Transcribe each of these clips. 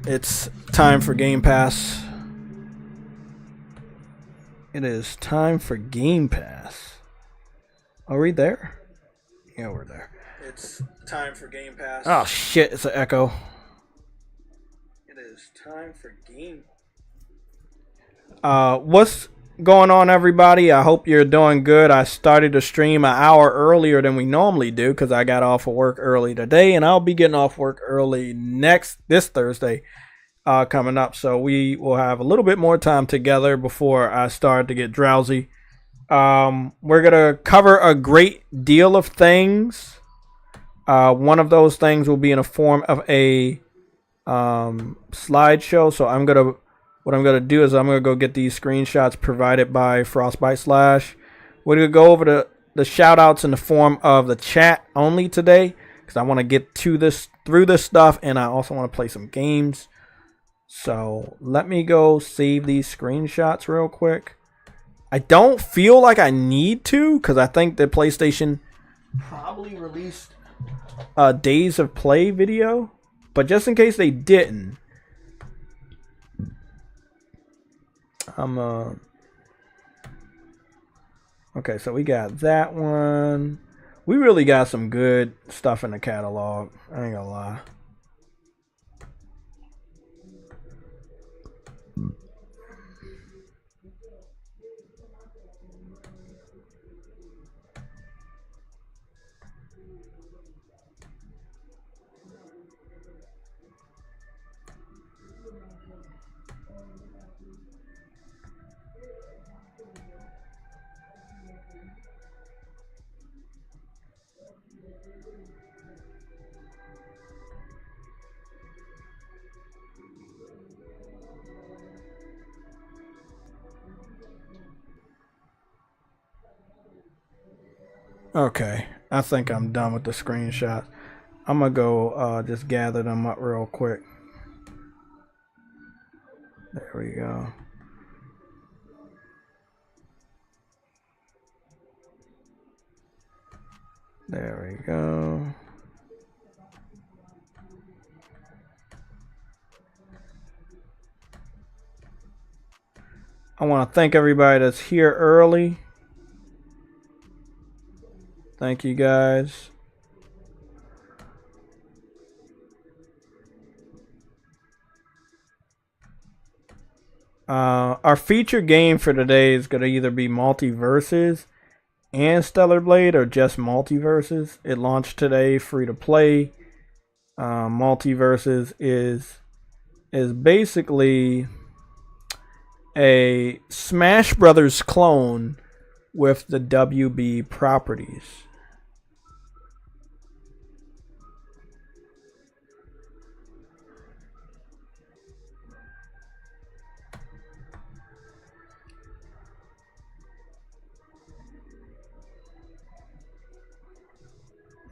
It's time for Game Pass. It is time for Game Pass. Are we there? Yeah, we're there. It's time for Game Pass. Oh shit, it's an echo. It is time for Game. What's going on, everybody? I hope you're doing good. I started the stream an hour earlier than we normally do because I got off of work early today, and I'll be getting off work early this Thursday coming up. So we will have a little bit more time together before I start to get drowsy. We're gonna cover a great deal of things. One of those things will be in a form of a slideshow. So what I'm gonna do is I'm gonna go get these screenshots provided by Frostbite Slash. We're gonna go over the shout outs in the form of the chat only today because I want to get through this stuff, and I also want to play some games. So let me go save these screenshots real quick. I don't feel like I need to because I think the PlayStation probably released a Days of Play video, but just in case they didn't, okay, so we got that one. We really got some good stuff in the catalog. I ain't gonna lie. Okay, I think I'm done with the screenshots. I'm gonna go just gather them up real quick. There we go. There we go. I want to thank everybody that's here early. Thank you guys. Our feature game for today is going to either be Multiversus and Stellar Blade or just Multiversus. It launched today, free to play. Multiversus is basically a Smash Brothers clone with the WB properties.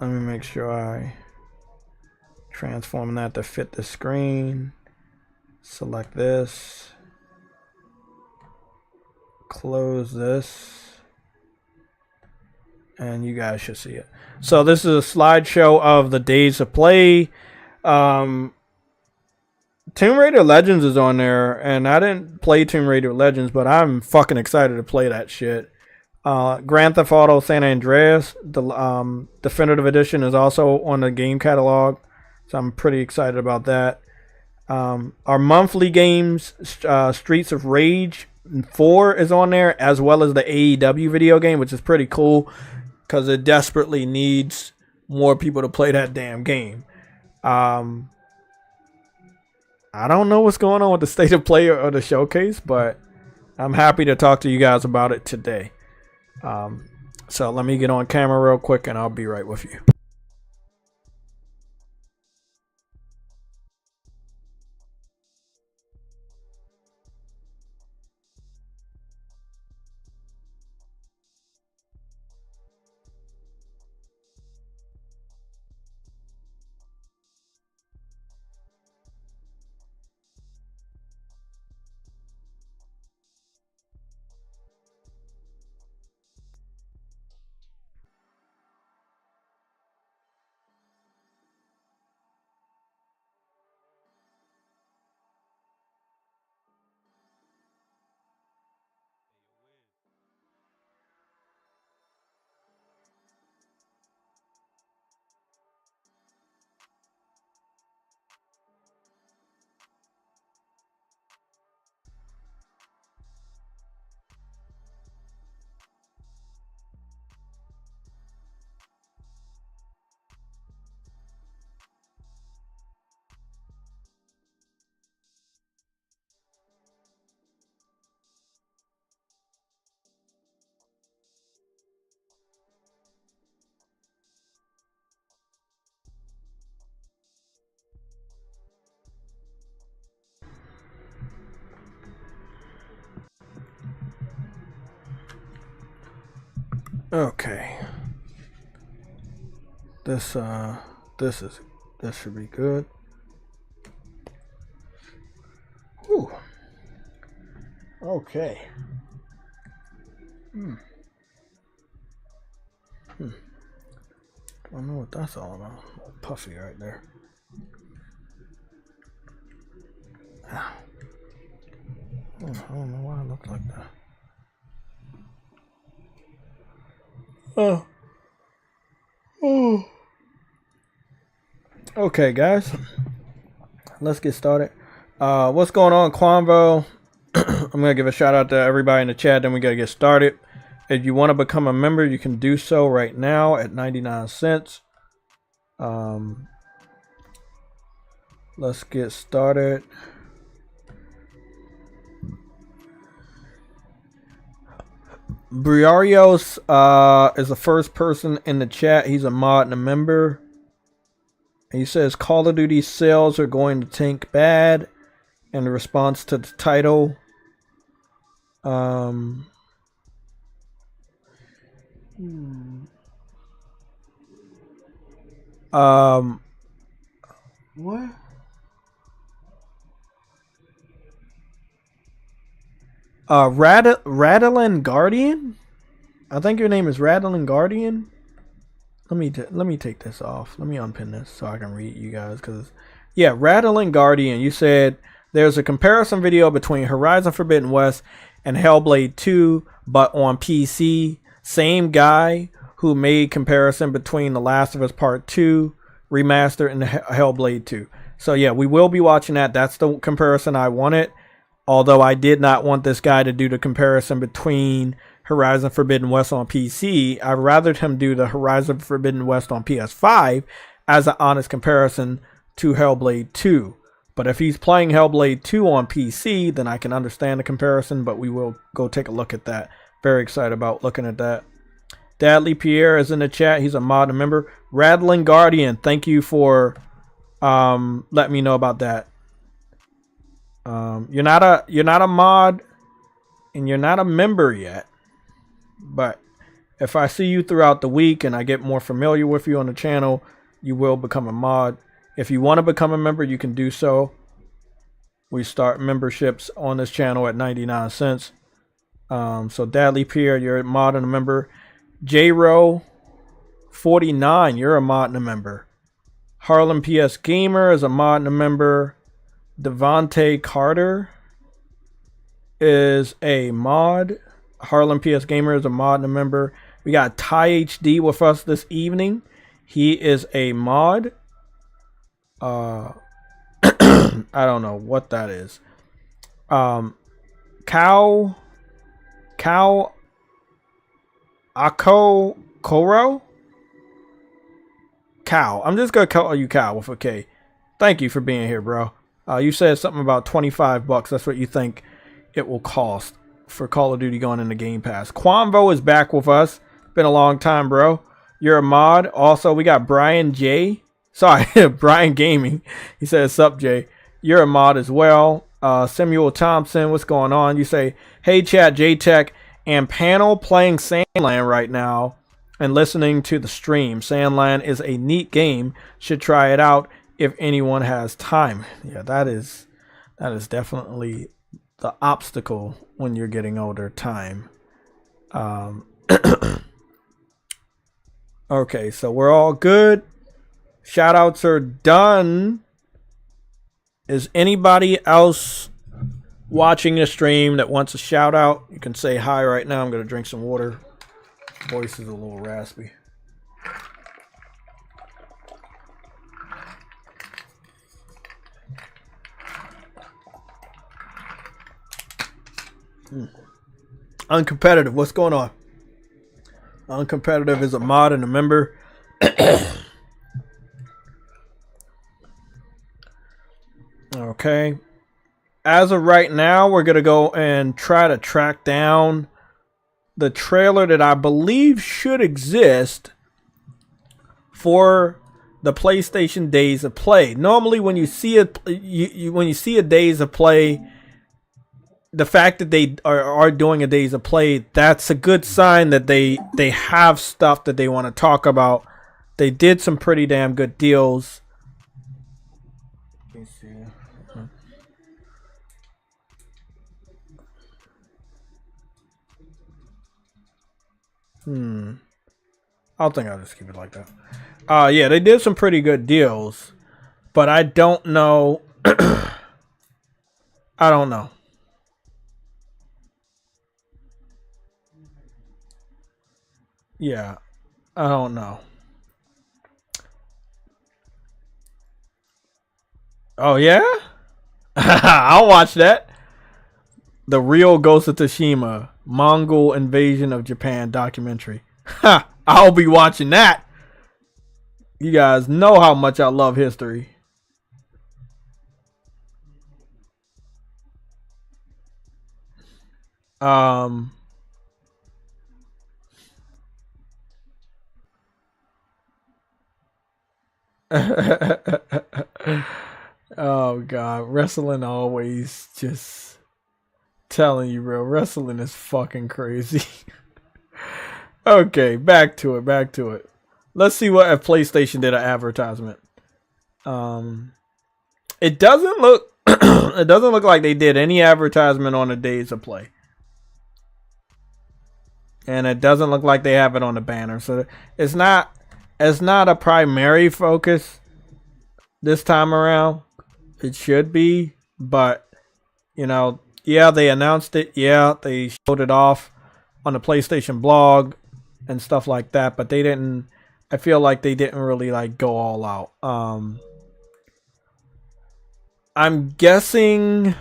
Let me make sure I transform that to fit the screen. Select this. Close this. And you guys should see it. So this is a slideshow of the Days of Play. Tomb Raider Legends is on there, and I didn't play Tomb Raider Legends, but I'm fucking excited to play that shit. Grand Theft Auto San Andreas, the definitive edition, is also on the game catalog, so I'm pretty excited about that. Our monthly games, Streets of Rage 4 is on there, as well as the AEW video game, which is pretty cool because it desperately needs more people to play that damn game. I don't know what's going on with the state of play or the showcase, but I'm happy to talk to you guys about it today. So let me get on camera real quick and I'll be right with you. Okay. This should be good. Whew. Okay. I don't know what that's all about. Puffy right there. Ow. I don't know why I look like that. Oh. Okay, guys. Let's get started. What's going on, Quanvo? I'm going to give a shout out to everybody in the chat, then we got to get started. If you want to become a member, you can do so right now at 99 cents. Let's get started. Briarios is the first person in the chat. He's a mod and a member. He says Call of Duty sales are going to tank bad in response to the title. What? Rattling Guardian? I think your name is Rattling Guardian. Let me take this off. Let me unpin this so I can read you guys. Cause yeah, Rattling Guardian. You said there's a comparison video between Horizon Forbidden West and Hellblade 2, but on PC. Same guy who made comparison between The Last of Us Part 2 remastered and Hellblade 2. So yeah, we will be watching that. That's the comparison I wanted. Although I did not want this guy to do the comparison between Horizon Forbidden West on PC, I'd rather him do the Horizon Forbidden West on PS5 as an honest comparison to Hellblade 2. But if he's playing Hellblade 2 on PC, then I can understand the comparison, but we will go take a look at that. Very excited about looking at that. Dadley Pierre is in the chat. He's a mod and member. Rattling Guardian, thank you for letting me know about that. You're not a mod and you're not a member yet, but if I see you throughout the week and I get more familiar with you on the channel, you will become a mod. If you want to become a member, you can do so. We start memberships on this channel at 99 cents. So Dadley Pierre, you're a mod and a member. JRO49, you're a mod and a member. Harlem PS Gamer is a mod and a member. Devontae Carter is a mod. Harlem PS Gamer is a mod and a member. We got Ty HD with us this evening. He is a mod. I don't know what that is. Cow Ako Koro? Cow. I'm just gonna call you Cow with a K. Thank you for being here, bro. You said something about 25 bucks. That's what you think it will cost for Call of Duty going into Game Pass. Quanvo is back with us. Been a long time, bro. You're a mod. Also, we got Brian J. Sorry, Brian Gaming. He says, sup, Jay. You're a mod as well. Samuel Thompson, what's going on? You say, hey, chat, JayTech and panel playing Sandland right now and listening to the stream. Sandland is a neat game. Should try it out if anyone has time. Yeah, that is definitely the obstacle when you're getting older, time. Okay, so we're all good. Shoutouts are done. Is anybody else watching the stream that wants a shout out? You can say hi right now. I'm going to drink some water. Voice is a little raspy. Uncompetitive, what's going on? Uncompetitive is a mod and a member. Okay. As of right now, we're going to go and try to track down the trailer that I believe should exist for the PlayStation Days of Play. Normally when you see a Days of Play the fact that they are doing a Days of Play, that's a good sign that they have stuff that they want to talk about. They did some pretty damn good deals. Let me see. I think I'll just keep it like that. Yeah, they did some pretty good deals, but I don't know. I don't know. Yeah, I don't know. Oh yeah, I'll watch that. The Real Ghost of Tsushima Mongol Invasion of Japan documentary. Ha! I'll be watching that. You guys know how much I love history. Oh god, wrestling always just telling you, bro. Wrestling is fucking crazy. Okay, back to it. Let's see what if PlayStation did an advertisement. It doesn't look it doesn't look like they did any advertisement on the Days of Play. And it doesn't look like they have it on the banner. So it's not a primary focus this time around. It should be, but you know, yeah, they announced it. Yeah, they showed it off on the PlayStation blog and stuff like that, but they didn't. I feel like they didn't really like go all out. I'm guessing.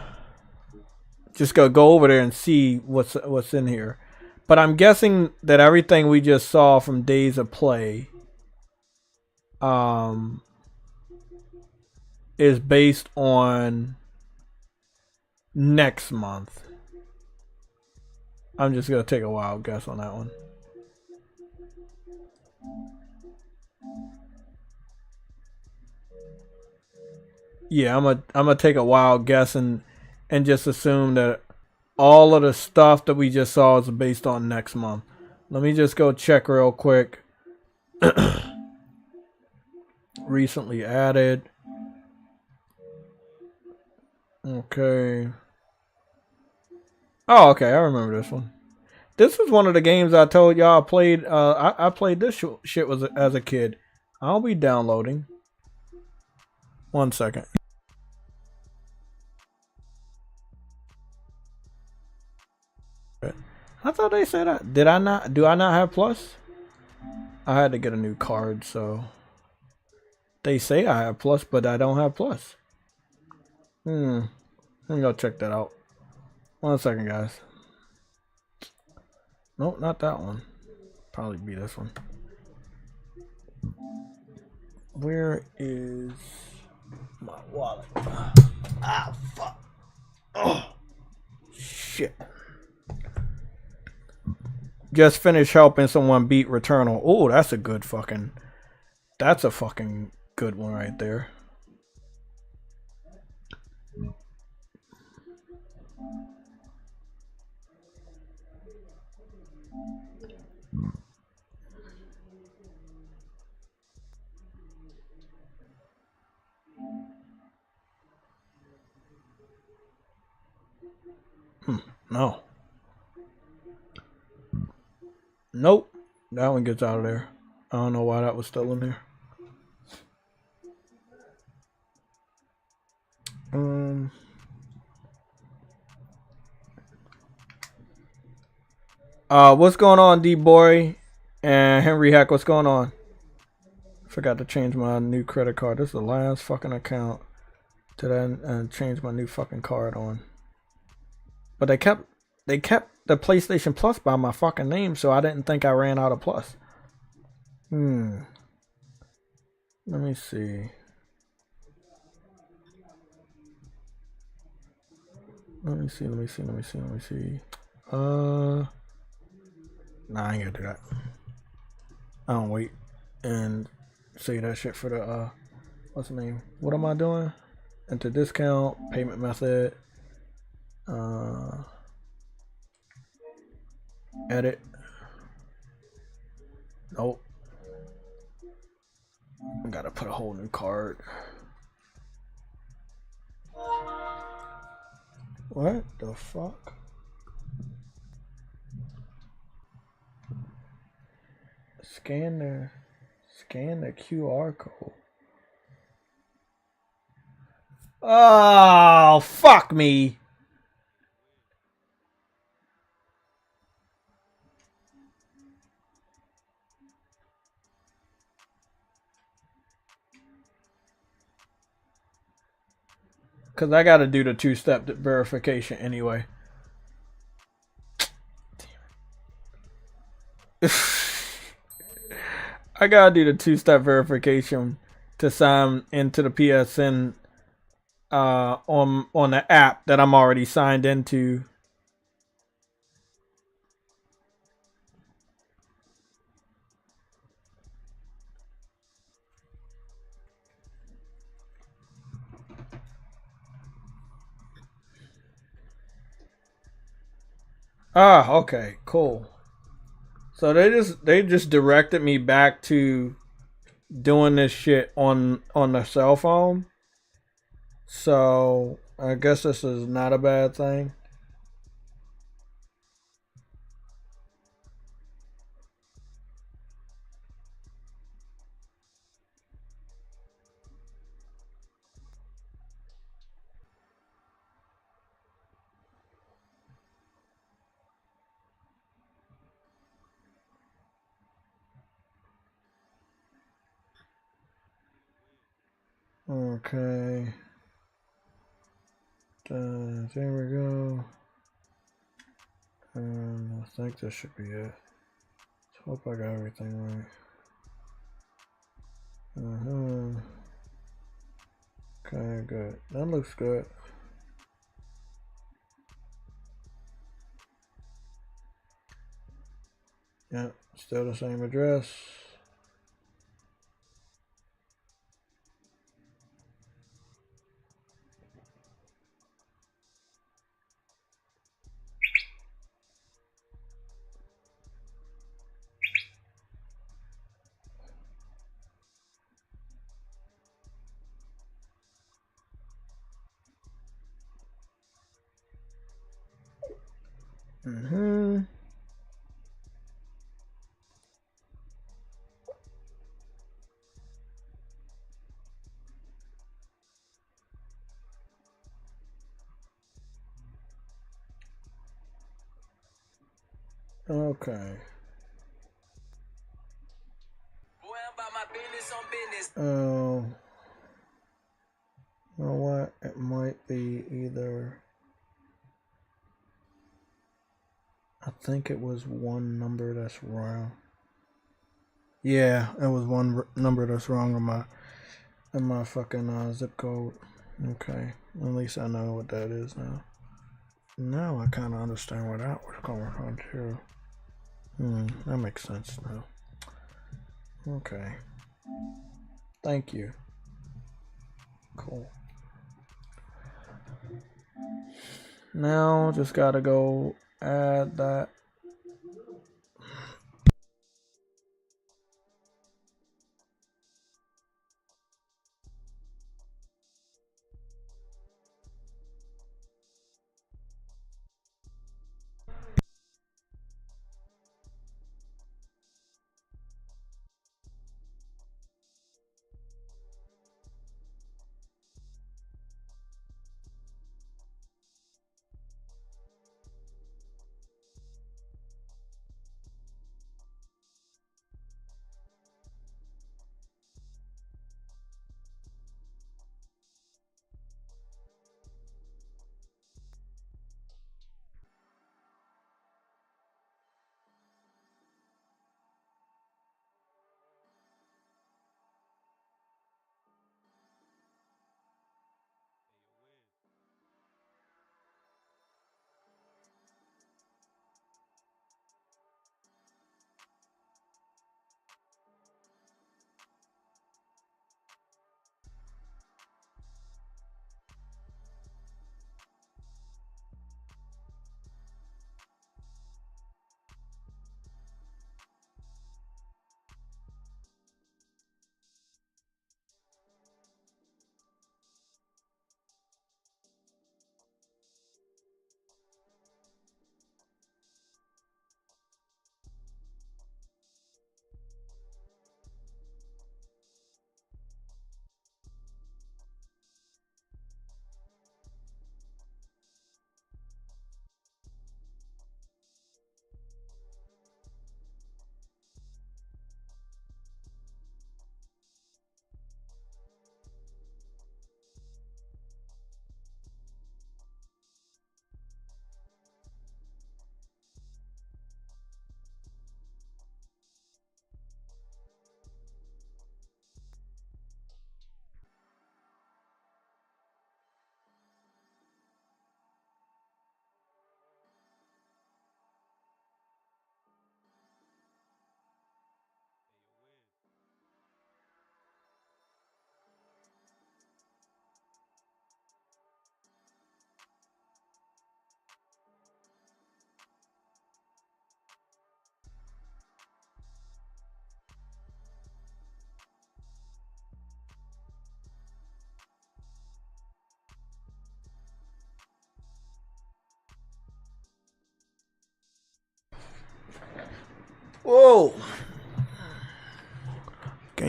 Just go over there and see what's in here, but I'm guessing that everything we just saw from Days of Play, is based on next month. I'm just gonna take a wild guess on that one. Yeah, I'm gonna take a wild guess and just assume that all of the stuff that we just saw is based on next month. Let me just go check real quick. Recently added. Okay. Oh, okay. I remember this one. This is one of the games I told y'all I played. I played this shit as a kid. I'll be downloading. 1 second. I thought they said I did. I not? Do I not have Plus? I had to get a new card, so they say I have Plus, but I don't have Plus. Let me go check that out. 1 second, guys. Nope, not that one. Probably be this one. Where is my wallet? Ah, fuck. Oh, shit. Just finished helping someone beat Returnal. Oh, that's a good fucking. That's a fucking good one right there. No. Nope. That one gets out of there. I don't know why that was still in there. What's going on, D-Boy and Henry Hack? What's going on? Forgot to change my new credit card. This is the last fucking account that I changed my new fucking card on. But they kept the PlayStation Plus by my fucking name, so I didn't think I ran out of Plus. Let me see. Let me see. Nah, I ain't gonna do that. I don't wait and say that shit for the what's the name? What am I doing? Enter discount, payment method. Edit. Nope. I gotta put a whole new card. What the fuck? Scan the QR code. Oh, fuck me. Because I got to do the two-step verification anyway. I got to do the two-step verification to sign into the PSN on the app that I'm already signed into. Ah, okay, cool. So they just directed me back to doing this shit on the cell phone. So I guess this is not a bad thing. Okay. There we go. And I think this should be it. Let's hope I got everything right. Okay, good. That looks good. Yeah, still the same address. Okay. Oh. You know what? It might be either. I think it was one number that's wrong. Yeah, it was one number that's wrong in my fucking zip code. Okay, at least I know what that is now. Now I kind of understand where that was coming from too. That makes sense now. Okay. Thank you. Cool. Now just gotta go add that.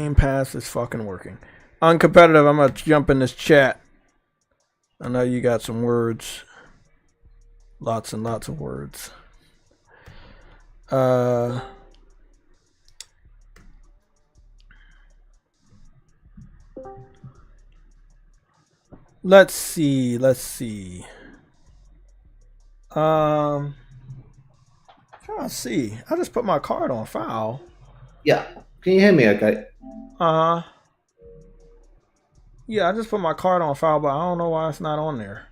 Game Pass is fucking working. Uncompetitive, I'm gonna jump in this chat. I know you got some words. Lots and lots of words. Let's see. Trying to see. I just put my card on file. Yeah. Can you hear me okay? Yeah, I just put my card on file, but I don't know why it's not on there.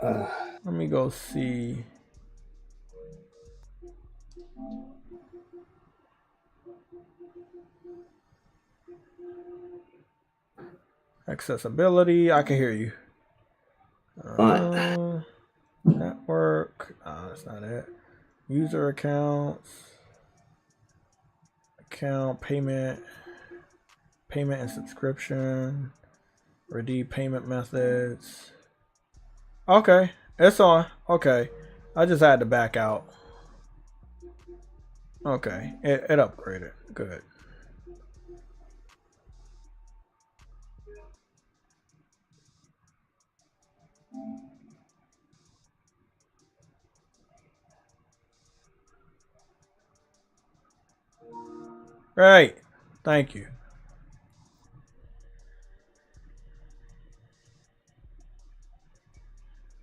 Let me go see. Accessibility, I can hear you. Network, that's not it. User accounts, account, payment and subscription, redeem payment methods. Okay, it's on. Okay, I just had to back out. Okay, it upgraded. Good. Right. Thank you.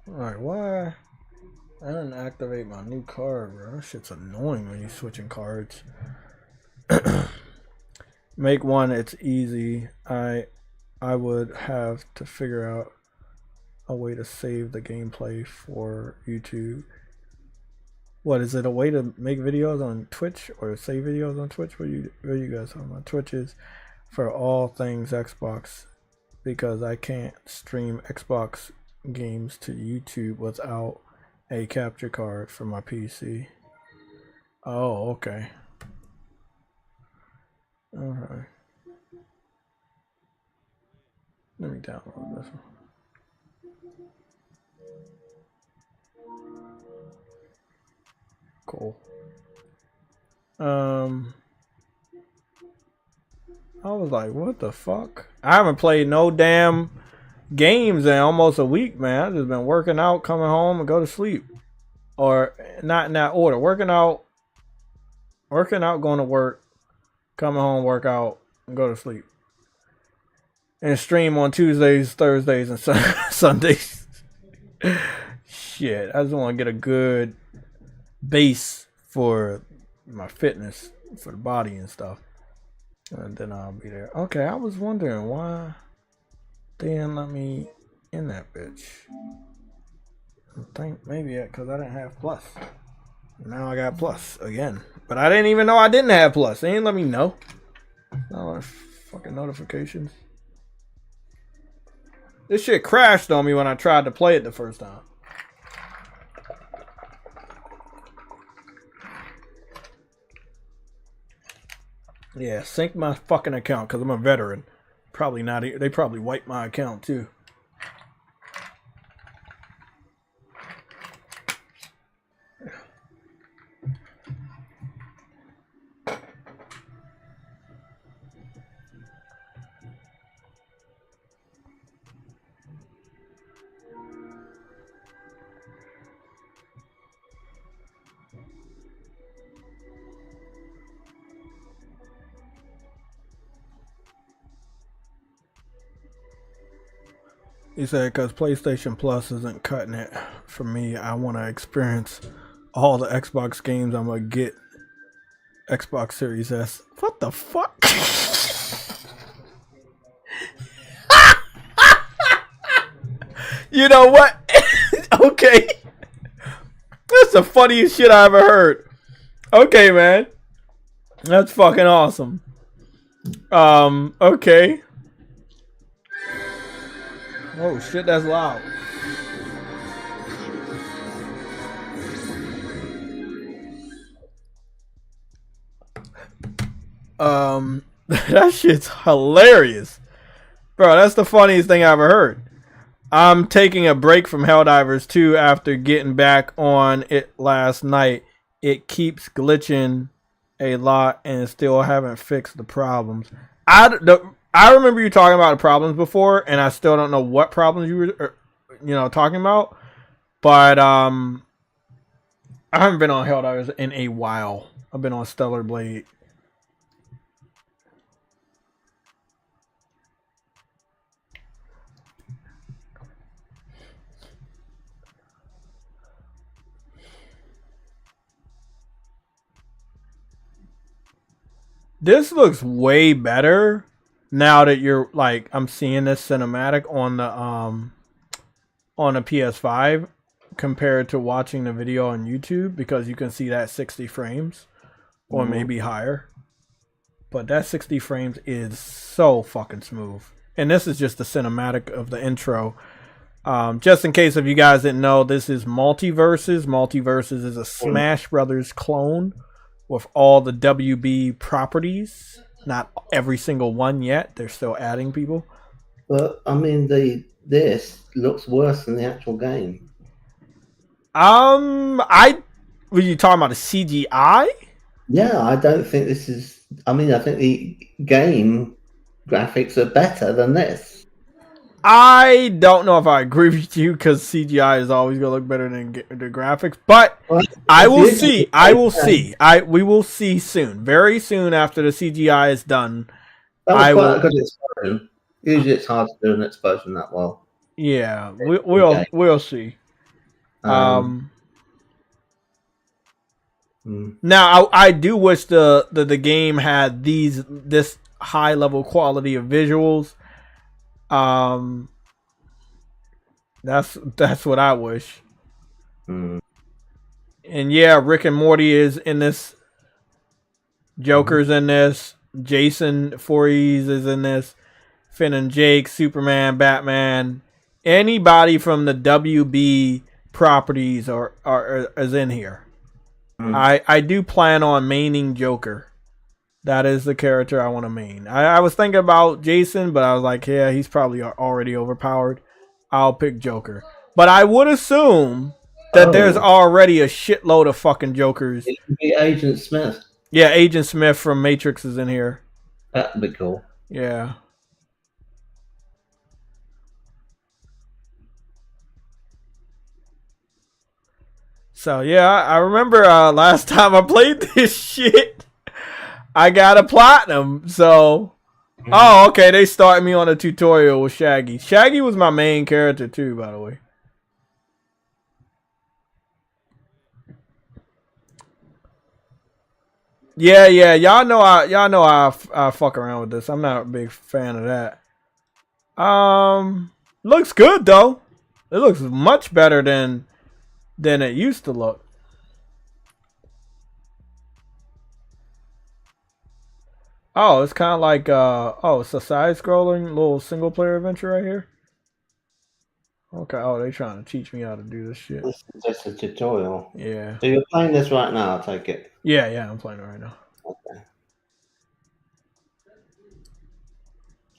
Alright, why? I didn't activate my new card, bro. That shit's annoying when you're switching cards. Make one, it's easy. I would have to figure out a way to save the gameplay for YouTube. What is it? A way to make videos on Twitch or save videos on Twitch? Where you guys talking about? Twitch is for all things Xbox, because I can't stream Xbox games to YouTube without a capture card for my PC. Oh, okay. Alright. Let me download this one. Cool. I was like, what the fuck? I haven't played no damn games in almost a week, man. I've just been working out, coming home, and go to sleep. Or not in that order. Working out, going to work, coming home, work out, and go to sleep. And stream on Tuesdays, Thursdays, and Sundays. Shit, I just want to get a good base for my fitness, for the body and stuff. And then I'll be there. Okay, I was wondering why they didn't let me in that bitch. I think maybe because I didn't have plus. Now I got plus again. But I didn't even know I didn't have plus. They didn't let me know. No fucking notifications. This shit crashed on me when I tried to play it the first time. Yeah, sync my fucking account because I'm a veteran. Probably not. They probably wiped my account too. He said, because PlayStation Plus isn't cutting it for me. I want to experience all the Xbox games I'm going to get. Xbox Series S. What the fuck? You know what? Okay. That's the funniest shit I ever heard. Okay, man. That's fucking awesome. Okay. Oh shit, that's loud. That shit's hilarious. Bro, that's the funniest thing I ever heard. I'm taking a break from Helldivers 2 after getting back on it last night. It keeps glitching a lot and still haven't fixed the problems. I remember you talking about the problems before, and I still don't know what problems you were, talking about. But I haven't been on Helldivers in a while. I've been on Stellar Blade. This looks way better now that you're like I'm seeing this cinematic on the PS5 compared to watching the video on YouTube, because you can see that 60 frames or maybe higher. But that 60 frames is so fucking smooth. And this is just the cinematic of the intro. Just in case if you guys didn't know, this is Multiversus. Multiversus is a Smash Brothers clone with all the WB properties. Not every single one yet. They're still adding people. But I mean, this looks worse than the actual game. Were you talking about the CGI? Yeah, I don't think this is. I mean, I think the game graphics are better than this. I don't know if I agree with you, because CGI is always gonna look better than the graphics, but I will see. We will see soon, very soon after the CGI is done. That was quite a good explosion. Usually, it's hard to do an explosion that well. Yeah, we'll see. Now, I do wish the game had this high level quality of visuals. That's what I wish. And yeah, Rick and Morty is in this. Joker's in this. Jason Voorhees is in this. Finn and Jake, Superman, Batman, anybody from the WB properties is in here. I do plan on maining Joker. That is the character I want to main. I was thinking about Jason, but I was like, yeah, he's probably already overpowered. I'll pick Joker. But I would assume that there's already a shitload of fucking Jokers. It could be Agent Smith. Yeah, Agent Smith from Matrix is in here. That'd be cool. Yeah. So yeah, I remember last time I played this shit, I got a platinum. So, oh, okay, they started me on a tutorial with Shaggy. Shaggy was my main character too, by the way. Yeah, y'all know I fuck around with this. I'm not a big fan of that. Looks good though. It looks much better than it used to look. Oh, it's kind of like it's a side-scrolling little single-player adventure right here. Okay. Oh, they trying to teach me how to do this shit. This is just a tutorial. Yeah. So you're playing this right now, I take it? Yeah, I'm playing it right now. Okay.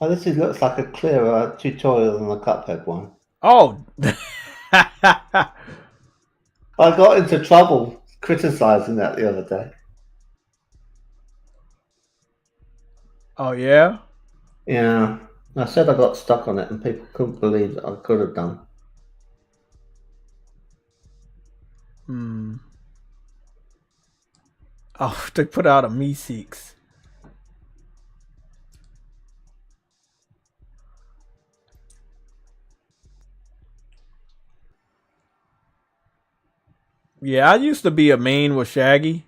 Oh, this looks like a clearer tutorial than the Cuphead one. Oh. I got into trouble criticizing that the other day. Oh, yeah? Yeah. I said I got stuck on it and people couldn't believe that I could have done. Oh, they put out a Meeseeks. Yeah, I used to be a main with Shaggy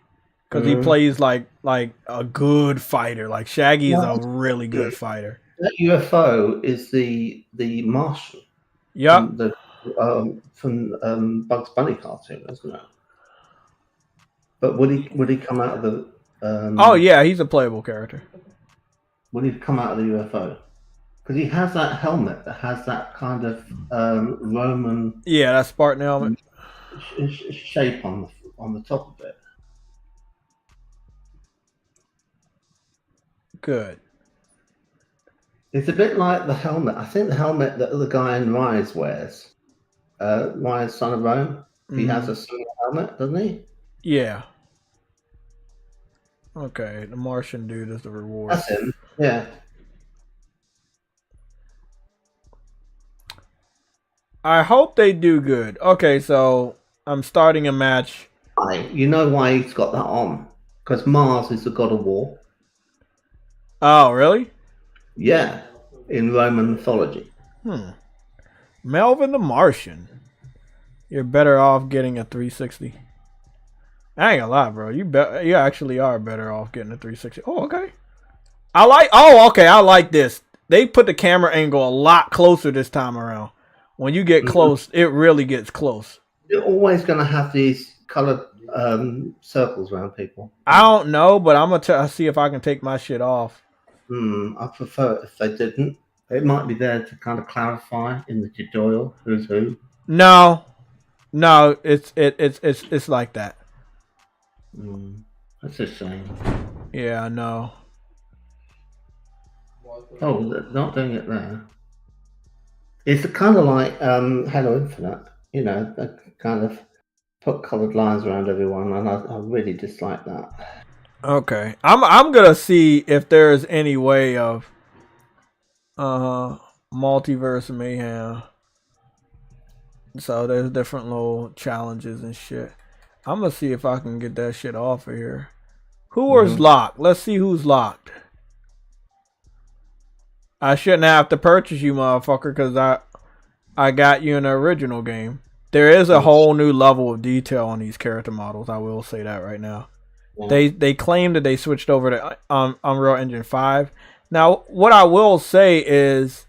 because he plays like a good fighter. Like Shaggy is a really good fighter. That UFO is the Martian. Yep. From Bugs Bunny cartoon, isn't it? But would he come out of the? Oh yeah, he's a playable character. Would he come out of the UFO? Because he has that helmet that has that kind of Roman. Yeah, that Spartan helmet. Shape on the top of it. Good. It's a bit like the helmet. I think the helmet that the guy in Rise wears. Rise, Son of Rome. He has a similar helmet, doesn't he? Yeah. Okay, the Martian dude is the reward. That's him. Yeah. I hope they do good. Okay, so I'm starting a match. You know why he's got that on? Because Mars is the god of war. Oh, really? Yeah, in Roman mythology. Melvin the Martian. You're better off getting a 360. I ain't gonna lie, bro. You actually are better off getting a 360. Oh, okay. I like this. They put the camera angle a lot closer this time around. When you get close, it really gets close. You're always going to have these colored circles around people. I don't know, but I'm gonna see if I can take my shit off. I prefer it if they didn't. It might be there to kind of clarify in the tutorial who's who. No, it's like that. That's a shame. Yeah, I know. Oh, they're not doing it there. It's kind of like Halo Infinite. You know, they kind of put coloured lines around everyone, and I really dislike that. Okay, I'm gonna see if there's any way of multiverse mayhem. So there's different little challenges and shit. I'm gonna see if I can get that shit off of here. Who is locked? Let's see who's locked. I shouldn't have to purchase you, motherfucker, because I got you in the original game. There is a whole new level of detail on these character models. I will say that right now. Yeah. They claim that they switched over to Unreal Engine 5. Now, what I will say is,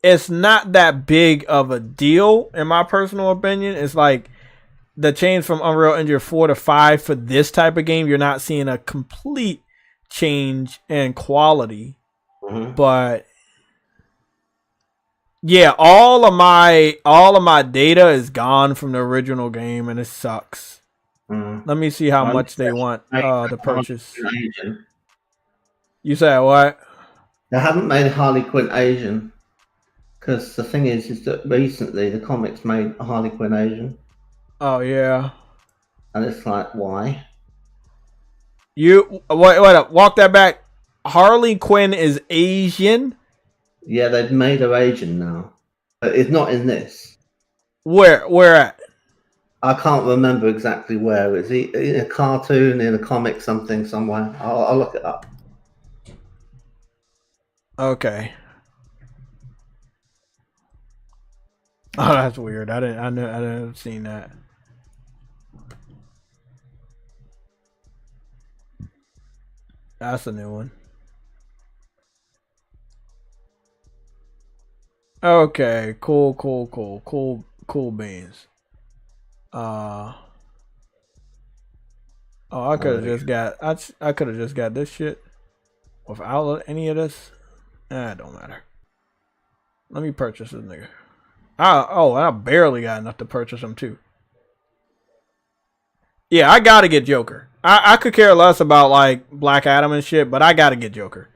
it's not that big of a deal in my personal opinion. It's like the change from Unreal Engine 4 to 5 for this type of game. You're not seeing a complete change in quality, but yeah, all of my data is gone from the original game, and it sucks. Let me see how much they want to purchase. You said what? They haven't made Harley Quinn Asian, because the thing is that recently the comics made Harley Quinn Asian. Oh yeah. And it's like, why? You wait up, walk that back. Harley Quinn is Asian? Yeah, they've made her Asian now. But it's not in this. Where at? I can't remember exactly where. Is he in a cartoon, in a comic, somewhere? I'll look it up. Okay. Oh, that's weird. I didn't seen that. That's a new one. Okay, cool beans. Oh, I could have just got I could have just got this shit without any of this. It don't matter. Let me purchase this nigga. I barely got enough to purchase him too. Yeah, I gotta get Joker. I could care less about like Black Adam and shit, but I gotta get Joker.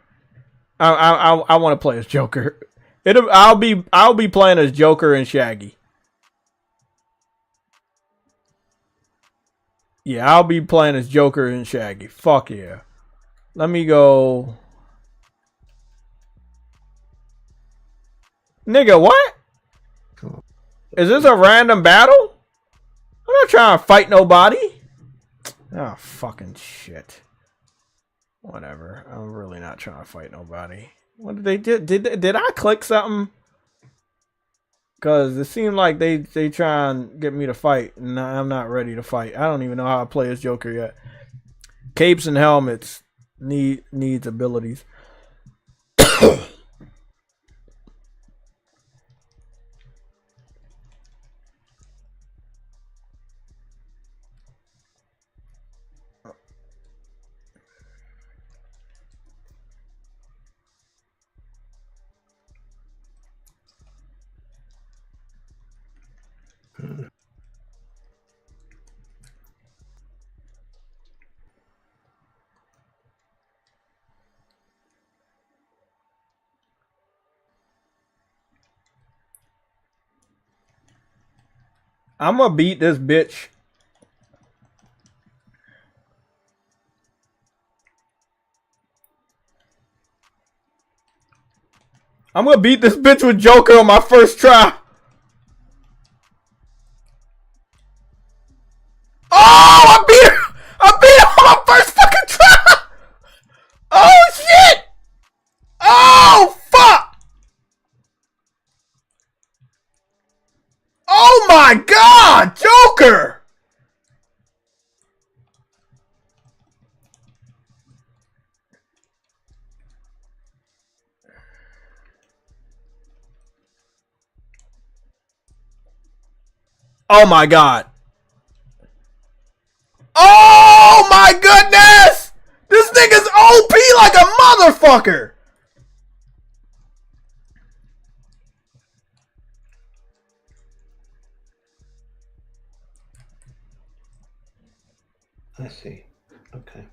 I want to play as Joker. I'll be playing as Joker and Shaggy. Yeah, I'll be playing as Joker and Shaggy. Fuck yeah. Let me go. Nigga, what? Is this a random battle? I'm not trying to fight nobody. Oh, fucking shit. Whatever. I'm really not trying to fight nobody. What did they do? Did I click something? Because it seemed like they try and get me to fight, and I'm not ready to fight. I don't even know how to play as Joker yet. Capes and helmets needs abilities. I'm gonna beat this bitch. I'm gonna beat this bitch with Joker on my first try. Oh, I beat her! I beat her on my first fucking try! Oh, shit! Oh, fuck! Oh my god, Joker! Oh my god. Oh my goodness! This nigga's OP like a motherfucker! I see. Okay.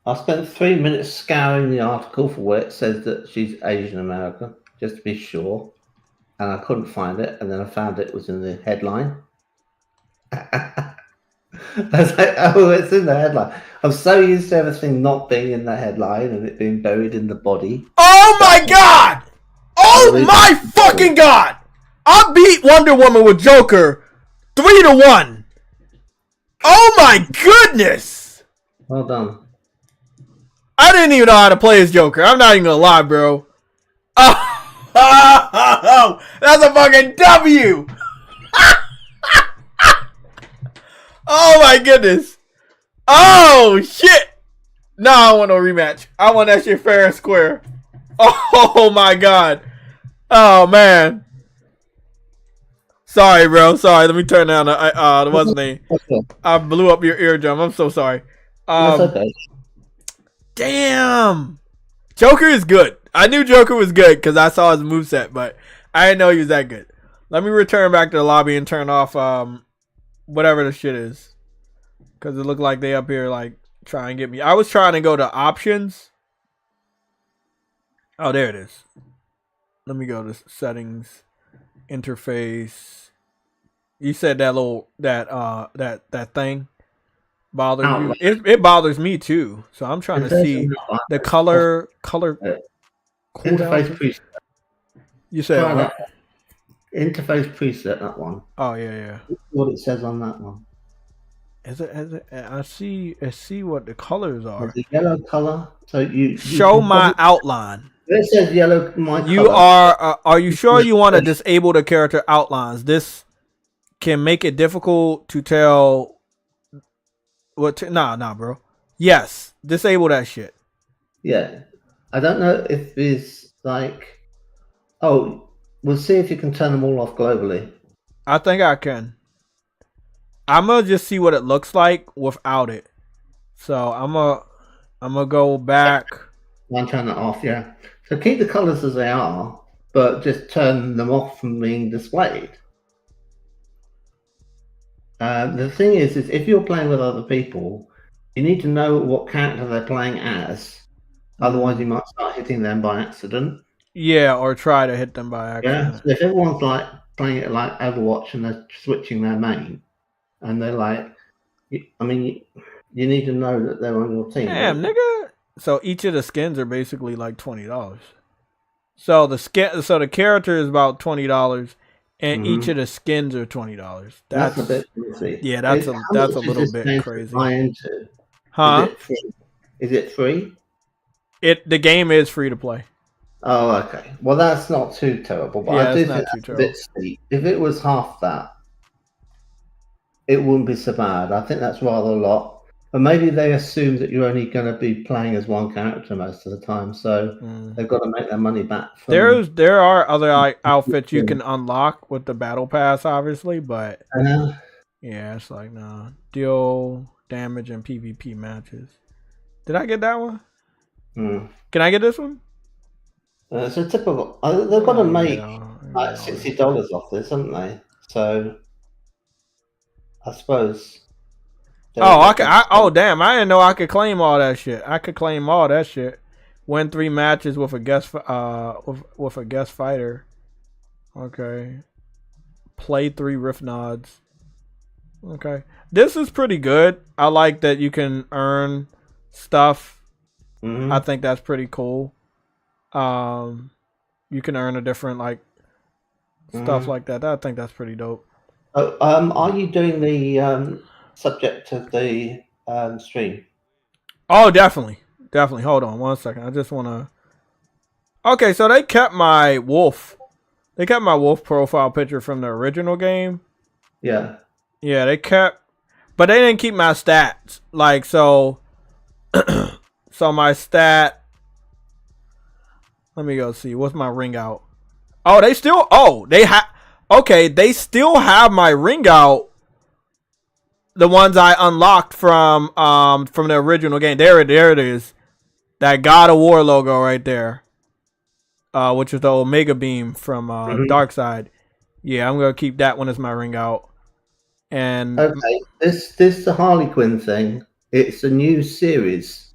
I spent 3 minutes scouring the article for where it says that she's Asian American, just to be sure. And I couldn't find it, and then I found it was in the headline. I was like, oh, it's in the headline. I'm so used to everything not being in the headline and it being buried in the body. Oh my god! Oh my fucking god! I beat Wonder Woman with Joker 3-1. Oh my goodness! Well done. I didn't even know how to play as Joker. I'm not even gonna lie, bro. Oh, that's a fucking W! Oh my goodness! Oh shit! No, I don't want no rematch. I want that shit fair and square. Oh my god! Oh man! Sorry, bro. Sorry. Let me turn down the what's the name? I blew up your eardrum. I'm so sorry. That's okay. Damn. Joker is good. I knew Joker was good because I saw his moveset, but I didn't know he was that good. Let me return back to the lobby and turn off whatever the shit is. Because it looked like they up here like trying to get me. I was trying to go to options. Oh, there it is. Let me go to settings, interface. You said that little that thing bothers you. It bothers me too. So I'm trying to see the color interface preset. You said what? Interface preset, that one. Oh yeah. What it says on that one. Is it? I see what the colors are. The yellow color. So you show my outline. It says yellow. My you color. Are you sure you want to disable the character outlines? This can make it difficult to tell what. Nah, bro. Yes, disable that shit. Yeah, I don't know if it's like. Oh, we'll see if you can turn them all off globally. I think I can. I'm gonna just see what it looks like without it. So I'm gonna go back. I'm turning it off. Yeah. So keep the colors as they are, but just turn them off from being displayed. The thing is if you're playing with other people, you need to know what character they're playing as. Otherwise, you might start hitting them by accident. Yeah, or try to hit them by accident. Yeah. So if everyone's like playing it like Overwatch and they're switching their main, and they're like, I mean, you need to know that they're on your team. Damn, nigga. So each of the skins are basically like $20. So the character is about $20, and each of the skins are $20. That's a bit crazy. Yeah, that's a little bit crazy. Huh? Is it free? The game is free to play. Oh, okay. Well, that's not too terrible. But I do think that's a bit steep. If it was half that, it wouldn't be so bad. I think that's rather a lot. But maybe they assume that you're only going to be playing as one character most of the time, so they've got to make their money back. There are other outfits you can unlock with the battle pass, obviously, but yeah, it's like deal damage in PvP matches. Did I get that one? Can I get this one? It's a typical. They've got to make like $60 off this, haven't they? So I suppose. Oh, damn! I didn't know I could claim all that shit. I could claim all that shit. Win 3 matches with a guest with a guest fighter. Okay. Play 3 Rift Nods. Okay. This is pretty good. I like that you can earn stuff. I think that's pretty cool. You can earn a different like stuff like that. I think that's pretty dope. Are you doing the subject of the stream? Oh, definitely. Definitely. Hold on 1 second. I just want to. Okay, so they kept my wolf. They kept my wolf profile picture from the original game. Yeah. Yeah, they kept, but they didn't keep my stats. Like, so, so my stat, let me go see. What's my ring out? Oh, they still, okay, they still have my ring out. The ones I unlocked from the original game. There it is. That God of War logo right there. Which is the Omega Beam from Dark Side. Yeah, I'm gonna keep that one as my ring out. And okay, this the Harley Quinn thing. It's a new series,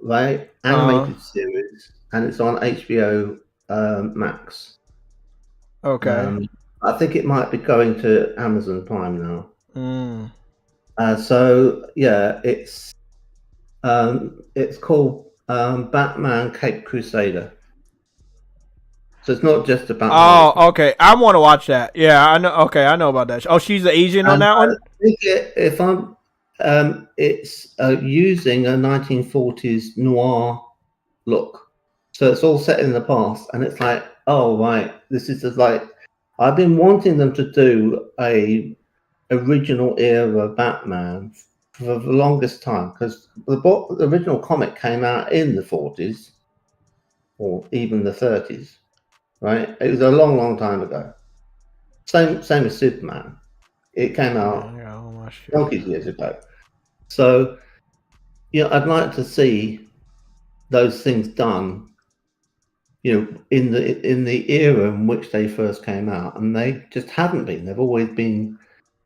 right? Animated series, and it's on HBO Max. Okay. I think it might be going to Amazon Prime now. So yeah, it's called Batman Cape Crusader. So it's not just about. Oh, okay. I want to watch that. Yeah, I know. Okay, I know about that. Oh, she's the Asian on that one. I think it's using a 1940s noir look. So it's all set in the past, and it's like, oh right, this is just like I've been wanting them to do a original era Batman for the longest time because the original comic came out in the 40s or even the 30s. Right, it was a long time ago. Same as Superman. It came out donkeys years ago. So, you know, I'd like to see those things done. You know, in the era in which they first came out, and they just haven't been. They've always been,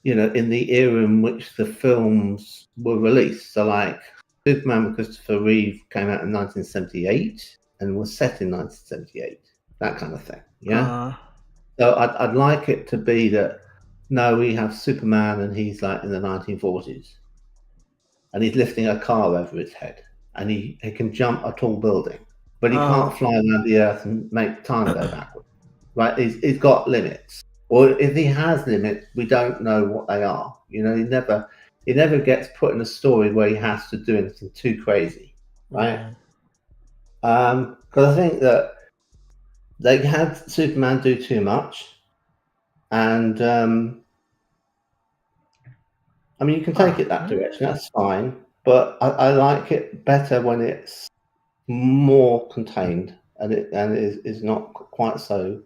you know, in the era in which the films were released. So, like Superman with Christopher Reeve came out in 1978 and was set in 1978. That kind of thing, yeah. So I'd like it to be that no, we have Superman and he's like in the 1940s, and he's lifting a car over his head, and he can jump a tall building, but he can't fly around the earth and make time go backwards. Right? He's got limits, or if he has limits, we don't know what they are. You know, he never gets put in a story where he has to do anything too crazy, right? Because I think that they had Superman do too much, and I mean, you can take it that direction. That's fine, but I like it better when it's more contained and it is not quite so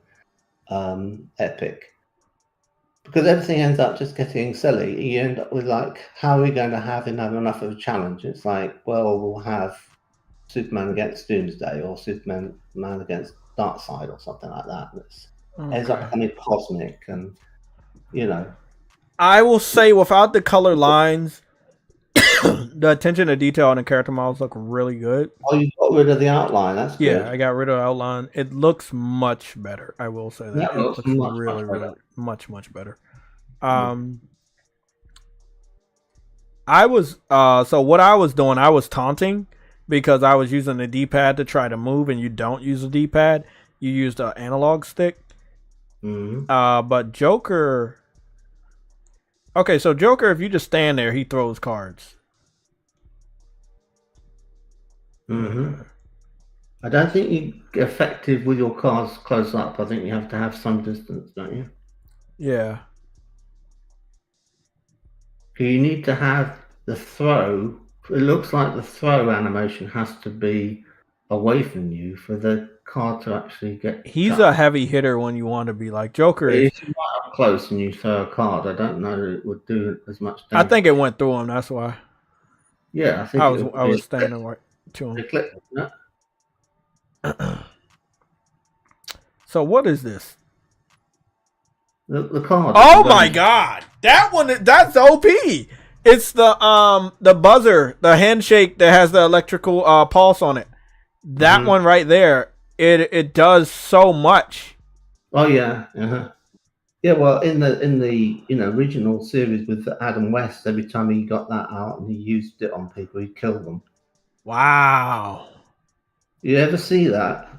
epic. Because everything ends up just getting silly. You end up with like, how are we going to have him have enough of a challenge? It's like, well, we'll have Superman against Doomsday or Superman against Darkseid or something like that. It ends up becoming cosmic, and you know. I will say, without the color lines, the attention to detail on the character models look really good. Oh, you got rid of the outline. That's good. Yeah, I got rid of the outline. It looks much better. I will say that. It looks really much better. I was so what I was doing, I was taunting because I was using the D-pad to try to move, and you don't use the D-pad. You use the analog stick. But Joker. Okay, so Joker, if you just stand there, he throws cards. I don't think you get effective with your cards close up. I think you have to have some distance, don't you? Yeah. You need to have the throw. It looks like the throw animation has to be away from you for the card to actually get. He's a heavy hitter when you want to be like Joker. If you are up close and you throw a card, I don't know that it would do as much damage. I think it went through him. That's why. Yeah, I think I was standing right to him. So what is this? The card. Oh my god, that one! That's OP. It's the buzzer, the handshake that has the electrical pulse on it. That one right there, it does so much. Oh yeah, yeah. Well, in the original series with Adam West, every time he got that out and he used it on people, he'd kill them. Wow. You ever see that?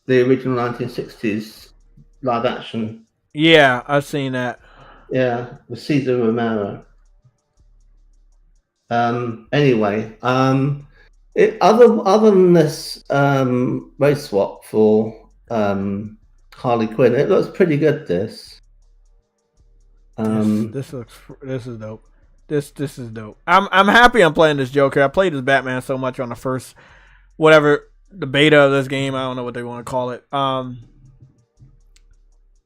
The original 1960s live action. Yeah, I've seen that. Yeah, with Cesar Romero. Anyway, other than this race swap for Harley Quinn, it looks pretty good. This this is dope. This is dope. I'm happy I'm playing this Joker. I played as Batman so much on the first the beta of this game. I don't know what they want to call it.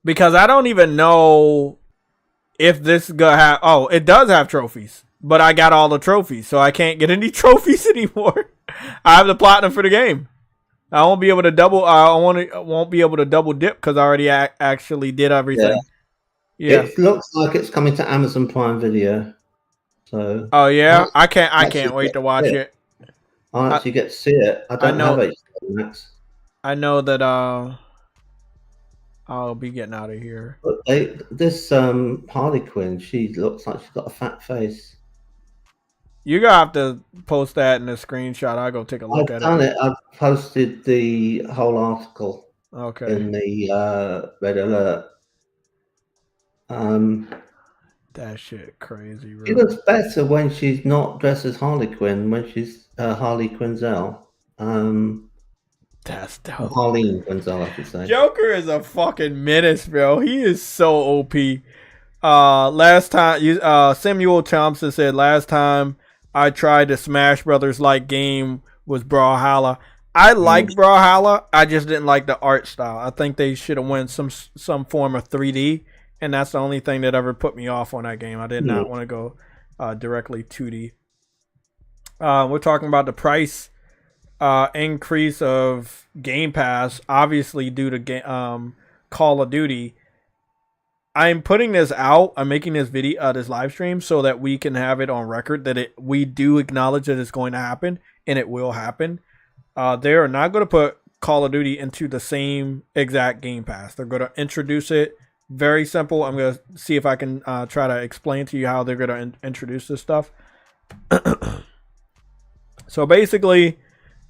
Because I don't even know if this gonna have. Oh, it does have trophies, but I got all the trophies, so I can't get any trophies anymore. I have the platinum for the game. I won't be able to double. I won't be able to double dip because I already actually did everything. Yeah. It looks like it's coming to Amazon Prime Video. So. Oh yeah, I can't wait to watch it. I actually get to see it. I don't have HBO Max. I know that I'll be getting out of here. But this Harley Quinn, she looks like she's got a fat face. You're gonna have to post that in a screenshot. I'll go take a look at it. I've done it. I've posted the whole article. Okay. In the Red Alert. That shit crazy. Really. She looks better when she's not dressed as Harley Quinn. When she's Harley Quinzel. That's dope. Harleen Quinzel, I should say. Joker is a fucking menace, bro. He is so OP. Last time, Samuel Thompson said, last time I tried the Smash Brothers like game was Brawlhalla. I like Brawlhalla. I just didn't like the art style. I think they should have went some form of 3D, and that's the only thing that ever put me off on that game. I did not want to go directly 2D. We're talking about the price increase of Game Pass, obviously due to Call of Duty. I'm putting this out. I'm making this video, this live stream, so that we can have it on record that we do acknowledge that it's going to happen, and it will happen. They are not going to put Call of Duty into the same exact Game Pass. They're going to introduce it. Very simple. I'm going to see if I can try to explain to you how they're going to introduce this stuff. So basically,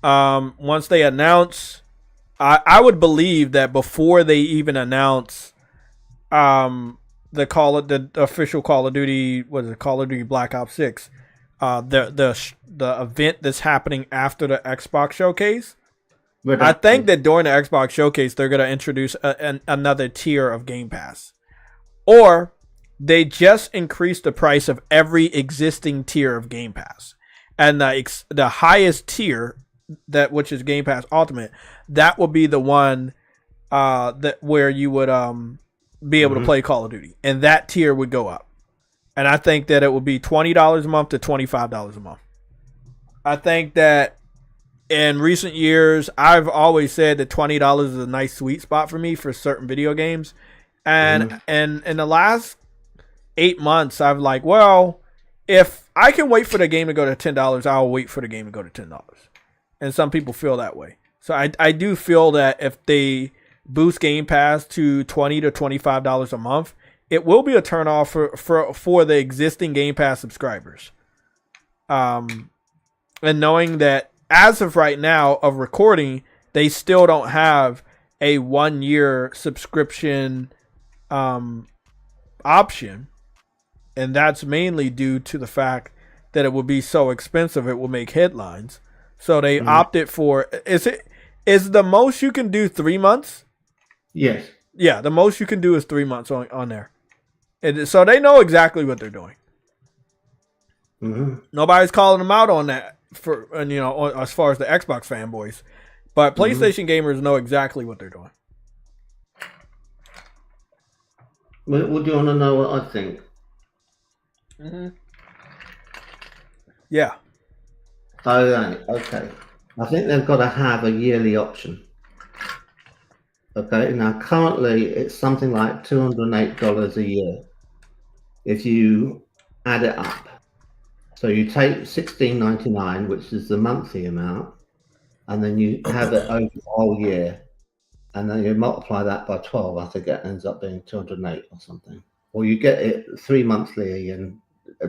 once they announce, I would believe that before they even announce the official Call of Duty, what is it, Call of Duty Black Ops 6, the event that's happening after the Xbox showcase. I think that during the Xbox showcase they're going to introduce another tier of Game Pass, or they just increase the price of every existing tier of Game Pass, and the highest tier, that which is Game Pass Ultimate, that will be the one that where you would be able to play Call of Duty, and that tier would go up. And I think that it would be $20 a month to $25 a month. I think that in recent years, I've always said that $20 is a nice sweet spot for me for certain video games. And in the last 8 months, I've like, well, if I can wait for the game to go to $10, I'll wait for the game to go to $10. And some people feel that way. So I do feel that if they boost Game Pass to $20 to $25 a month, it will be a turnoff for the existing Game Pass subscribers. And knowing that as of right now of recording, they still don't have a 1-year subscription option. And that's mainly due to the fact that it would be so expensive, it will make headlines. So they opted for, is the most you can do 3 months? Yes. Yeah, the most you can do is 3 months on there. So they know exactly what they're doing. Nobody's calling them out on that as far as the Xbox fanboys, but PlayStation gamers know exactly what they're doing. Well, do you want to know what I think? Yeah. Okay. I think they've got to have a yearly option. Okay. Now, currently, it's something like $208 a year. If you add it up, so you take $16.99, which is the monthly amount, and then you have it over the whole year, and then you multiply that by 12. I think it ends up being 208 or something. Or you get it 3 monthly and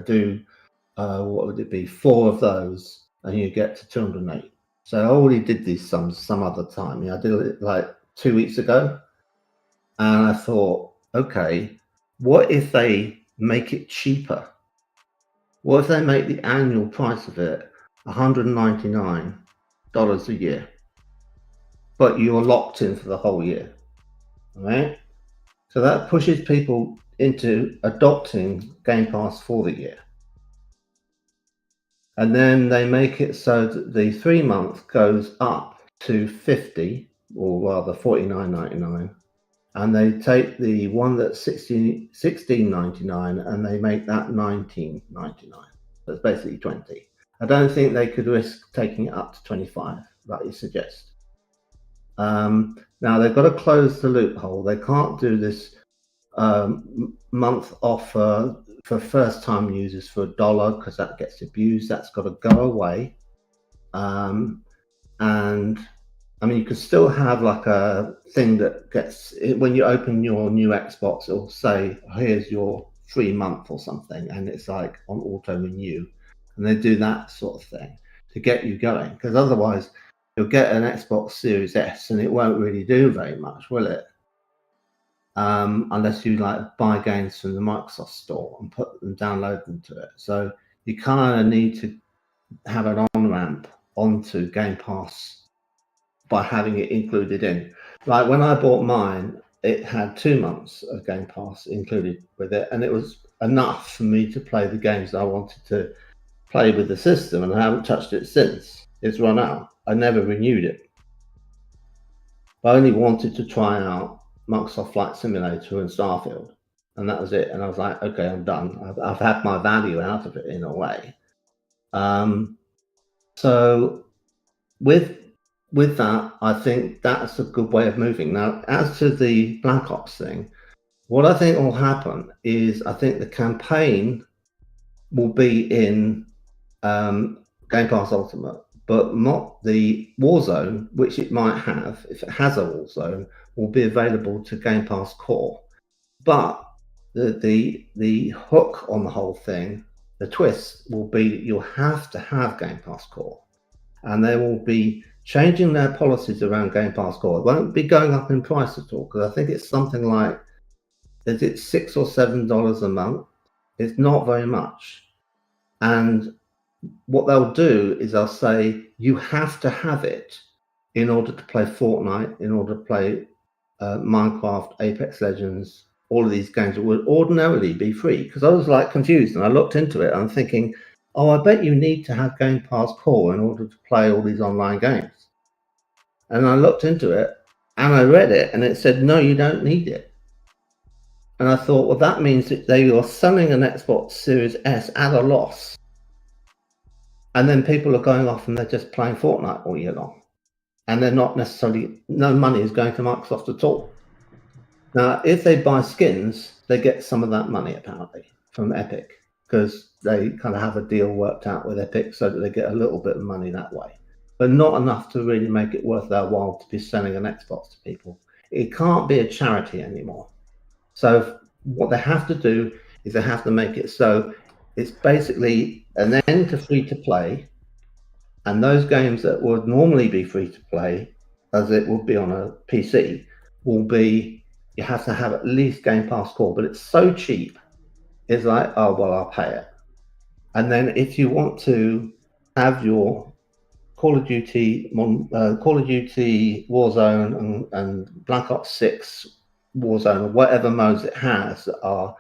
do what would it be, 4 of those, and you get to 208. So I already did these sums some other time. I did it like 2 weeks ago, and I thought, okay, what if they make it cheaper? What if they make the annual price of it $199 a year, but you're locked in for the whole year, right? So that pushes people into adopting Game Pass for the year. And then they make it so that the 3 month goes up to $50, or rather $49.99, and they take the one that's $16.99 and they make that $19.99. That's basically 20. I don't think they could risk taking it up to 25, like you suggest. Now they've got to close the loophole. They can't do this month offer for first-time users for $1 because that gets abused. That's got to go away. And I mean, you can still have like a thing that gets, when you open your new Xbox, it'll say, here's your free month or something, and it's like on auto renew, and they do that sort of thing to get you going, because otherwise you'll get an Xbox Series S and it won't really do very much, will it? Unless you like buy games from the Microsoft store and put them, download them to it. So you kind of need to have an on-ramp onto Game Pass by having it included in. Like when I bought mine, it had 2 months of Game Pass included with it, and it was enough for me to play the games I wanted to play with the system, and I haven't touched it since. It's run out. I never renewed it. I only wanted to try out Microsoft Flight Simulator and Starfield, and that was it. And I was like, okay, I'm done. I've had my value out of it in a way. So with that, I think that's a good way of moving. Now, as to the Black Ops thing, what I think will happen is I think the campaign will be in Game Pass Ultimate, but not the Warzone, which it might have. If it has a Warzone, will be available to Game Pass Core. But the hook on the whole thing, the twist, will be that you'll have to have Game Pass Core, and they will be changing their policies around Game Pass Core. It won't be going up in price at all, because I think it's something like, is it $6 or $7 a month? It's not very much. And what they'll do is they'll say you have to have it in order to play Fortnite, in order to play Minecraft, Apex Legends, all of these games that would ordinarily be free. Because I was like confused, and I looked into it, and I'm thinking, oh, I bet you need to have Game Pass Core in order to play all these online games. And I looked into it, and I read it, and it said, no, you don't need it. And I thought, well, that means that they are selling an Xbox Series S at a loss. And then people are going off and they're just playing Fortnite all year long. And they're not necessarily, no money is going to Microsoft at all. Now, if they buy skins, they get some of that money apparently from Epic, because they kind of have a deal worked out with Epic so that they get a little bit of money that way, but not enough to really make it worth their while to be selling an Xbox to people. It can't be a charity anymore. So what they have to do is they have to make it so it's basically an end to free to play, and those games that would normally be free to play, as it would be on a PC, will be, you have to have at least Game Pass Core, but it's so cheap, it's like, oh, well, I'll pay it. And then if you want to have your Call of Duty Warzone and Black Ops 6 Warzone, or whatever modes it has that are,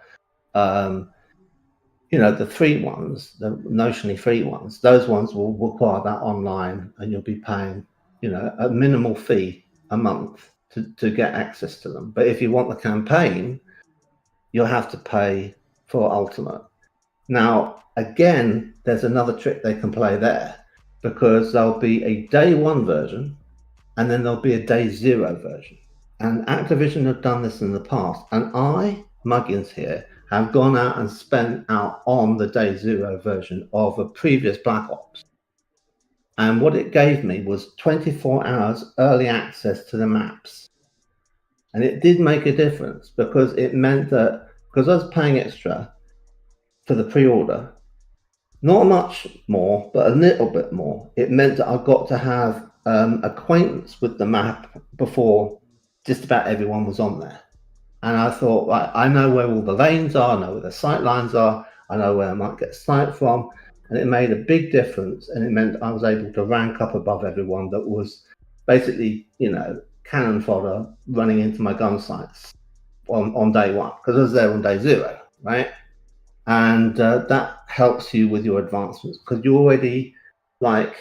the free ones, the notionally free ones, those ones will require that online, and you'll be paying, a minimal fee a month to get access to them. But if you want the campaign, you'll have to pay for Ultimate. Now, again, there's another trick they can play there, because there'll be a day one version, and then there'll be a day zero version. And Activision have done this in the past, and Muggins here, have gone out and spent out on the day zero version of a previous Black Ops. And what it gave me was 24 hours early access to the maps. And it did make a difference because it meant that, because I was paying extra for the pre-order, not much more, but a little bit more, it meant that I got to have acquaintance with the map before just about everyone was on there. And I thought, right, I know where all the lanes are, I know where the sight lines are, I know where I might get sight from. And it made a big difference. And it meant I was able to rank up above everyone that was basically, cannon fodder running into my gun sights on day one, because I was there on day 0, right? And that helps you with your advancements because you're already like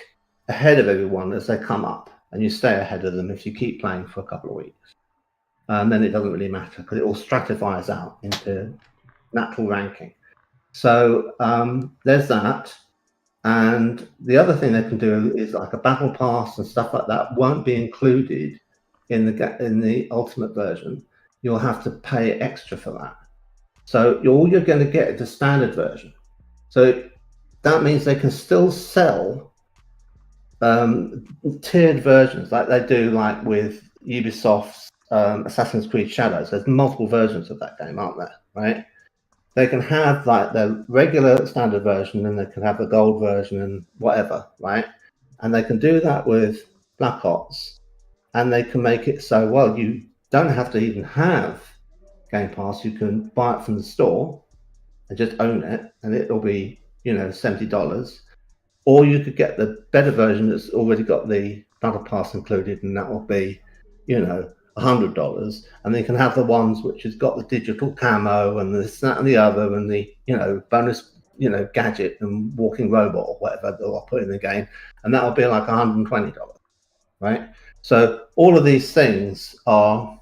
ahead of everyone as they come up, and you stay ahead of them if you keep playing for a couple of weeks. And then it doesn't really matter because it all stratifies out into natural ranking. So there's that. And the other thing they can do is like a battle pass and stuff like that won't be included in the ultimate version. You'll have to pay extra for that. So all you're going to get is the standard version. So that means they can still sell tiered versions like they do like with Ubisoft's Assassin's Creed Shadows. There's multiple versions of that game, aren't there? Right? They can have like the regular standard version, and they can have the gold version and whatever, right? And they can do that with Black Ops, and they can make it so, well, you don't have to even have Game Pass. You can buy it from the store and just own it, and it'll be, $70. Or you could get the better version that's already got the Battle Pass included, and that will be, $100, and then you can have the ones which has got the digital camo and this, that, and the other, and the bonus gadget and walking robot or whatever they'll put in the game, and that will be like $120, right? So all of these things are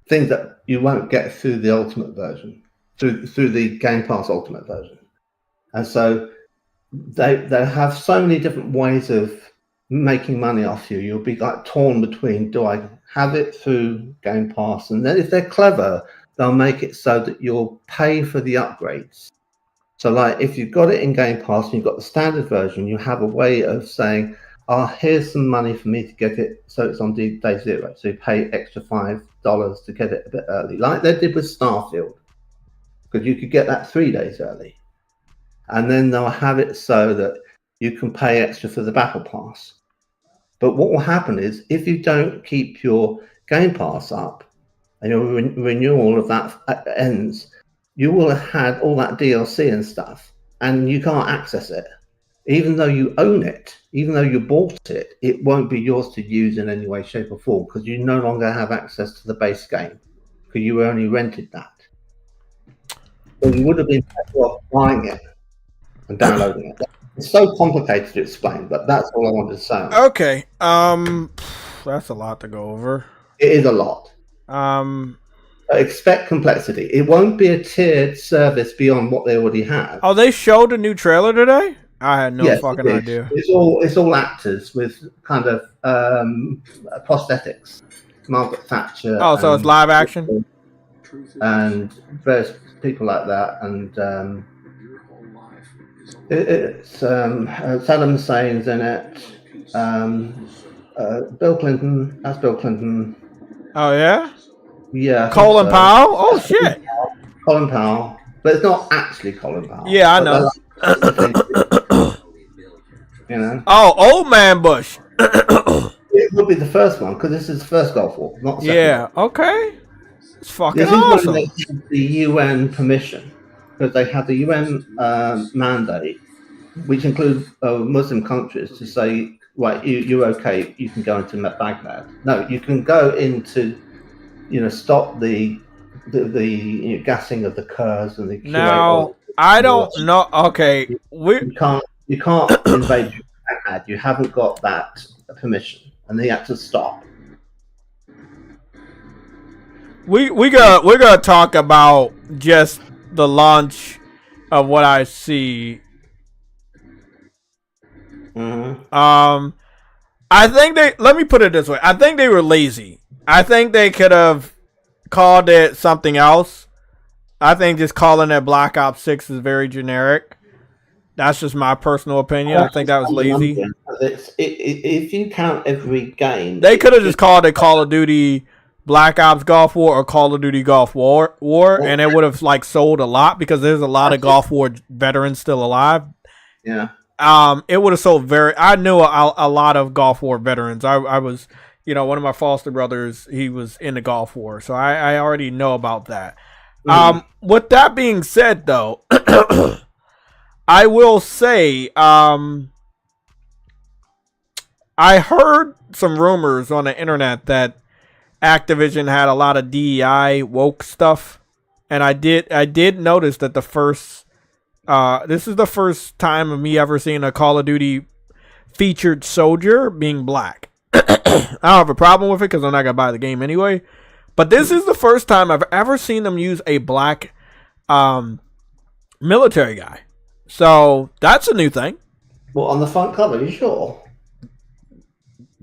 things that you won't get through the ultimate version, through the Game Pass Ultimate version, and so they have so many different ways of making money off you. You'll be like torn between, do I have it through Game Pass? And then if they're clever, they'll make it so that you'll pay for the upgrades. So like if you've got it in Game Pass and you've got the standard version, you have a way of saying, here's some money for me to get it so it's on day 0. So you pay extra $5 to get it a bit early, like they did with Starfield, because you could get that 3 days early. And then they'll have it so that you can pay extra for the Battle Pass. But what will happen is, if you don't keep your Game Pass up and your renewal of that ends, you will have had all that DLC and stuff, and you can't access it. Even though you own it, even though you bought it, it won't be yours to use in any way, shape, or form, because you no longer have access to the base game, because you only rented that. So you would have been better off buying it and downloading it. It's so complicated to explain, but that's all I wanted to say. Okay. That's a lot to go over. It is a lot. Expect complexity. It won't be a tiered service beyond what they already have. Oh, they showed a new trailer today? I had no fucking idea. It's all actors with kind of prosthetics. Margaret Thatcher. Oh, so it's live action? And various people like that. And it's Saddam Hussein's in it. Bill Clinton. That's Bill Clinton. Oh, yeah? Yeah. Colin Powell? Oh, shit. Colin Powell. But it's not actually Colin Powell. Yeah, I know. Oh, Old Man Bush. It will be the first one, because this is the first Gulf War, not the second. Yeah, okay. It's fucking this awesome. This is when they had the UN permission, because they had the UN mandate, which includes Muslim countries, to say, right, you're okay, you can go into Baghdad. No, you can go into, stop the gassing of the Kurds and the Kuwait. Now, I don't know. Okay, you can't invade Baghdad. You haven't got that permission, and they had to stop. We're gonna talk about just the launch of what I see. Mm-hmm. I think let me put it this way. I think they were lazy. I think they could have called it something else. I think just calling it Black Ops 6 is very generic. That's just my personal opinion. I think that was lazy. If you count every game, They could have just called it Call of Duty Black Ops Gulf War or Call of Duty Gulf War, and it would have like sold a lot because there's a lot of Gulf War veterans still alive. Yeah. It would have sold I knew a lot of Gulf War veterans. I was, one of my foster brothers, he was in the Gulf War, so I already know about that. With that being said, though, I will say, I heard some rumors on the internet that Activision had a lot of DEI woke stuff, and I did notice that this is the first time of me ever seeing a Call of Duty featured soldier being black. I don't have a problem with it because I'm not gonna buy the game anyway. But this is the first time I've ever seen them use a black military guy. So that's a new thing. Well, on the front cover, you sure?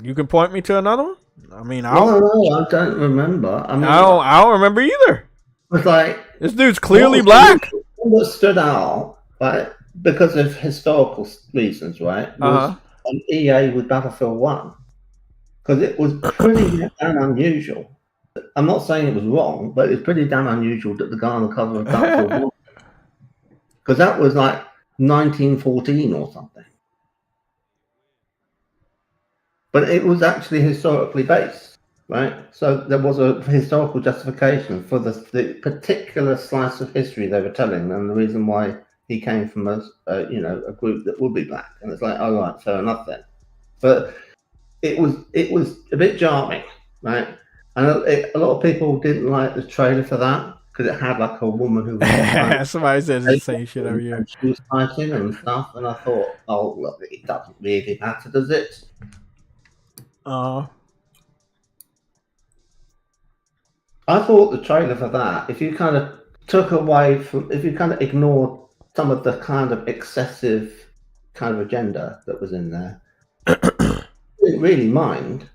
You can point me to another one. I mean, I don't remember. I don't remember either. It's like this dude's clearly black. What stood out, right, because of historical reasons, right, was EA with Battlefield 1. Because it was pretty damn unusual. I'm not saying it was wrong, but it's pretty damn unusual that the guy on the cover of Battlefield 1. Because that was like 1914 or something. But it was actually historically based, right? So there was a historical justification for the particular slice of history they were telling, and the reason why he came from a group that would be black. And it's like, oh right, fair enough then. But it was a bit jarring, right? And a lot of people didn't like the trailer for that because it had like a woman who was somebody says the same shit every year. She was fighting and stuff, and I thought, oh look, it doesn't really matter, does it? I thought the trailer for that, if you kind of ignored some of the kind of excessive kind of agenda that was in there, I didn't really mind,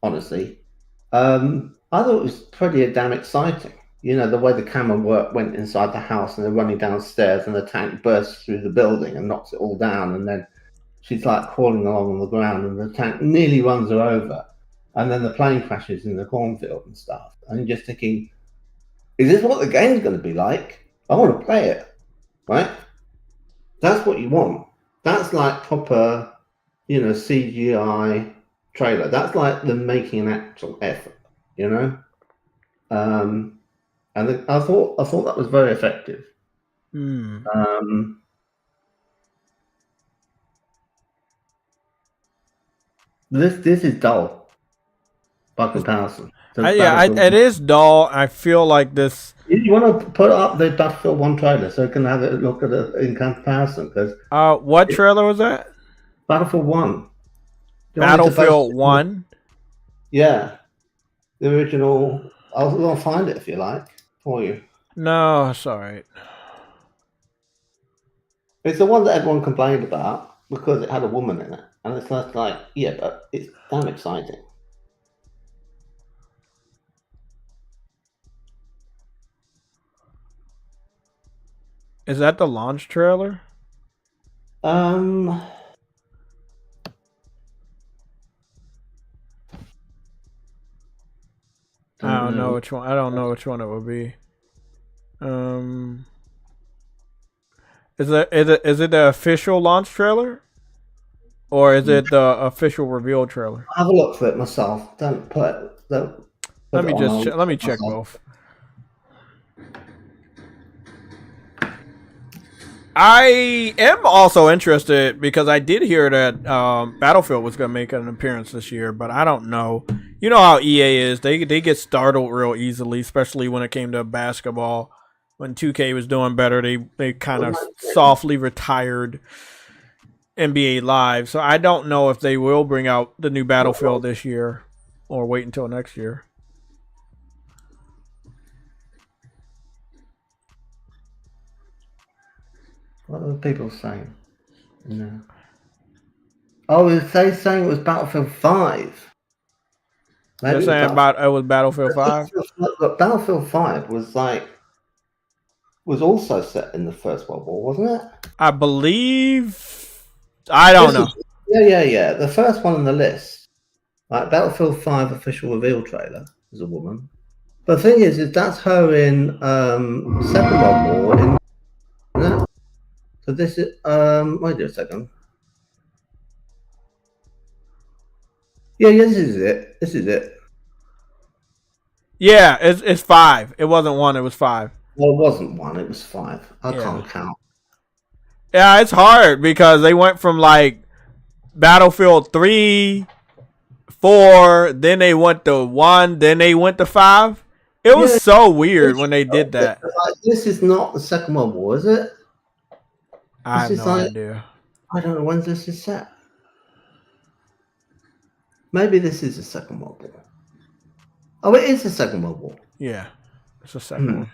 honestly. I thought it was pretty damn exciting. The way the camera went inside the house and they're running downstairs and the tank bursts through the building and knocks it all down, and then she's like crawling along on the ground and the tank nearly runs her over, and then the plane crashes in the cornfield and stuff. And you're just thinking, is this what the game's going to be like? I want to play it, right? That's what you want. That's like proper, CGI trailer. That's like them making an actual effort, and I thought that was very effective. This is dull by comparison. It is dull. I feel like this. You want to put up the Battlefield 1 trailer so you can have a look at it in comparison. What trailer was that? Battlefield 1. Battlefield 1? Yeah. The original. I'll find it if you like for you. No, it's alright. It's the one that everyone complained about because it had a woman in it. And it's like, yeah, but it's damn exciting. Is that the launch trailer? I don't know which one. I don't know which one it would be. Is it the official launch trailer? Or is it the official reveal trailer? I'll have a look for it myself. Let me check both. I am also interested because I did hear that Battlefield was going to make an appearance this year, but I don't know. You know how EA is. They get startled real easily, especially when it came to basketball. When 2K was doing better, they kind of softly retired NBA Live. So I don't know if they will bring out the new Battlefield this year or wait until next year. What are the people saying? No. Oh, they saying it was Battlefield 5. They're saying it was Battlefield 5? Look, Battlefield 5 was like was also set in the First World War, wasn't it? I believe. I don't know. Yeah. The first one on the list, like Battlefield 5 official reveal trailer, is a woman. But the thing is that's her in Second World War. Isn't it? So this is wait a second. Yeah, this is it. This is it. Yeah, it's 5. It wasn't 1. It was 5. Well, it wasn't 1. It was 5. I can't count. Yeah, it's hard because they went from like Battlefield 3, 4, then they went to 1, then they went to 5. It was so weird when they did that. This is not the Second World War, is it? I have no idea. I don't know when this is set. Maybe this is the Second World War. Oh, it is the Second World War. Yeah, it's the second one.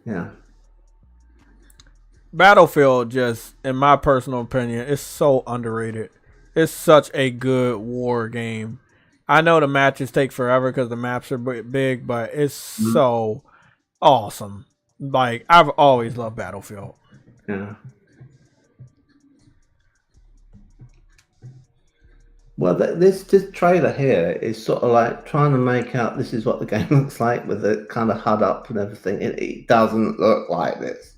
Yeah. Battlefield, just in my personal opinion, is so underrated. It's such a good war game. I know the matches take forever because the maps are big, but it's so awesome. Like, I've always loved Battlefield. Yeah. Well, this trailer here is sort of like trying to make out this is what the game looks like with the kind of HUD up and everything. It doesn't look like this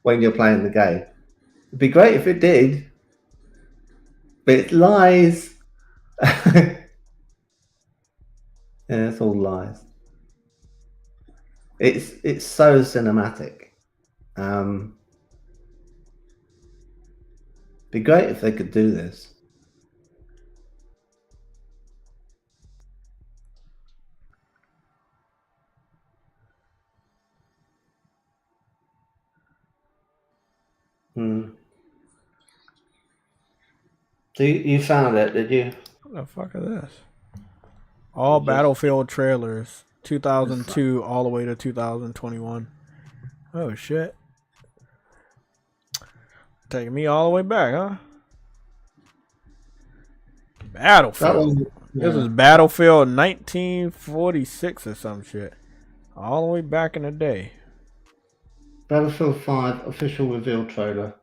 when you're playing the game. It'd be great if it did, but it lies. Yeah, it's all lies. It's so cinematic. Be great if they could do this. So you found it, did you? What the fuck is this? All Battlefield trailers, 2002 all the way to 2021. Oh shit! Taking me all the way back, huh? Battlefield. This is Battlefield 1946 or some shit. All the way back in the day. Battlefield 5 official reveal trailer.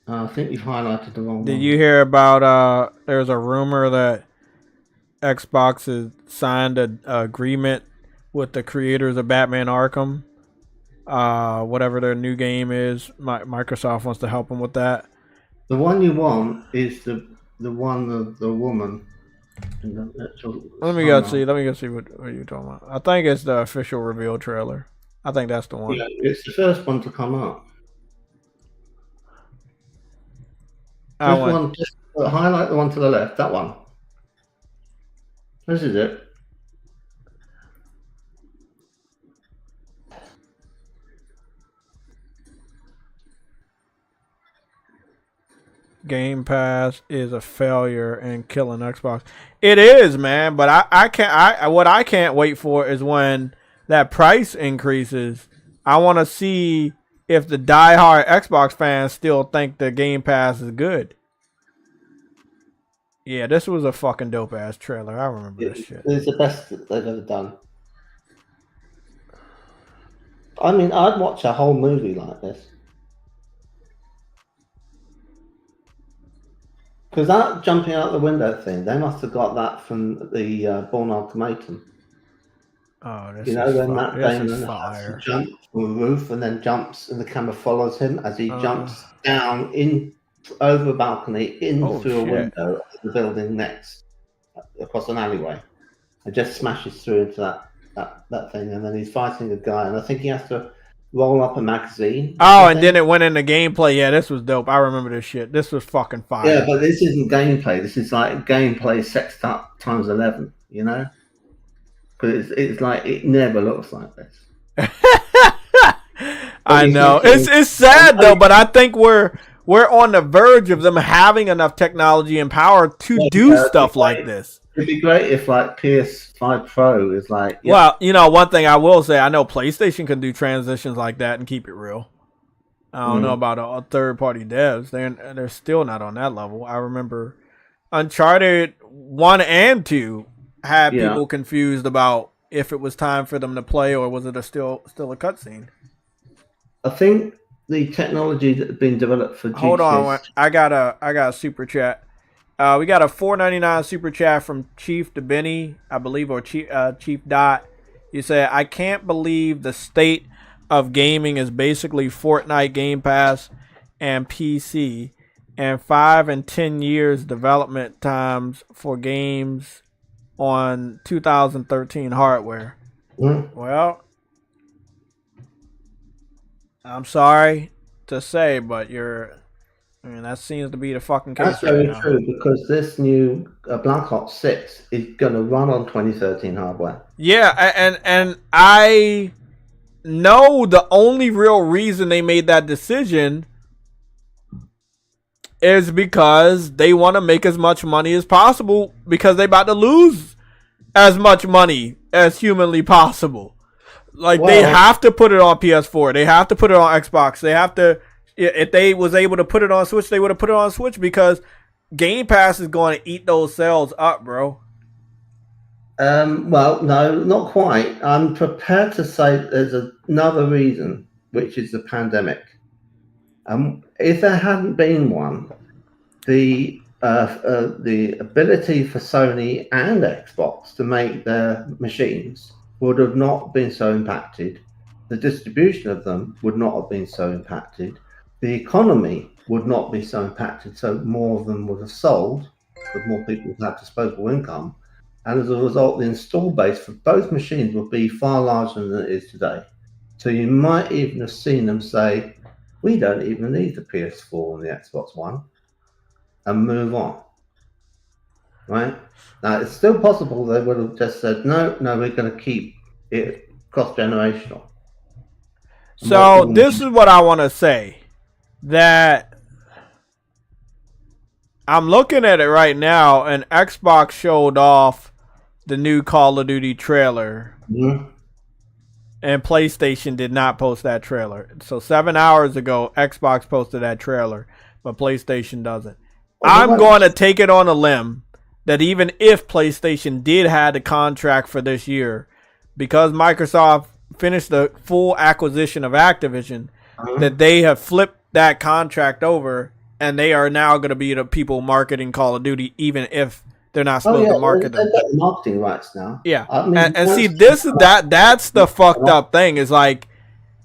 I think you've highlighted the wrong one. Did you hear about there's a rumor that Xbox has signed an agreement with the creators of Batman Arkham? Whatever their new game is, Microsoft wants to help them with that. The one you want is the one of the woman. Let me go see what you're talking about. I think it's the official reveal trailer. I think that's the one. Yeah, it's the first one to come up. Just highlight the one to the left. That one. This is it. Game Pass is a failure and killing Xbox. It is, man, but I can't wait for is when that price increases. I want to see if the diehard Xbox fans still think the Game Pass is good. Yeah, this was a fucking dope ass trailer. I remember this shit. It's the best that they've ever done. I mean, I'd watch a whole movie like this. Because that jumping out the window thing, they must have got that from the Bourne Ultimatum. Oh, this is fire. Jumps from a roof and then jumps, and the camera follows him as he jumps down over a balcony through a window of the building next, across an alleyway, and just smashes through into that thing, and then he's fighting a guy, and I think he has to roll up a magazine. Oh, and then it went into gameplay. Yeah, this was dope. I remember this shit. This was fucking fire. Yeah, but this isn't gameplay. This is like gameplay sexed up times 11. You know, because it's like it never looks like this. I know it's sad though, but I think we're on the verge of them having enough technology and power to do stuff like this. It'd be great if like PS5 Pro is like. Yeah. Well, you know, one thing I will say, I know PlayStation can do transitions like that and keep it real. I don't know about third-party devs; they're still not on that level. I remember Uncharted 1 and 2 had Yeah. people confused about if it was time for them to play or was it still a cutscene. I think the technology that had been developed for Hold on, GTS. I got a super chat. We got a $4.99 super chat from Chief DeBenny, I believe, or Chief Dot. He said, "I can't believe the state of gaming is basically Fortnite Game Pass and PC, and 5 and 10 years development times for games on 2013 hardware." Well, I'm sorry to say, but that seems to be the fucking case. That's very true, because this new Black Ops 6 is going to run on 2013 hardware. Yeah, and I know the only real reason they made that decision is because they want to make as much money as possible, because they about to lose as much money as humanly possible. Like, they have to put it on PS4. They have to put it on Xbox. They have to. If they was able to put it on Switch, they would have put it on Switch, because Game Pass is going to eat those sales up, bro. Well, no, not quite. I'm prepared to say there's another reason, which is the pandemic. If there hadn't been one, the ability for Sony and Xbox to make their machines would have not been so impacted. The distribution of them would not have been so impacted. The economy would not be so impacted, so more of them would have sold, because more people would have disposable income. And as a result, the install base for both machines would be far larger than it is today. So you might even have seen them say, we don't even need the PS4 and the Xbox One, and move on. Right? Now, it's still possible they would have just said, no, we're going to keep it cross-generational. So this is what I want to say. That I'm looking at it right now, and Xbox showed off the new Call of Duty trailer, and PlayStation did not post that trailer. So 7 hours ago, Xbox posted that trailer, but PlayStation doesn't. I'm going to take it on a limb that even if PlayStation did have the contract for this year, because Microsoft finished the full acquisition of Activision, that they have flipped that contract over, and they are now going to be the people marketing Call of Duty, even if they're not supposed to market them. They've got marketing rights now. Yeah, and see, that's the fucked up thing. Is like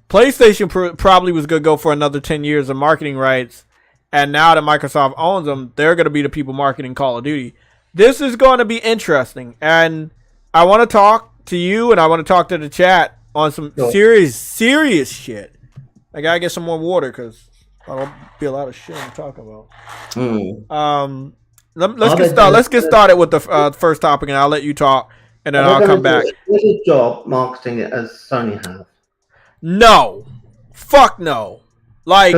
PlayStation probably was going to go for another 10 years of marketing rights, and now that Microsoft owns them, they're going to be the people marketing Call of Duty. This is going to be interesting, and I want to talk to you, and I want to talk to the chat on some serious shit. I gotta get some more water because that'll be a lot of shit I'm talking about. Let's get started with the first topic, and I'll let you talk, and then I'll come back. What's his job marketing it as Sony have? No, fuck no. Like,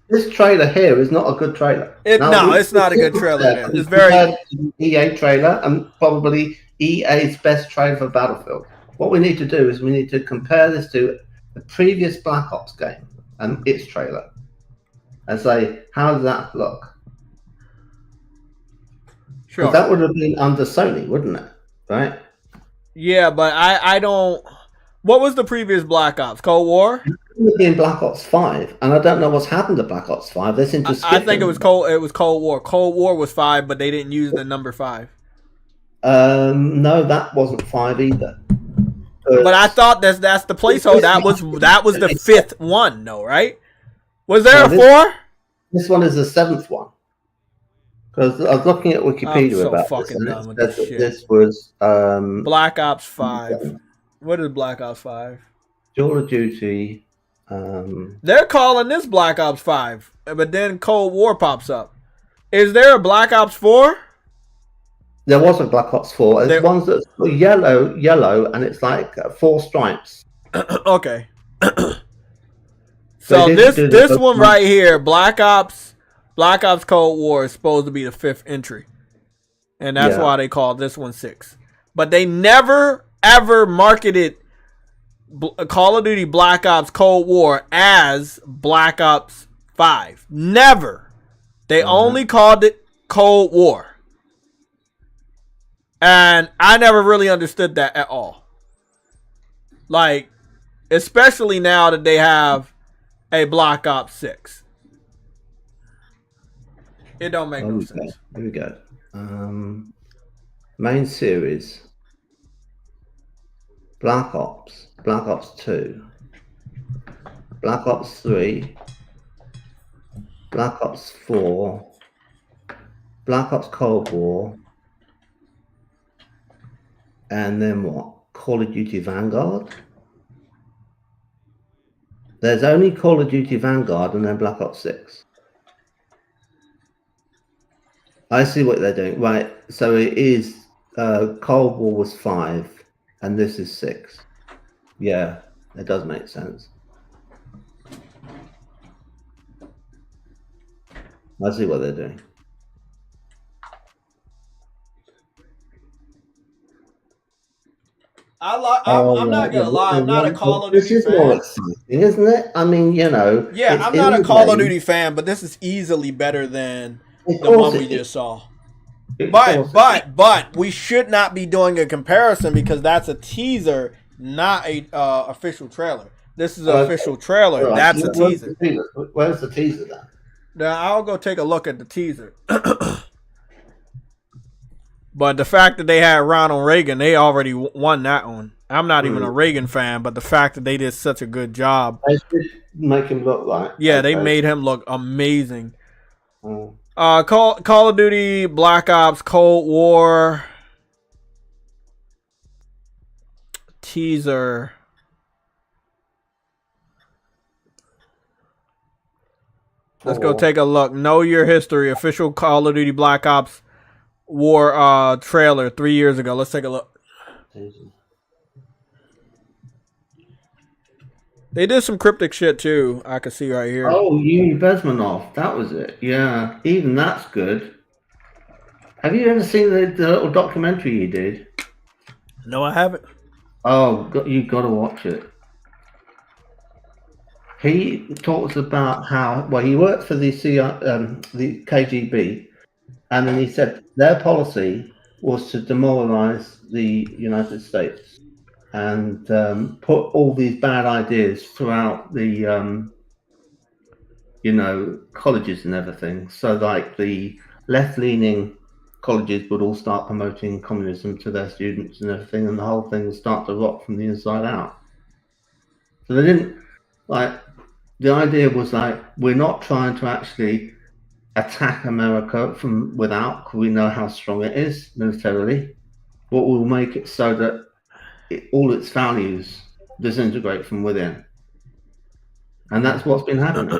this trailer here is not a good trailer. It's not a good trailer. It's very EA trailer, and probably EA's best trailer for Battlefield. What we need to do is we need to compare this to the previous Black Ops game and its trailer, and say, how does that look? Sure. That would have been under Sony, wouldn't it? Right? Yeah, but I don't. What was the previous Black Ops? Cold War? It would have been Black Ops 5, and I don't know what's happened to Black Ops 5. They seem to skip I think it was Cold War. Cold War was 5, but they didn't use the number 5. No, that wasn't 5 either. But I thought that's the placeholder. That was the 5th one, no, right? Was there a 4? This one is the 7th one. Because I was looking at Wikipedia about this. This was Black Ops 5. What is Black Ops 5? Call of Duty. They're calling this Black Ops 5, but then Cold War pops up. Is there a Black Ops 4? There wasn't Black Ops 4. There's ones that's yellow, and it's like 4 stripes. Okay. So this one right here, Black Ops Cold War, is supposed to be the 5th entry, and that's why they call this one 6. But they never ever marketed Call of Duty Black Ops Cold War as Black Ops 5. Never. They only called it Cold War. And I never really understood that at all. Like, especially now that they have a Black Ops 6. It don't make no sense. Here we go. Main series. Black Ops 2, Black Ops 3, Black Ops 4, Black Ops Cold War, and then what? Call of Duty Vanguard? There's only Call of Duty Vanguard and then Black Ops 6. I see what they're doing. Right, so it is Cold War was 5 and this is 6. Yeah, it does make sense. I see what they're doing. I'm not gonna lie. I'm not a Call of Duty fan. This is more exciting, isn't it? I mean, you know. Yeah, I'm not a Call of Duty fan, but this is easily better than the one we just saw. But we should not be doing a comparison because that's a teaser, not a official trailer. This is an official trailer. Right. That's a teaser. Where's the teaser then? Now I'll go take a look at the teaser. But the fact that they had Ronald Reagan, they already won that one. I'm not even a Reagan fan, but the fact that they did such a good job. They did make him look like. Yeah, they made him look amazing. Call of Duty, Black Ops, Cold War. Teaser. Let's go take a look. Know Your History, official Call of Duty Black Ops War trailer 3 years ago. Let's take a look. They did some cryptic shit too. I can see right here. Oh, Yuri Bezmenov. That was it. Yeah, even that's good. Have you ever seen the little documentary he did? No, I haven't. Oh, you got to watch it. He talks about how he worked for the KGB, and then he said their policy was to demoralize the United States and put all these bad ideas throughout the colleges and everything. So like the left-leaning colleges would all start promoting communism to their students and everything, and the whole thing would start to rot from the inside out. So they didn't the idea was we're not trying to actually attack America from without, because we know how strong it is militarily. What will make it so that all its values disintegrate from within. And that's what's been happening.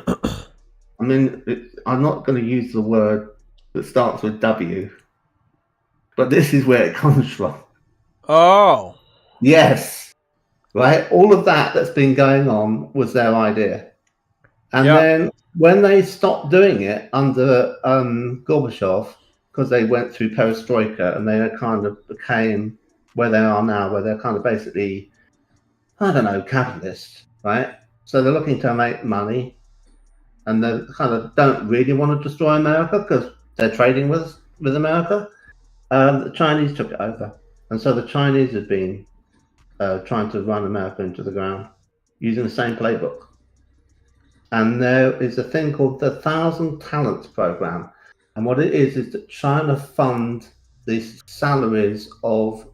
I mean, I'm not going to use the word that starts with W, but this is where it comes from. Oh. Yes. Right? All of that's been going on was their idea. And then when they stopped doing it under Gorbachev, because they went through perestroika and they kind of became where they are now, where they're kind of basically, I don't know, capitalists, right? So they're looking to make money, and they kind of don't really want to destroy America because they're trading with America. The Chinese took it over, and so the Chinese have been trying to run America into the ground using the same playbook. And there is a thing called the 1,000 Talents Program, and what it is that China fund the salaries of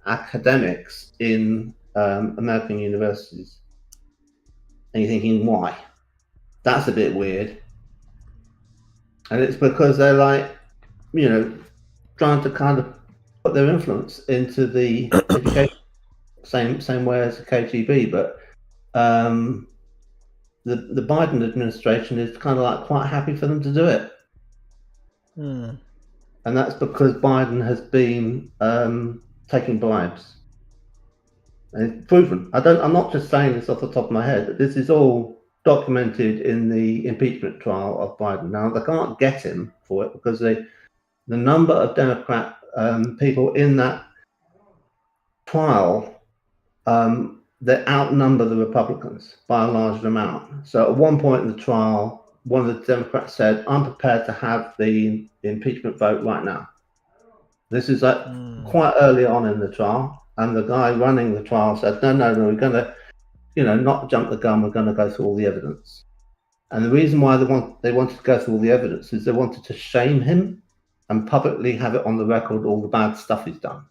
academics in American universities. And you're thinking, why? That's a bit weird. And it's because they're trying to kind of put their influence into the education, same way as the KGB. But the Biden administration is kind of quite happy for them to do it. And that's because Biden has been taking bribes. And it's proven. I'm not just saying this off the top of my head. This is all documented in the impeachment trial of Biden. Now, they can't get him for it because the number of Democrat people in that trial, they outnumber the Republicans by a large amount. So at one point in the trial, one of the Democrats said, I'm prepared to have the impeachment vote right now. This is like quite early on in the trial, and the guy running the trial said, no, we're going to, not jump the gun. We're going to go through all the evidence. And the reason why they wanted to go through all the evidence is they wanted to shame him and publicly have it on the record all the bad stuff he's done.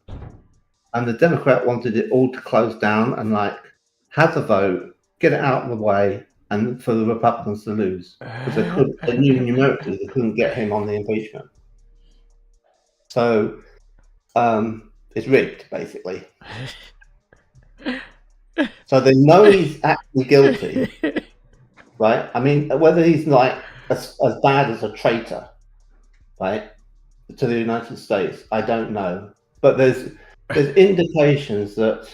And the Democrat wanted it all to close down and have the vote, get it out of the way, and for the Republicans to lose, because they knew numerically they couldn't get him on the impeachment. So it's rigged, basically. So they know he's actually guilty, right? I mean, whether he's as bad as a traitor, right, to the United States, I don't know. But there's indications that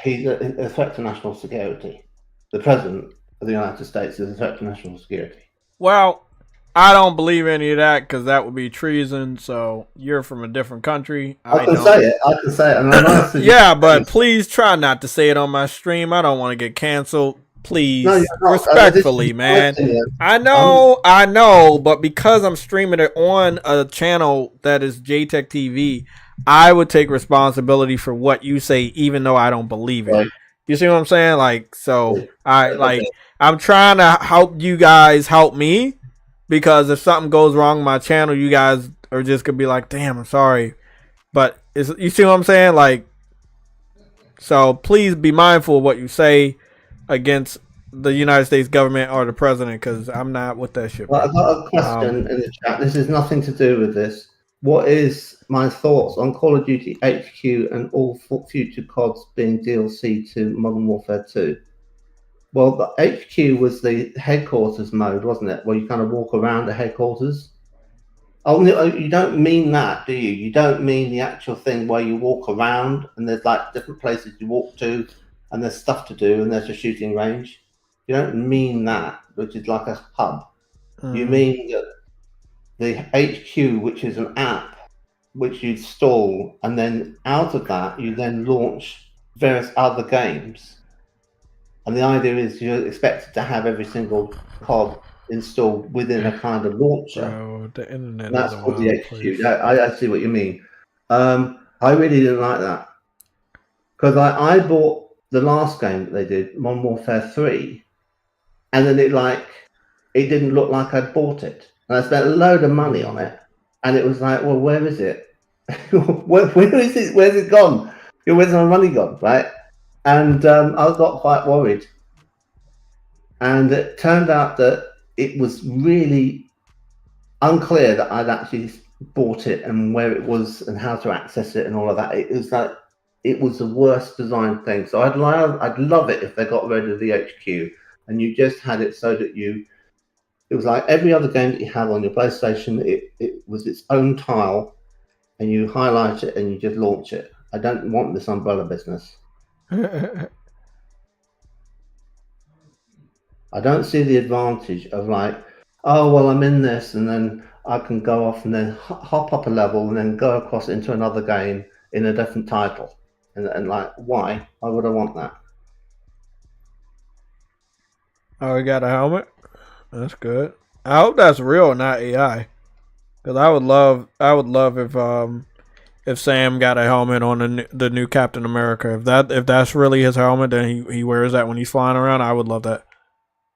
he's a threat to national security. The president of the United States is a threat to national security. Well, I don't believe any of that because that would be treason. So you're from a different country. I can say it. And yeah, but please try not to say it on my stream. I don't want to get canceled. Please, respectfully, man. I know, but because I'm streaming it on a channel that is JayTechTV, I would take responsibility for what you say, even though I don't believe it. Right. You see what I'm saying? I'm trying to help you guys help me, because if something goes wrong on my channel, you guys are just gonna be like, "Damn, I'm sorry," but you see what I'm saying? So please be mindful of what you say against the United States government or the president, because I'm not with that shit. Well, I've got a question in the chat. This has nothing to do with this. What is my thoughts on Call of Duty HQ and all future CODs being DLC to Modern Warfare 2? Well, the HQ was the headquarters mode, wasn't it? Where you kind of walk around the headquarters. Oh, you don't mean that, do you? You don't mean the actual thing where you walk around and there's different places you walk to and there's stuff to do and there's a shooting range. You don't mean that, which is like a hub. You mean that the HQ, which is an app which you install, and then out of that you then launch various other games. And the idea is you're expected to have every single COD installed within a kind of launcher. Bro, the internet. And that's called the HQ. I see what you mean. I really didn't like that, because I bought the last game that they did, Modern Warfare 3, and then it didn't look like I'd bought it. And I spent a load of money on it, and it was like, well, where is it? where is it? Where's it gone? Where's my money gone, right? And I got quite worried. And it turned out that it was really unclear that I'd actually bought it and where it was and how to access it and all of that. It was the worst designed thing. So I'd love it if they got rid of the HQ and you just had it so that it was like every other game that you have on your PlayStation. It was its own tile, and you highlight it and you just launch it. I don't want this umbrella business. I don't see the advantage of oh, well, I'm in this, and then I can go off and then hop up a level and then go across into another game in a different title. And why? Why would I want that? Oh, we got a helmet? That's good. I hope that's real, not AI. Because I would love if Sam got a helmet on the new Captain America. If that's really his helmet, then he wears that when he's flying around. I would love that.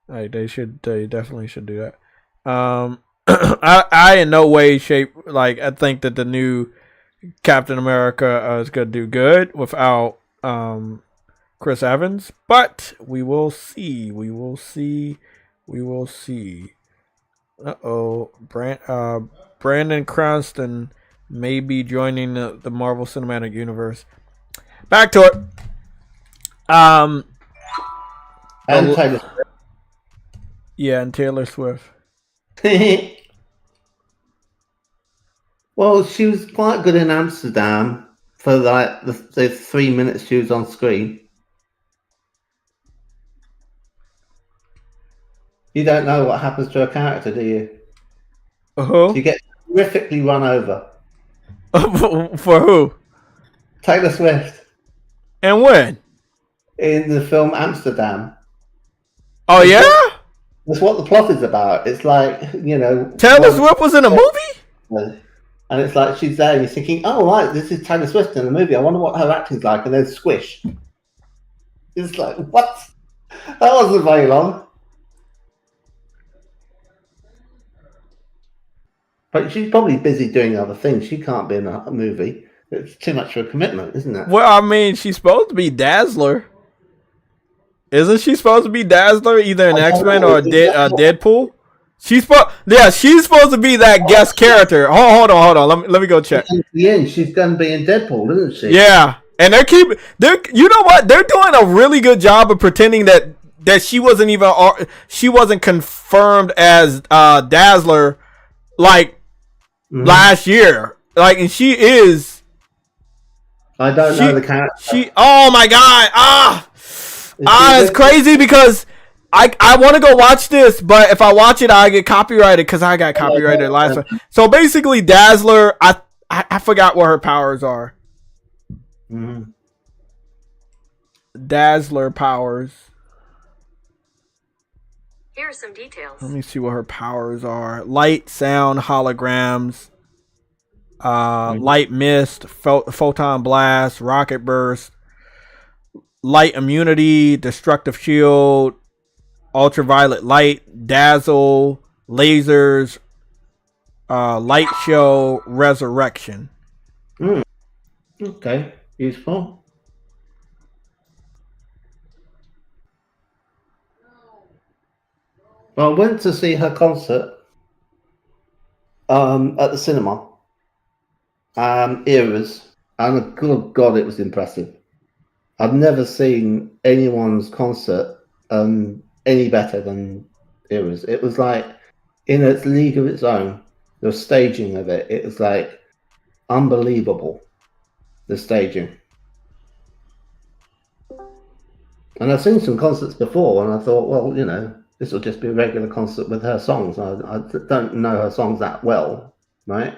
They definitely should do that. I in no way, shape, I think that the new Captain America is gonna do good without Chris Evans, but we will see. Brandon Cranston may be joining the Marvel Cinematic Universe. Back to it. And Taylor Swift. Yeah, and Taylor Swift. Well, she was quite good in Amsterdam for the 3 minutes she was on screen. You don't know what happens to her character, do you? She gets horrifically run over. For who? Taylor Swift. And when? In the film Amsterdam. Oh, yeah? That's what the plot is about. It's Taylor Swift was in a movie? And it's like she's there and you're thinking, oh, right, this is Taylor Swift in the movie. I wonder what her acting's like. And then squish. It's like, what? That wasn't very long. But she's probably busy doing other things. She can't be in a movie. It's too much of a commitment, isn't it? Well, I mean, she's supposed to be Dazzler. Isn't she supposed to be Dazzler, either in X-Men or Deadpool? She's supposed to be that guest character. Hold on. Let me go check. At the end, she's going to be in Deadpool, isn't she? Yeah, and you know what? They're doing a really good job of pretending that she wasn't confirmed as Dazzler like last year. Like, and she is. I don't know the character. Oh my god! It's crazy because I want to go watch this, but if I watch it, I get copyrighted because I got copyrighted last time. So basically, Dazzler, I forgot what her powers are. Mm-hmm. Dazzler powers. Here are some details. Let me see what her powers are. Light, sound, holograms, light mist, photon blast, rocket burst, light immunity, destructive shield, ultraviolet light, dazzle, lasers, light show, resurrection. Okay, useful. Well, I went to see her concert at the cinema. Eras, and good God, it was impressive. I've never seen anyone's concert any better than Eras. It was like in its league of its own. The staging of it was like unbelievable. The staging. And I've seen some concerts before, and I thought, well, you know, this will just be a regular concert with her songs. I don't know her songs that well, right?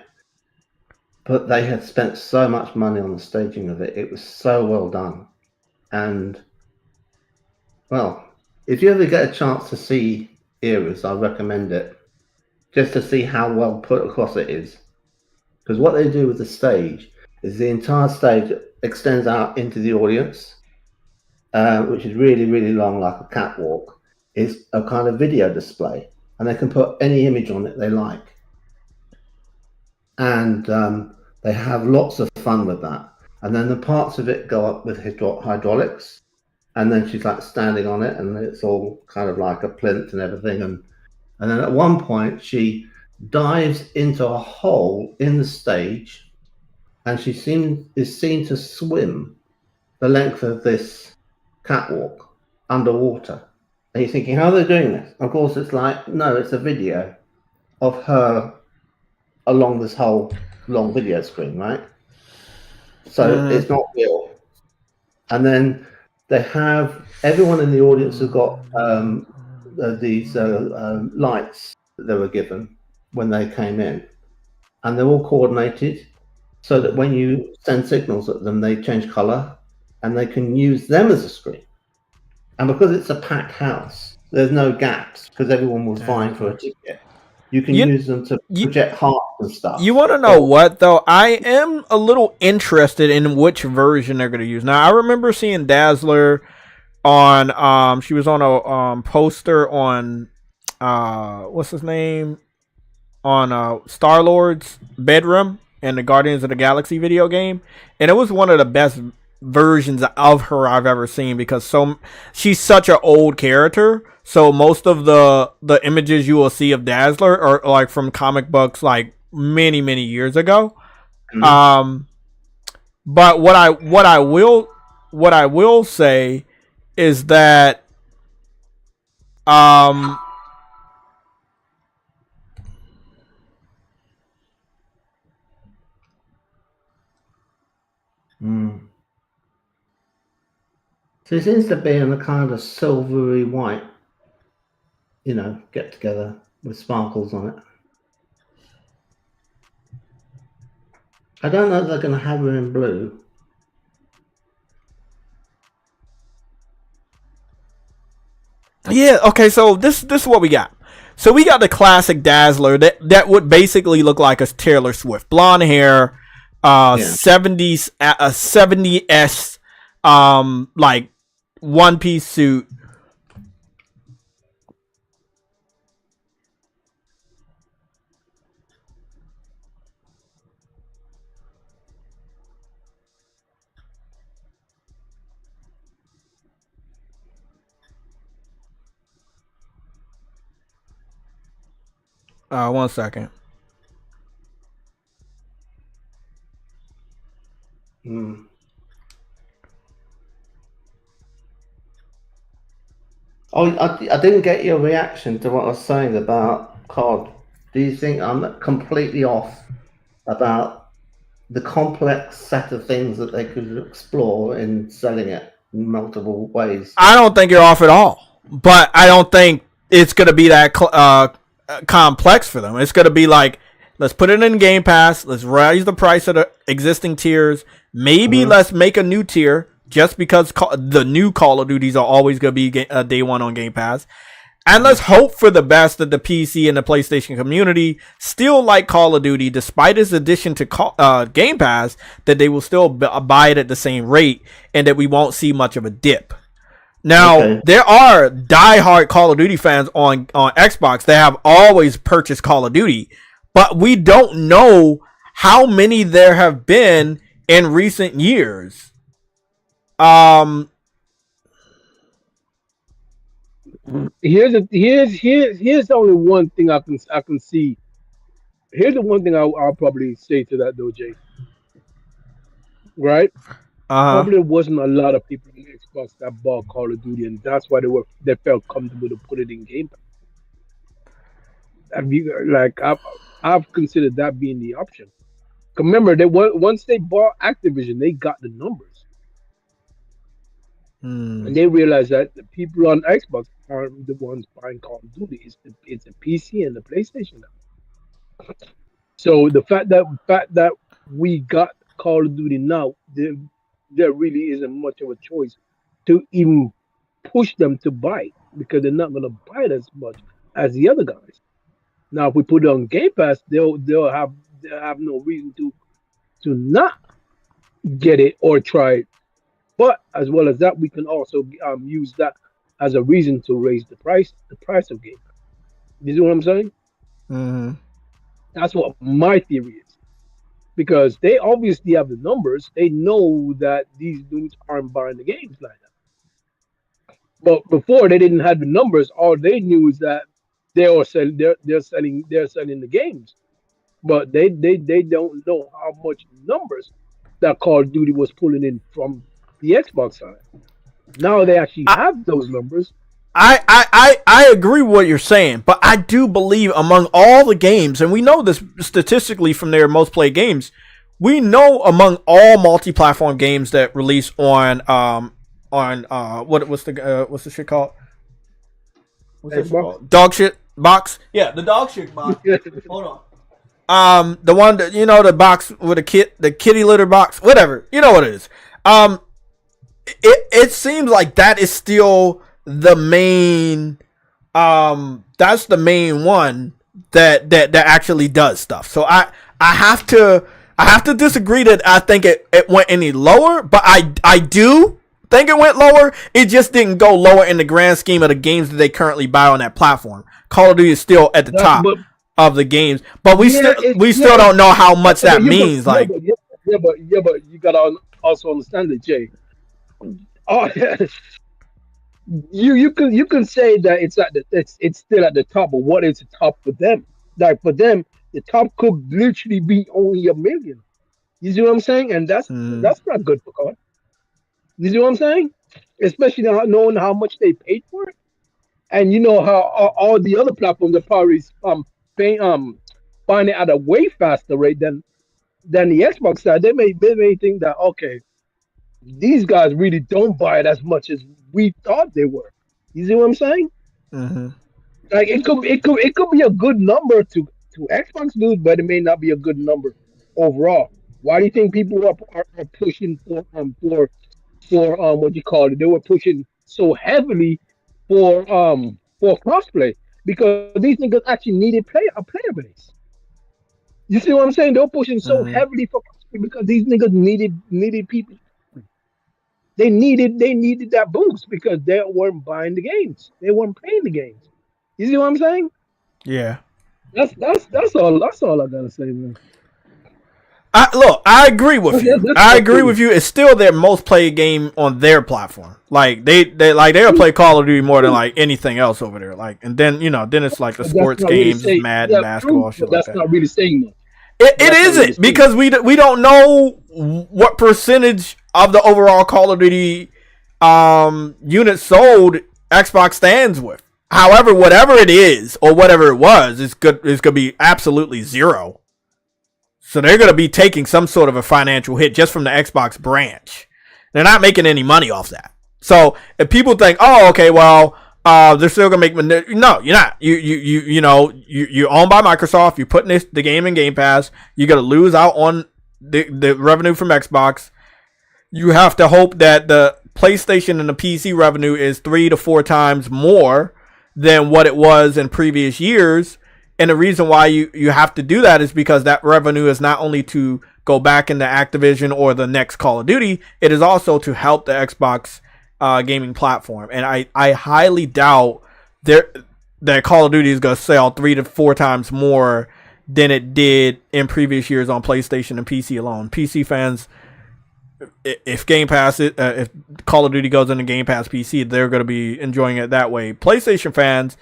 But they had spent so much money on the staging of it. It was so well done. And, well, if you ever get a chance to see Eras, I recommend it. Just to see how well put across it is. Because what they do with the stage is the entire stage extends out into the audience, which is really, really long, like a catwalk. It's a kind of video display, and they can put any image on it they like. And they have lots of fun with that. And then the parts of it go up with hydraulics, and then she's like standing on it, and it's all kind of like a plinth and everything. And then at one point, she dives into a hole in the stage, and she is seen to swim the length of this catwalk underwater. And you're thinking, how are they doing this? Of course, it's like, no, it's a video of her along this whole long video screen, right? So it's not real. And then they have everyone in the audience who got these lights that they were given when they came in. And they're all coordinated so that when you send signals at them, they change color and they can use them as a screen. And because it's a packed house, there's no gaps because everyone was vying for a ticket. You can use them to project hearts and stuff. You want to know what, though? I am a little interested in which version they're going to use. Now, I remember seeing Dazzler on, she was on a poster on, what's his name? On Star-Lord's bedroom in the Guardians of the Galaxy video game. And it was one of the best versions of her I've ever seen because she's such an old character. So most of the images you will see of Dazzler are like from comic books like many years ago. Mm-hmm. But what I will say is that So it seems to be in a kind of silvery white, you know, get together with sparkles on it. I don't know if they're going to have her in blue. Yeah, okay, so this is what we got. So we got the classic Dazzler that would basically look like a Taylor Swift, blonde hair, 70s, 70s, like one piece suit. One second. Oh, I didn't get your reaction to what I was saying about COD. Do you think I'm completely off about the complex set of things that they could explore in selling it in multiple ways? I don't think you're off at all, but I don't think it's going to be that complex for them. It's going to be like, let's put it in Game Pass. Let's raise the price of the existing tiers. Maybe let's make a new tier just because the new Call of Duties are always going to be day one on Game Pass. And let's hope for the best that the PC and the PlayStation community still like Call of Duty, despite its addition to Game Pass, that they will still buy it at the same rate and that we won't see much of a dip. Now, there are diehard Call of Duty fans on Xbox that have always purchased Call of Duty, but we don't know how many there have been in recent years. Here's only one thing I can see. Here's the one thing I'll probably say to that though, Jay. Right? Probably wasn't a lot of people in Xbox that bought Call of Duty, and that's why they felt comfortable to put it in Game Pass. I've considered that being the option. Remember, once they bought Activision, they got the numbers. And they realized that the people on Xbox aren't the ones buying Call of Duty. It's the PC and the PlayStation now. So the fact that we got Call of Duty now, there really isn't much of a choice to even push them to buy it, because they're not going to buy it as much as the other guys. Now, if we put it on Game Pass, they'll have no reason to not get it or try it. But as well as that, we can also use that as a reason to raise the price of Game Pass. You see what I'm saying? Mm-hmm. That's what my theory is. Because they obviously have the numbers. They know that these dudes aren't buying the games like that. But before they didn't have the numbers, all they knew is that they're selling the games. But they don't know how much numbers that Call of Duty was pulling in from the Xbox side. Now they actually have those numbers. I agree with what you're saying, but I do believe among all the games, and we know this statistically from their most played games, we know among all multi-platform games that release on what's the shit called? What's this called? Dog shit box? Yeah, the dog shit box. Hold on. The one that, you know, the box with the kitty litter box, whatever. You know what it is. It seems like that is still the main that's the main one that actually does stuff. So I have to disagree that I think it went any lower, but I do think it went lower. It just didn't go lower in the grand scheme of the games that they currently buy on that platform. Call of Duty is still at the top of the games, but we still don't know how much that means. But you gotta also understand that, Jay. You can say that it's still at the top, but what is the top for them? Like for them, the top could literally be only 1 million. You see what I'm saying? And that's not good for COD. You see what I'm saying? Especially knowing how much they paid for it, and you know how all the other platforms are probably buying it at a way faster rate than the Xbox side. They may think that, okay, these guys really don't buy it as much as we thought they were. You see what I'm saying? Mm-hmm. Like it could be a good number to Xbox dudes, but it may not be a good number overall. Why do you think people are pushing for what you call it? They were pushing so heavily for crossplay. because these niggas actually needed a player base. You see what I'm saying? They're pushing so Mhm. heavily for because these niggas needed people. They needed that boost because they weren't buying the games. They weren't playing the games. You see what I'm saying? Yeah. That's all I gotta say, man. I agree with you. That's I my agree with opinion. you. It's still their most played game on their platform. Like they'll play Call of Duty more than like anything else over there. Like, and then then it's like the But that's sports not really games, it's saying. Madden, Yeah, true. basketball, shit But like that's that. not really saying much. It That's not really isn't saying because much. we don't know what percentage of the overall Call of Duty units sold Xbox stands with. However, whatever it is or whatever it was, it's gonna be absolutely zero. So they're going to be taking some sort of a financial hit just from the Xbox branch. They're not making any money off that. So if people think, oh, okay, well, they're still going to make money. No, you're not. You're owned by Microsoft. You're putting the game in Game Pass. You're going to lose out on the revenue from Xbox. You have to hope that the PlayStation and the PC revenue is 3 to 4 times more than what it was in previous years. And the reason why you have to do that is because that revenue is not only to go back into Activision or the next Call of Duty, it is also to help the Xbox gaming platform. And I highly doubt that Call of Duty is going to sell 3 to 4 times more than it did in previous years on PlayStation and PC alone. PC fans, if Game Pass, if Call of Duty goes into Game Pass PC, they're going to be enjoying it that way. PlayStation fans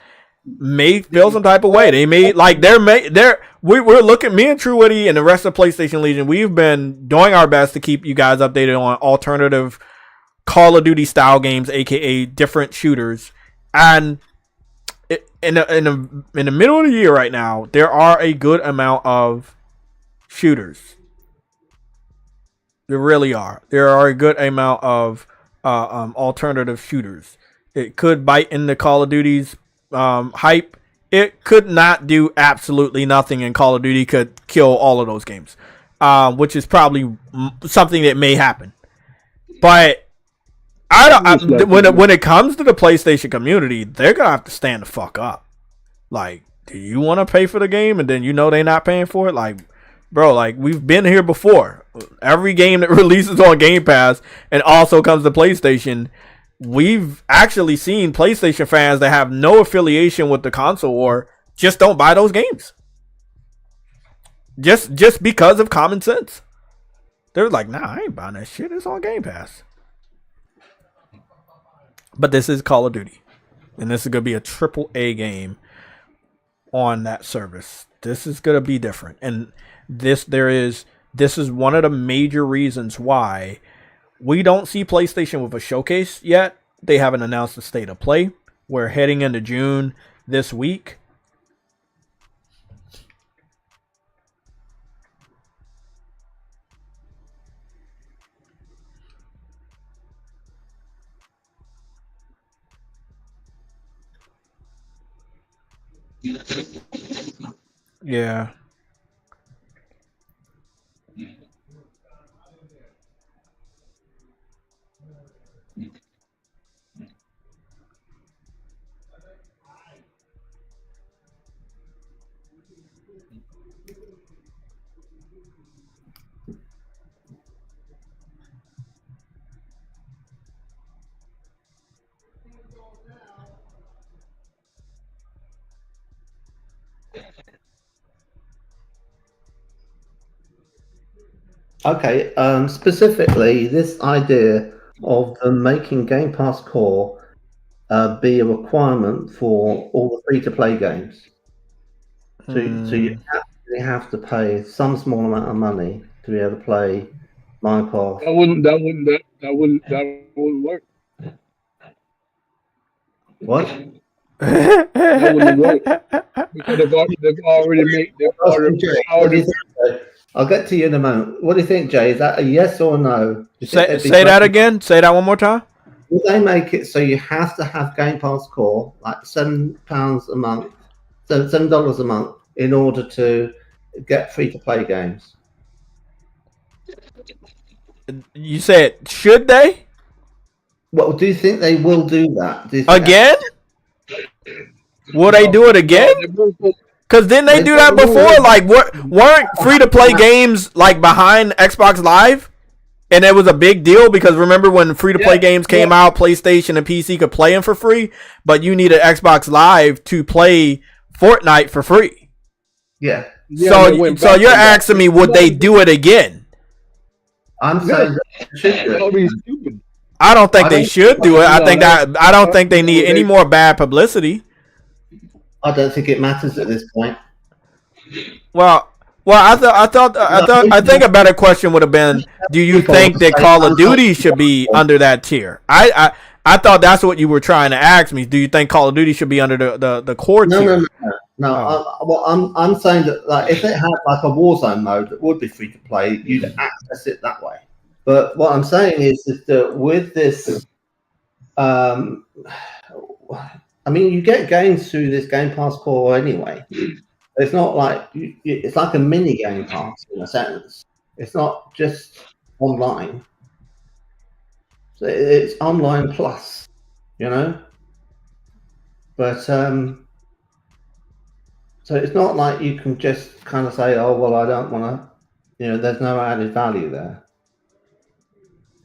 may feel some type of way. They may we're looking, me and True Witty and the rest of PlayStation Legion, we've been doing our best to keep you guys updated on alternative Call of Duty style games, aka different shooters. And in the middle of the year right now, there are a good amount of shooters. There really are. There are a good amount of alternative shooters. It could bite into Call of Duty's hype. It could not do absolutely nothing, and Call of Duty could kill all of those games, which is probably something that may happen. But when it comes to the PlayStation community, they're gonna have to stand the fuck up. Like, do you want to pay for the game and then they're not paying for it? Like, bro, like we've been here before. Every game that releases on Game Pass and also comes to PlayStation, we've actually seen PlayStation fans that have no affiliation with the console or just don't buy those games. Just because of common sense. They're like, nah, I ain't buying that shit. It's on Game Pass. But this is Call of Duty. And this is going to be a AAA game on that service. This is going to be different. And this is one of the major reasons why we don't see PlayStation with a showcase yet. They haven't announced the state of play. We're heading into June this week. Yeah. Okay, specifically this idea of them making Game Pass Core be a requirement for all the free-to-play games. So you actually have to pay some small amount of money to be able to play Minecraft. That wouldn't work. What? That wouldn't work because they've already What do you think, Jay? I'll get to you in a moment. What do you think, Jay? Is that a yes or a no? Say that again. Say that one more time. Will they make it so you have to have Game Pass Core, like £7 a month, $7 a month, in order to get free-to-play games? You said, should they? Well, do you think they will do that? Again? Will they do it again? Because didn't they do that before? Like, weren't free-to-play games like behind Xbox Live? And it was a big deal because remember when free-to-play games came out, PlayStation and PC could play them for free, but you needed Xbox Live to play Fortnite for free. Yeah. So you're asking me, would they do it again? I'm saying that I don't think they should do it. I don't think they need any more bad publicity. I don't think it matters at this point. Well, I think a better question would have been, do you think that Call of Duty should be under that tier? I thought that's what you were trying to ask me. Do you think Call of Duty should be under the core tier? No. I'm saying that like if it had like a Warzone mode that would be free to play, you'd access it that way. But what I'm saying is that with this, I mean, you get games through this Game Pass core anyway. It's not like it's like a mini Game Pass in a sense. It's not just online. So it's online plus, you know. But so it's not like you can just kind of say, "Oh, well, I don't want to," you know. There's no added value there.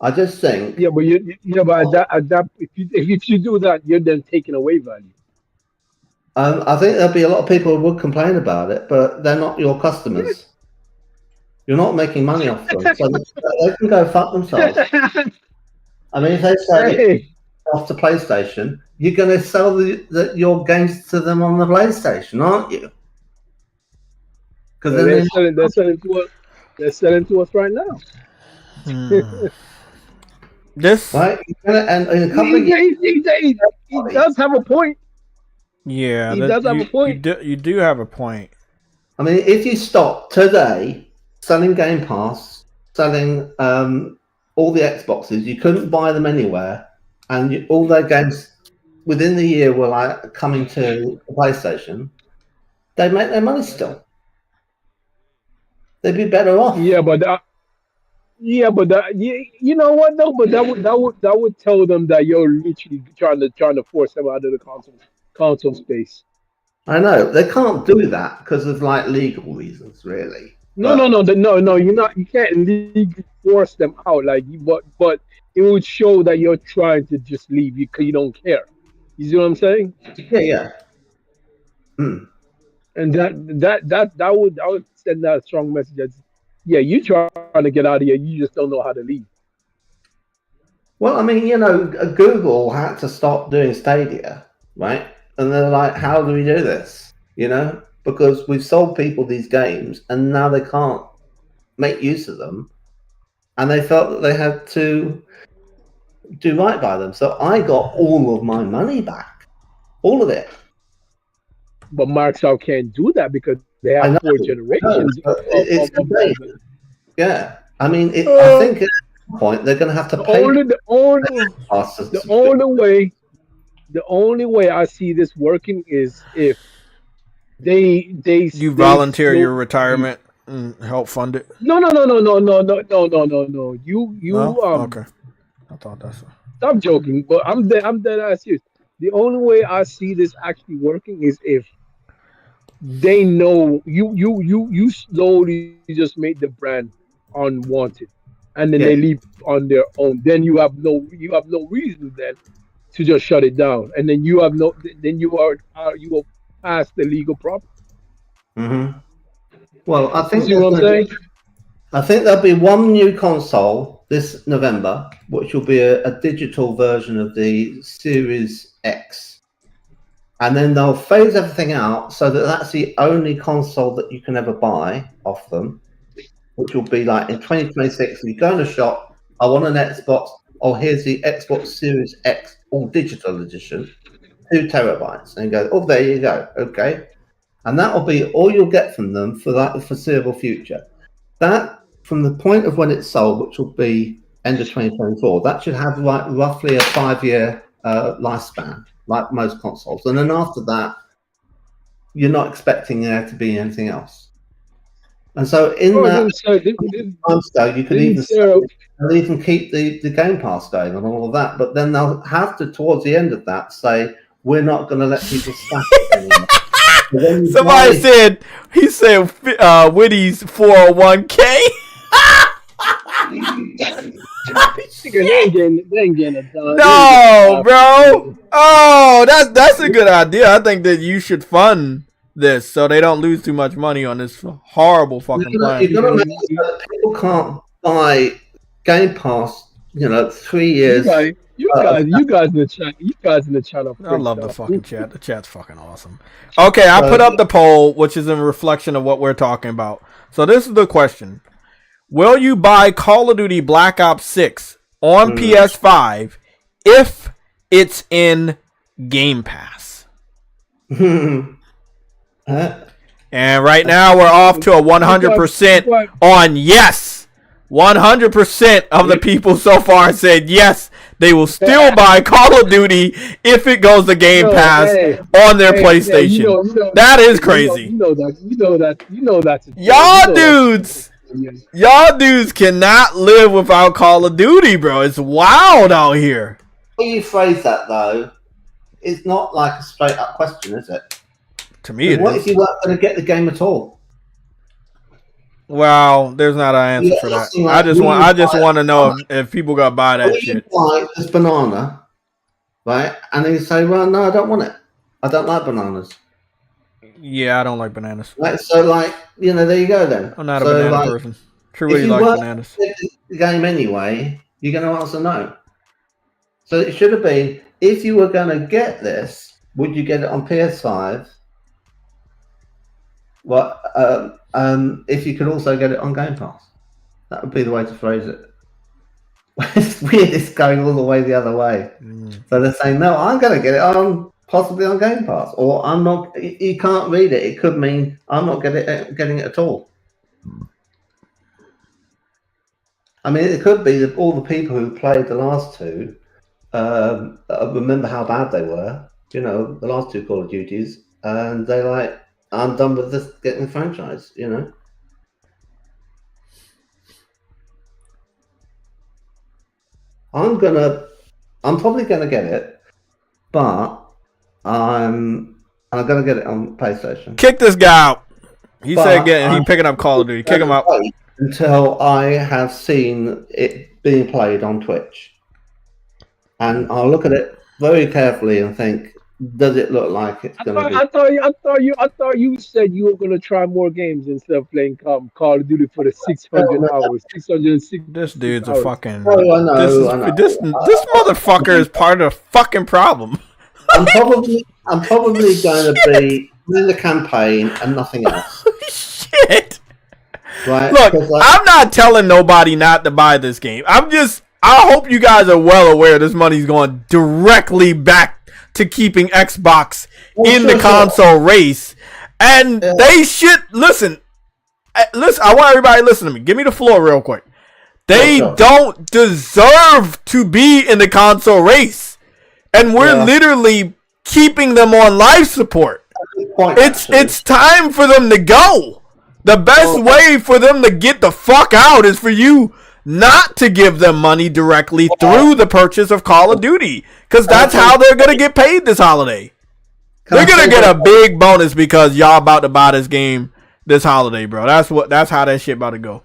I just think. Yeah, but if you do that, you're then taking away value. I think there'll be a lot of people who would complain about it, but they're not your customers. You're not making money off them, so they can go fuck themselves. I mean, if they say off to PlayStation, you're going to sell your games to them on the PlayStation, aren't you? Because they're selling to us right now. This right, and in a couple of years, he does have a point. Yeah, he does have a point. You do have a point. I mean, if you stop today selling Game Pass, selling all the Xboxes, you couldn't buy them anywhere, and all their games within the year were like coming to the PlayStation, they'd make their money still. They'd be better off. Yeah, but you know what though? But that would tell them that you're literally trying to force them out of the console space. I know they can't do that because of like legal reasons, really. No. You're not. You can't legally force them out. Like, but it would show that you're trying to just leave because you don't care. You see what I'm saying? Yeah. And that would send that strong message. That, yeah, you trying to get out of here. You just don't know how to leave. Well, I mean, you know, Google had to stop doing Stadia, right? And they're like, how do we do this? You know, because we've sold people these games and now they can't make use of them. And they felt that they had to do right by them. So I got all of my money back. All of it. But Microsoft can't do that because they have 4 generations. Yeah. I mean, I think at some point they're going to have to pay. The only way I see this working is if they volunteer your retirement and help fund it. No. You okay. I thought that's. Stop joking, but I'm dead ass serious. The only way I see this actually working is if they know you slowly just make the brand unwanted, and then they leave on their own. Then you have no reason then to just shut it down, and then you are past the legal problem. Mm-hmm. Well, I think you see what I'm saying? I think there'll be one new console this November, which will be a digital version of the Series X. And then they'll phase everything out so that that's the only console that you can ever buy off them, which will be like in 2026. You go in a shop, I want an Xbox. Oh, here's the Xbox Series X, all digital edition, 2 terabytes. And you go, oh, there you go. Okay. And that will be all you'll get from them for that foreseeable future. That, from the point of when it's sold, which will be end of 2024, that should have like roughly a 5-year lifespan, like most consoles. And then after that, you're not expecting there to be anything else. And so in that time scale, you could even keep the Game Pass going and all of that. But then they'll have to, towards the end of that, say, we're not going to let people stack it anymore. Somebody said, he said, Witty's 401k. They ain't getting it done. No, bro. Oh, that's a good idea. I think that you should fund this so they don't lose too much money on this horrible fucking plan. You've got to remember that people can't buy Game Pass, 3 years. You guys in the chat. You guys in the chat. I love the fucking chat. The chat's fucking awesome. Okay, I put up the poll, which is in reflection of what we're talking about. So this is the question. Will you buy Call of Duty Black Ops 6 on PS5 if it's in Game Pass? Huh? And right now we're off to a 100% on yes. 100% of the people so far said yes. They will still buy Call of Duty if it goes to Game Pass on their PlayStation. That is crazy. You know that. Y'all dudes cannot live without Call of Duty, bro. It's wild out here. When you phrase that, though, it's not like a straight up question, is it? To me, it what is. If you weren't going to get the game at all? Well, there's not an answer for that. I just want to know if people got to buy that shit. You buy this banana, right? And then you say, well, no, I don't want it. I don't like bananas. Yeah, I don't like bananas. Right, so, there you go then. I'm not a banana person. Truly like bananas. If you the game anyway, you're going to answer no. So it should have been, if you were going to get this, would you get it on PS5? Well, if you could also get it on Game Pass, that would be the way to phrase it. It's weird. It's going all the way the other way. So they're saying, no, I'm going to get it on possibly on Game Pass, or I'm not. You can't read it. It could mean I'm not getting it at all. I mean, it could be that all the people who played the last two remember how bad they were. The last two Call of Duties, and they're like, I'm done with this getting the franchise, I'm probably gonna get it, but I'm gonna get it on PlayStation. Kick this guy out. He said he's picking up Call of Duty. Kick him out. Until I have seen it being played on Twitch. And I'll look at it very carefully and think, does it look like it's going to be? I thought you said you were going to try more games instead of playing Call of Duty for the 600 hours. 660. This dude's hours. a fucking. Oh, I know. This motherfucker is part of the fucking problem. I'm probably going to be in the campaign and nothing else. Shit. Right? Look, I'm not telling nobody not to buy this game. I hope you guys are well aware this money's going directly back to keeping Xbox in the console race. And they should listen. I want everybody to listen to me. Give me the floor real quick. They don't deserve to be in the console race. And we're literally keeping them on life support. It's time for them to go. The best way for them to get the fuck out is for you not to give them money directly through the purchase of Call of Duty, because that's how they're gonna get paid this holiday. They're gonna get a big bonus because y'all about to buy this game this holiday, bro. That's how that shit about to go.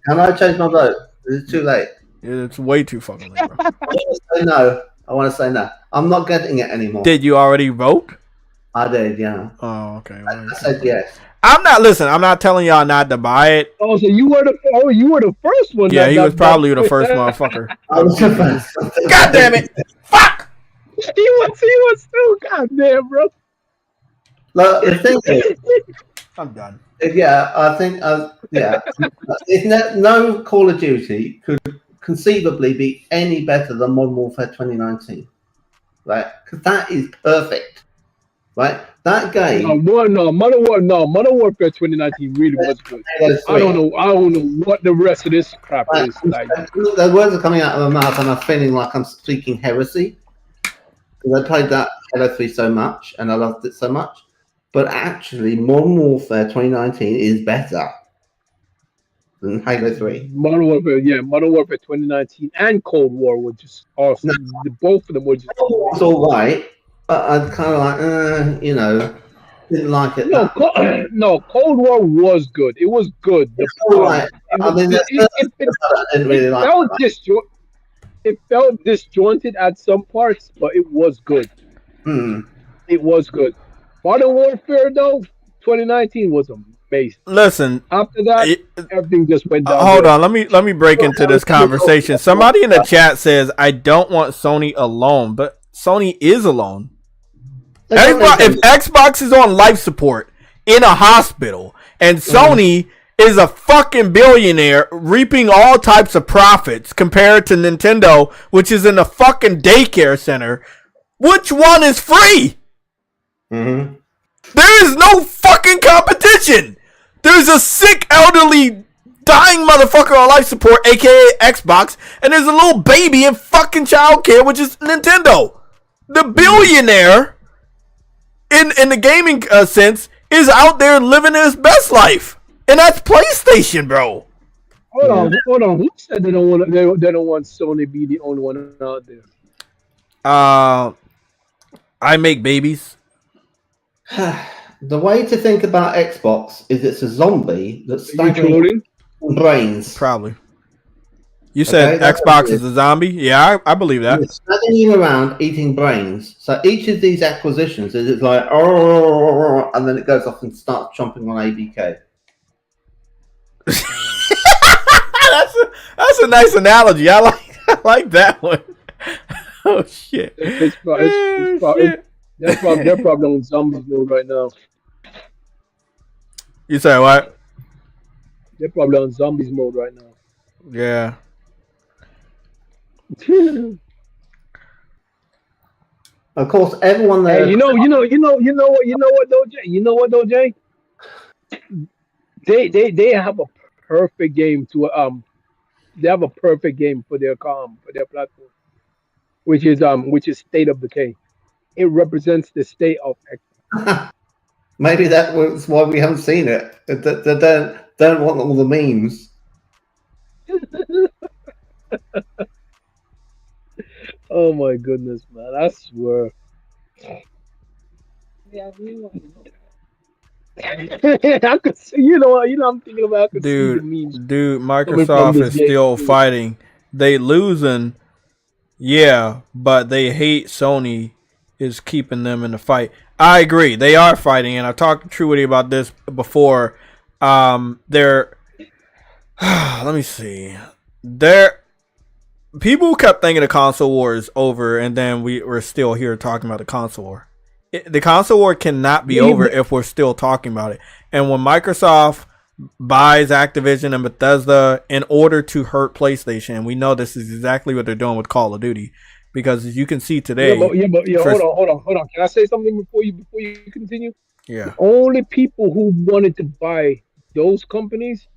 Can I change my vote? Is it too late? It's way too fucking late, bro. I want to say no. I'm not getting it anymore. Did you already vote? I did, yeah. Oh, okay. I said yes. I'm not telling y'all not to buy it. Oh, so you were the first one. Yeah, he was probably the first motherfucker. I was the first. God damn it! Fuck! He was too. God damn, bro. Look, the thing is, I'm done. Yeah, I think, if no Call of Duty could conceivably be any better than Modern Warfare 2019, right? Because that is perfect, right? That game. Modern Warfare 2019 really was good. I don't know what the rest of this crap is like. The words are coming out of my mouth, and I'm feeling like I'm speaking heresy. Because I played that Halo 3 so much, and I loved it so much. But actually, Modern Warfare 2019 is better than Halo 3. Modern Warfare 2019 and Cold War were just awesome. Both of them were just. It's all right. But I kind of like, you know, didn't like it. No, no, Cold War was good. It was good. It's all right. I mean, there's certain It, things that I didn't really like. felt it felt disjointed at some parts, but it was good. It was good. Modern Warfare, though, 2019 was amazing. Listen, After that, everything just went down. Hold on, let me break into this conversation. Somebody in the chat says I don't want Sony alone, but Sony is alone. If Xbox is on life support in a hospital and Sony is a fucking billionaire reaping all types of profits compared to Nintendo, which is in a fucking daycare center, which one is free? Mm-hmm. There is no fucking competition. There's a sick, elderly, dying motherfucker on life support, aka Xbox, and there's a little baby in fucking childcare, which is Nintendo. The billionaire, in the gaming sense, is out there living his best life, and that's PlayStation, bro. Hold on. Who said they don't want Sony to be the only one out there? I make babies. The way to think about Xbox is it's a zombie that's staggering brains. Probably. You said Xbox is a zombie? Yeah, I believe that. It's staggering around eating brains. So each of these acquisitions is like, oh, and then it goes off and starts chomping on ABK. That's a nice analogy. I like that one. Oh shit. They're probably on zombies mode right now. You say what? They're probably on zombies mode right now. Yeah. Of course, everyone there. Hey, you know what though, Jay? They have a perfect game to They have a perfect game for their platform, which is State of Decay. It represents the state of. Maybe that was why we haven't seen it. They don't want all the memes. Oh my goodness, man! I swear. Yeah, I could see. You know, I'm thinking about. I could see the memes. Dude, Microsoft is still fighting. They losing, yeah, but they hate Sony is keeping them in the fight. I agree. They are fighting, and I've talked to Truity about this before. They're let me see. People kept thinking the console war is over, and then we're still here talking about the console war. The console war cannot be over if we're still talking about it. And when Microsoft buys Activision and Bethesda in order to hurt PlayStation, we know this is exactly what they're doing with Call of Duty. Because as you can see today, hold on. Can I say something before you continue? Yeah. The only people who wanted to buy those companies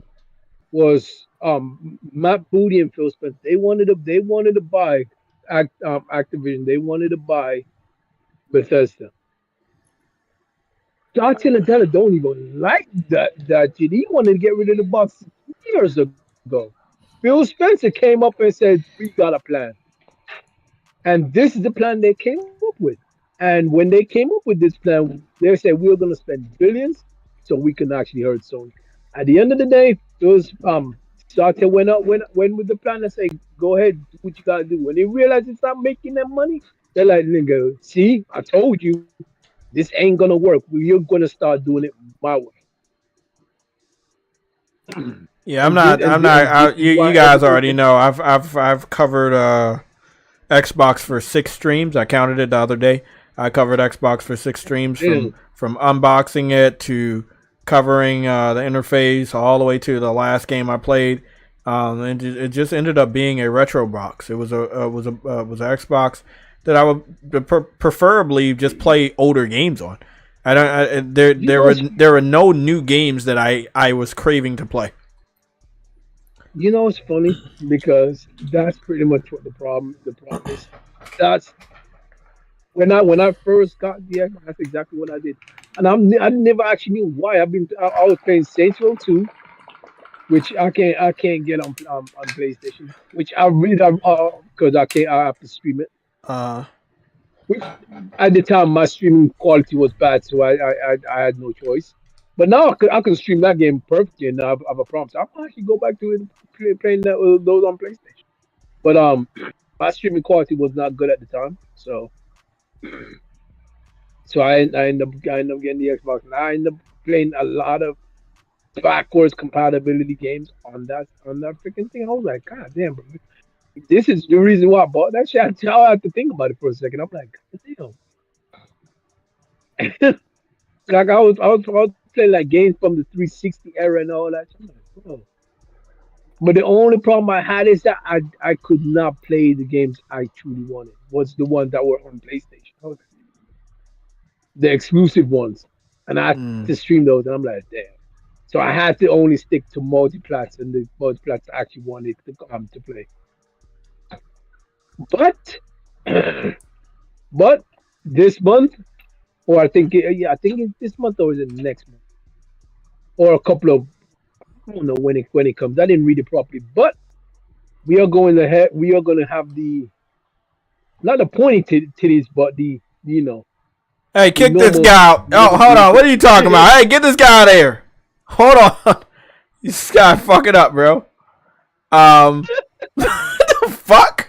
was Matt Booty and Phil Spencer. They wanted to buy Activision. They wanted to buy Bethesda. Satya Nadella don't even like that shit. He wanted to get rid of the box years ago. Phil Spencer came up and said, "We got a plan." And this is the plan they came up with. And when they came up with this plan, they said we're going to spend billions so we can actually hurt Sony. At the end of the day, those Satya went with the plan and said, "Go ahead, do what you got to do." When they realized it's not making them money, they're like, "Nigga, see, I told you, this ain't gonna work. You're gonna start doing it my way." Yeah, I'm not. You guys already know. I've covered Xbox for 6 streams. I counted it the other day. I covered Xbox for 6 streams from unboxing it to covering the interface all the way to the last game I played. And it just ended up being a retro box. It was an Xbox that I would preferably just play older games on. There were no new games that I was craving to play. You know, it's funny because that's pretty much what the problem is. That's when I first got the Xbox, that's exactly what I did, and I never actually knew why. I was playing Saints Row 2, which I can't get on PlayStation, which I really because I have to stream it. At the time, my streaming quality was bad, so I had no choice. But now I can stream that game perfectly, and I have a problem. So I might actually go back to it, playing those on PlayStation. But my streaming quality was not good at the time, so I end up getting the Xbox, and I end up playing a lot of backwards compatibility games on that freaking thing. I was like, God damn, bro, this is the reason why I bought that shit. I had to think about it for a second. I'm like, God damn. Like I was playing like games from the 360 era and all that. I'm like, oh. But the only problem I had is that I could not play the games I truly wanted. Was the ones that were on PlayStation. The exclusive ones. And I had to stream those, and I'm like, damn. So I had to only stick to multiplats, and the multiplats I actually wanted to play. But but this month, or I think it's this month, or is it next month, or a couple of, I don't know when it comes. I didn't read it properly, but we are going ahead. We are going to have the, not the pointy titties, but the Hey, the kick this normal. guy out. Oh, hold on. What are you talking about? Hey, get this guy out of here. Hold on. This guy fucking up, bro. What the fuck?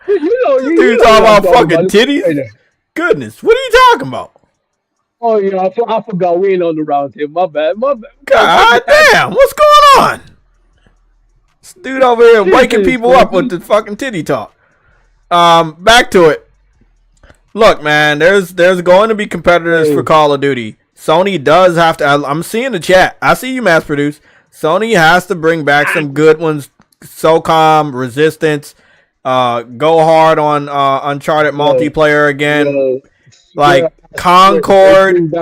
Dude talking about fucking titties? Goodness, what are you talking about? Oh yeah, I forgot we ain't on the round here. My bad. God damn, what's going on? This dude over here waking people up with the fucking titty talk. Back to it. Look, man, there's going to be competitors for Call of Duty. Sony does have to. I'm seeing the chat. I see you, mass produce. Sony has to bring back some good ones. SOCOM, Resistance. Go hard on Uncharted multiplayer again. Concord.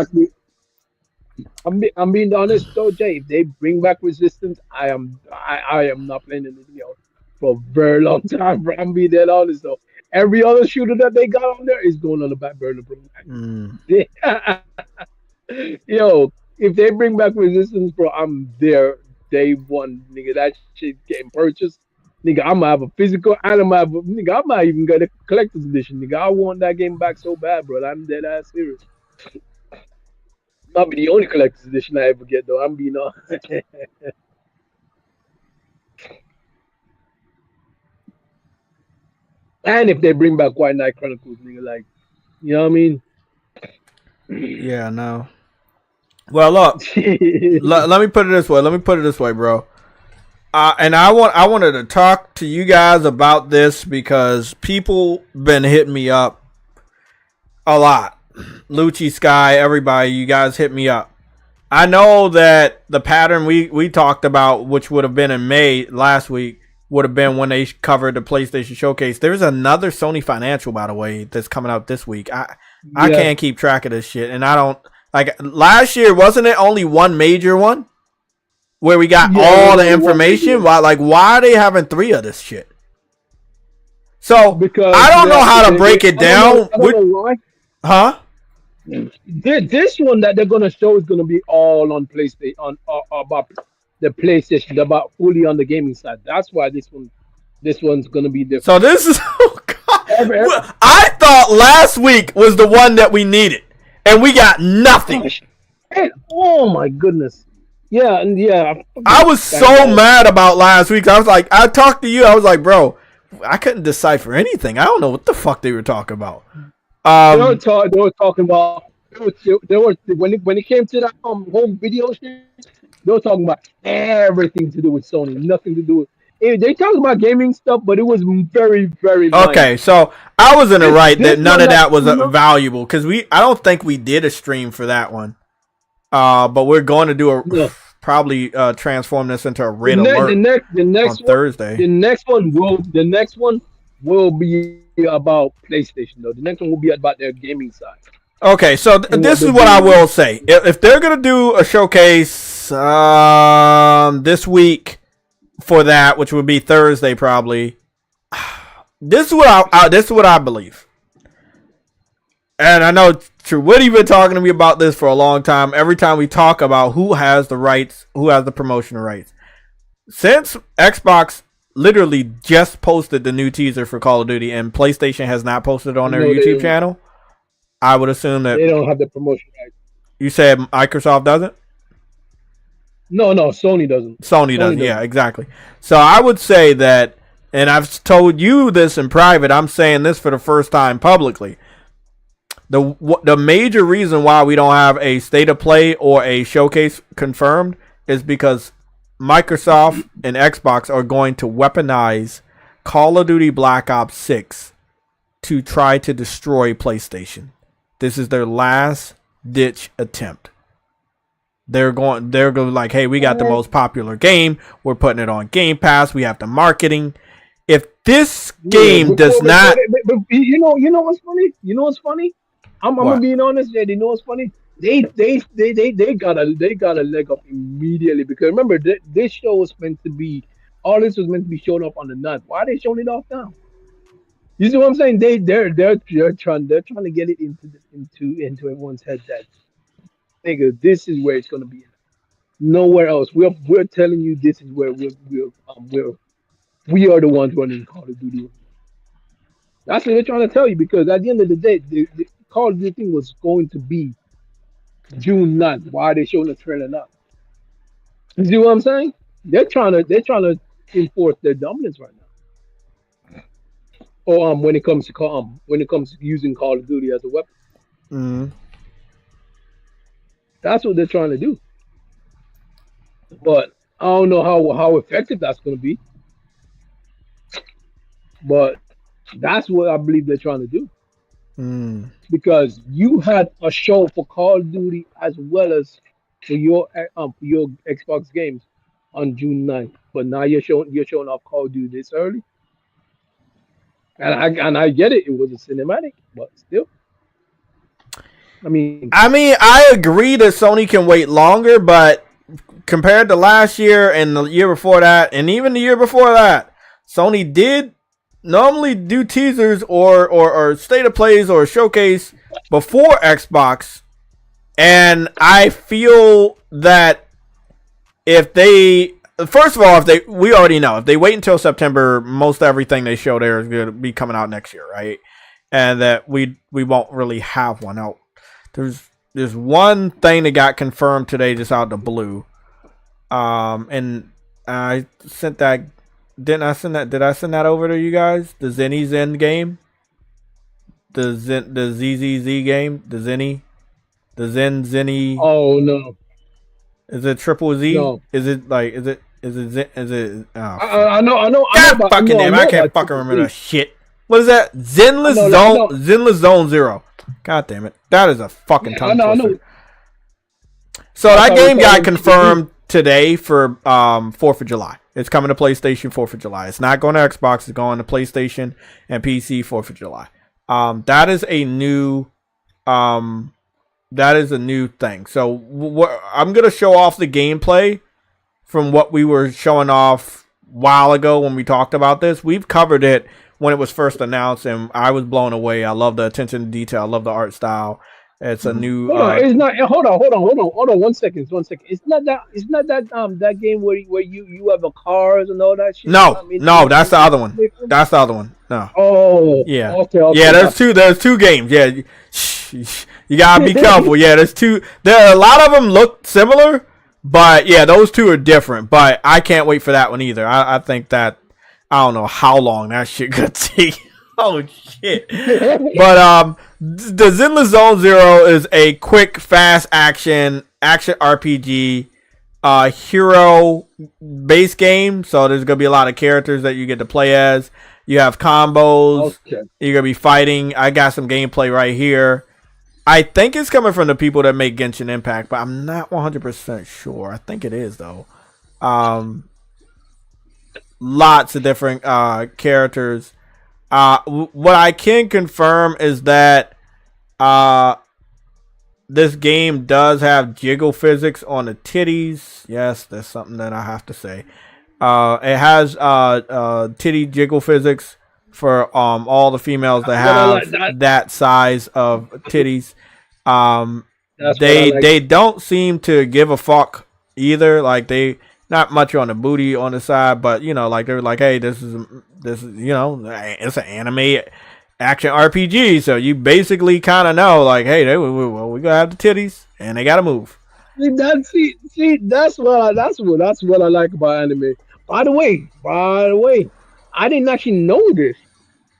I'm being honest though, Jay. If they bring back Resistance, I am not playing this video for a very long time, bro. I'm being dead honest though. Every other shooter that they got on there is going on the back burner, bro. Yo, if they bring back Resistance, bro, I'm there day one, nigga. That shit getting purchased. Nigga, I'm gonna have a physical and I might even get a collector's edition. Nigga, I want that game back so bad, bro. I'm dead ass serious. Not be the only collector's edition I ever get though. I'm being honest. And if they bring back White Knight Chronicles, nigga, like, you know what I mean? Yeah, no. Well, look, let me put it this way, bro. And I wanted to talk to you guys about this because people been hitting me up a lot. Lucci, Sky, everybody, you guys hit me up. I know that the pattern we talked about, which would have been in May last week, would have been when they covered the PlayStation Showcase. There's another Sony Financial, by the way, that's coming out this week. I can't keep track of this shit, and I don't like. Last year, wasn't it only one major one where we got all the information? Why are they having three of this shit? So because I don't know how to break it down. I don't know why. Huh? This one that they're gonna show is gonna be all on PlayStation, about the PlayStation, about fully on the gaming side. That's why this one's gonna be different. So this is, oh God. I thought last week was the one that we needed, and we got nothing. Oh my goodness. Yeah, and yeah. I was so mad about last week. I was like, I talked to you. I was like, bro, I couldn't decipher anything. I don't know what the fuck they were talking about. They were talking about. They were when it came to that home video shit. They were talking about everything to do with Sony, nothing to do with. They talked about gaming stuff, but it was very, very. Okay, light. So I was in the right that none of that was valuable because I don't think we did a stream for that one. But we're going to do probably transform this into a red alert the next on Thursday. The next one will be about PlayStation though. The next one will be about their gaming side. Okay, so this is what I will say. If they're gonna do a showcase this week for that, which would be Thursday probably, this is what I believe. And I know True Woody been talking to me about this for a long time. Every time we talk about who has the rights, who has the promotional rights. Since Xbox literally just posted the new teaser for Call of Duty, and PlayStation has not posted on their No, YouTube channel. I would assume that they don't have the promotion right. you said Microsoft doesn't. No, Sony doesn't. Sony does, yeah, exactly. So I would say that, and I've told you this in private, I'm saying this for the first time publicly. The major reason why we don't have a state of play or a showcase confirmed is because Microsoft and Xbox are going to weaponize Call of Duty Black Ops 6 to try to destroy PlayStation. This is their last ditch attempt. They're going like, hey, we got the most popular game. We're putting it on Game Pass. We have the marketing. If this game does not, but you know what's funny? You know what's funny? I'm gonna be honest, Jay. You know what's funny? They got a leg up immediately, because remember this show was meant to be, all this was meant to be shown up on the night. Why are they showing it off now? You see what I'm saying? They're trying to get it into everyone's head that, nigga, this is where it's gonna be. Nowhere else. We're telling you this is where we are the ones running Call of Duty. That's what they're trying to tell you, because at the end of the day, the Call of Duty thing was going to be June 9th. Why are they showing the trailer now? You see what I'm saying? They're trying to enforce their dominance right now. Or when it comes to using Call of Duty as a weapon. mm-hmm. That's what they're trying to do. But I don't know how effective that's going to be. But that's what I believe they're trying to do. Because you had a show for Call of Duty as well as for your Xbox games on June 9th. But now you're showing off Call of Duty this early. And I get it. It was a cinematic, but still. I mean, I agree that Sony can wait longer, but compared to last year and the year before that, and even the year before that, Sony did normally do teasers or state of plays or showcase before Xbox. And I feel that if they, first of all, we already know, if they wait until September, most everything they show there is going to be coming out next year, right? And that we won't really have one out. There's one thing that got confirmed today just out the blue. And I sent that. Didn't I send that? Did I send that over to you guys? The Zenny Zen game? The ZZZ game? The Zenny? Oh, no. Is it triple Z? No. Is it? Oh, I know. God fucking damn! I can't fucking remember that shit. What is that? Zenless Zone Zero. God damn it! That is a fucking tongue twister. So that game got confirmed today for 4th of July. It's coming to PlayStation 4th of July. It's not going to Xbox. It's going to PlayStation and PC 4th of July. That is a new thing. So I'm gonna show off the gameplay from what we were showing off a while ago when we talked about this. We've covered it when it was first announced, and I was blown away. I love the attention to detail. I love the art style. It's a new. It's not. Hold on. 1 second. It's not that game where you have a cars and all that shit. No, that's the other one. That's the other one. No. Oh. Yeah. Okay. Yeah, there's two games. Yeah. You gotta be careful. Yeah, there's two. A lot of them look similar, but yeah, those two are different. But I can't wait for that one either. I think that, I don't know how long that shit could take. Oh shit! But the Zenless Zone Zero is a quick, fast action RPG, hero based game. So there's gonna be a lot of characters that you get to play as. You have combos. Okay. You're gonna be fighting. I got some gameplay right here. I think it's coming from the people that make Genshin Impact, but I'm not 100% sure. I think it is though. Lots of different characters. What I can confirm is that this game does have jiggle physics on the titties. Yes, that's something that I have to say. It has titty jiggle physics for all the females that have that size of titties. They don't seem to give a fuck either. Like they not much on the booty on the side, but you know, like they were like, hey, this is you know, it's an anime action RPG, so you basically kind of know, like, hey, we gonna have the titties and they gotta move. That's what I like about anime. By the way, I didn't actually know this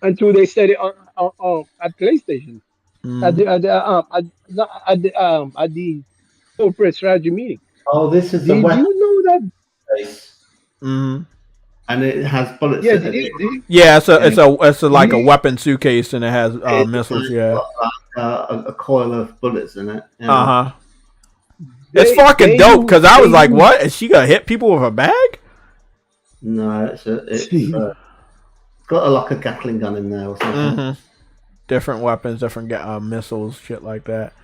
until they said it at PlayStation Mm-hmm. at the corporate strategy meeting. Oh, this is the Did weapon you know that? case, Mm-hmm. and it has bullets Yeah, in it. Yeah, it's like a you- weapon suitcase and it has It's missiles. Yeah. got, a coil of bullets in it. You know? Uh huh. It's fucking dope because I was like, what? Is she gonna hit people with a bag? No, it's got like a Gatling gun in there or something. Mm-hmm. Different weapons, different missiles, shit like that.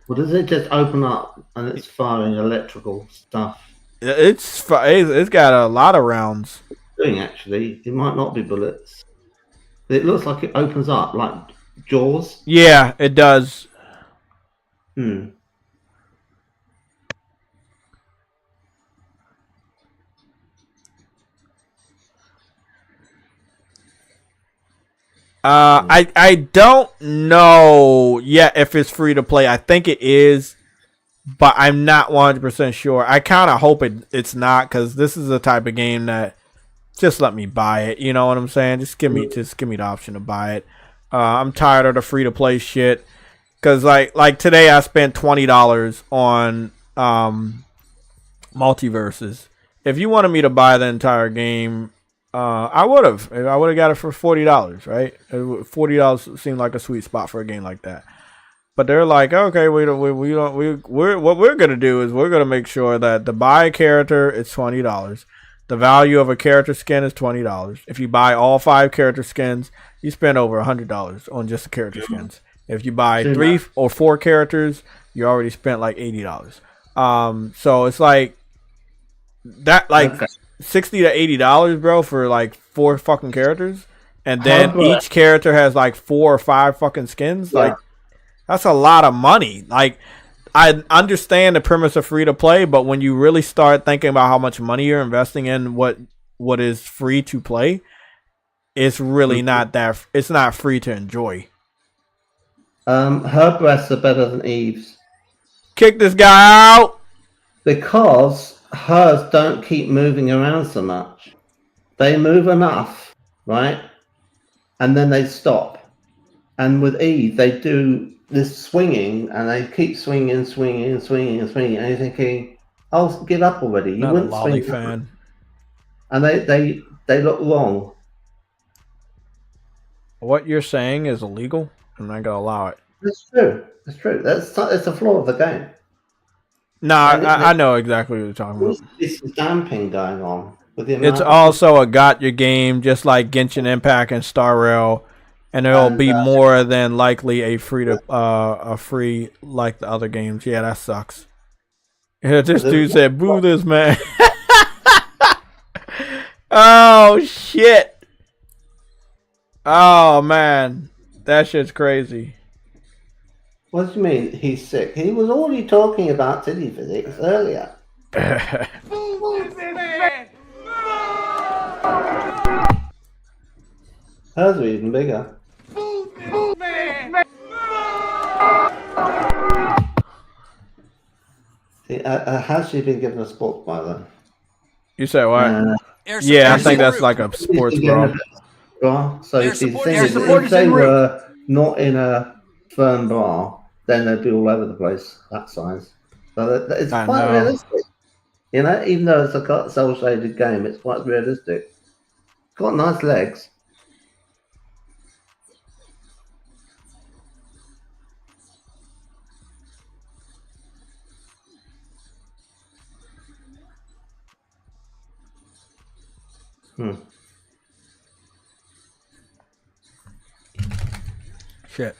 Well, does it just open up and it's firing electrical stuff? It's got a lot of rounds. Doing actually, it might not be bullets. It looks like it opens up like Jaws. Yeah, it does. I don't know yet if it's free to play. I think it is, but I'm not 100% sure. I kind of hope it's not, because this is the type of game that just let me buy it. You know what I'm saying? Just give me the option to buy it. I'm tired of the free to play shit. Cause like today I spent $20 on Multiversus. If you wanted me to buy the entire game, I would have. I would have got it for $40, right? $40 seemed like a sweet spot for a game like that. But they're like, okay, what we're gonna do is we're gonna make sure that to buy a character it's $20. The value of a character skin is $20. If you buy all 5 character skins, you spend over $100 on just the character skins. If you buy 3 or 4 characters, you already spent like $80. So it's like that, like $60 to $80, bro, for like 4 fucking characters, and then each character has like 4 or 5 fucking skins. Yeah. Like, that's a lot of money. Like, I understand the premise of free to play, but when you really start thinking about how much money you're investing in what is free to play, it's really not that. It's not free to enjoy. Her breasts are better than Eve's. Kick this guy out because hers don't keep moving around so much. They move enough, right? And then they stop. And with Eve, they do this swinging, and they keep swinging, and you're thinking, "Oh, give up already! You wouldn't swing." Fan. And they look long. What you're saying is illegal. I'm not gonna allow it. It's true. It's true. It's a flaw of the game. No, I know exactly what you're talking about. This damping going on with the. It's also a gotcha game, just like Genshin Impact and Star Rail. And it'll be more than likely a free like the other games. Yeah, that sucks. Yeah, this dude said, "Boo this man." Oh shit! Oh man, that shit's crazy. What do you mean he's sick? He was already talking about titty physics earlier. Hers are even bigger. See, has she been given a sports bra then? You say what? Yeah, I think that's like a sports bra. So you see, the thing is, if they were not in a firm bra, then they'd be all over the place, that size. So it's quite realistic. You know, even though it's a cel-shaded game, it's quite realistic. It's got nice legs. Shit.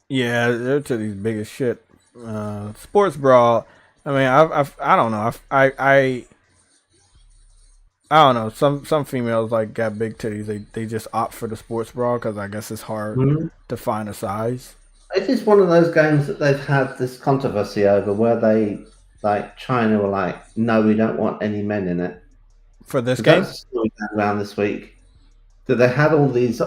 Yeah, they're to these big as shit. Sports bra. I mean, I don't know. I don't know. Some females like got big titties. They just opt for the sports bra because I guess it's hard to find a size. It is one of those games that they've had this controversy over, where they China were like, no, we don't want any men in it. For this game? That's going around this week. So they had all these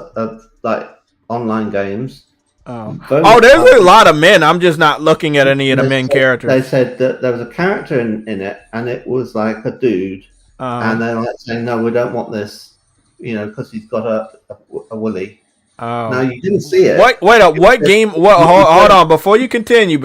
online games. Oh, there's a lot of men. I'm just not looking at any of the men characters. They said that there was a character in it, and it was like a dude, and they're like saying, no, we don't want this, because he's got a willy. Oh. Now you didn't see it. Wait up. What game? Hold on. Before you continue,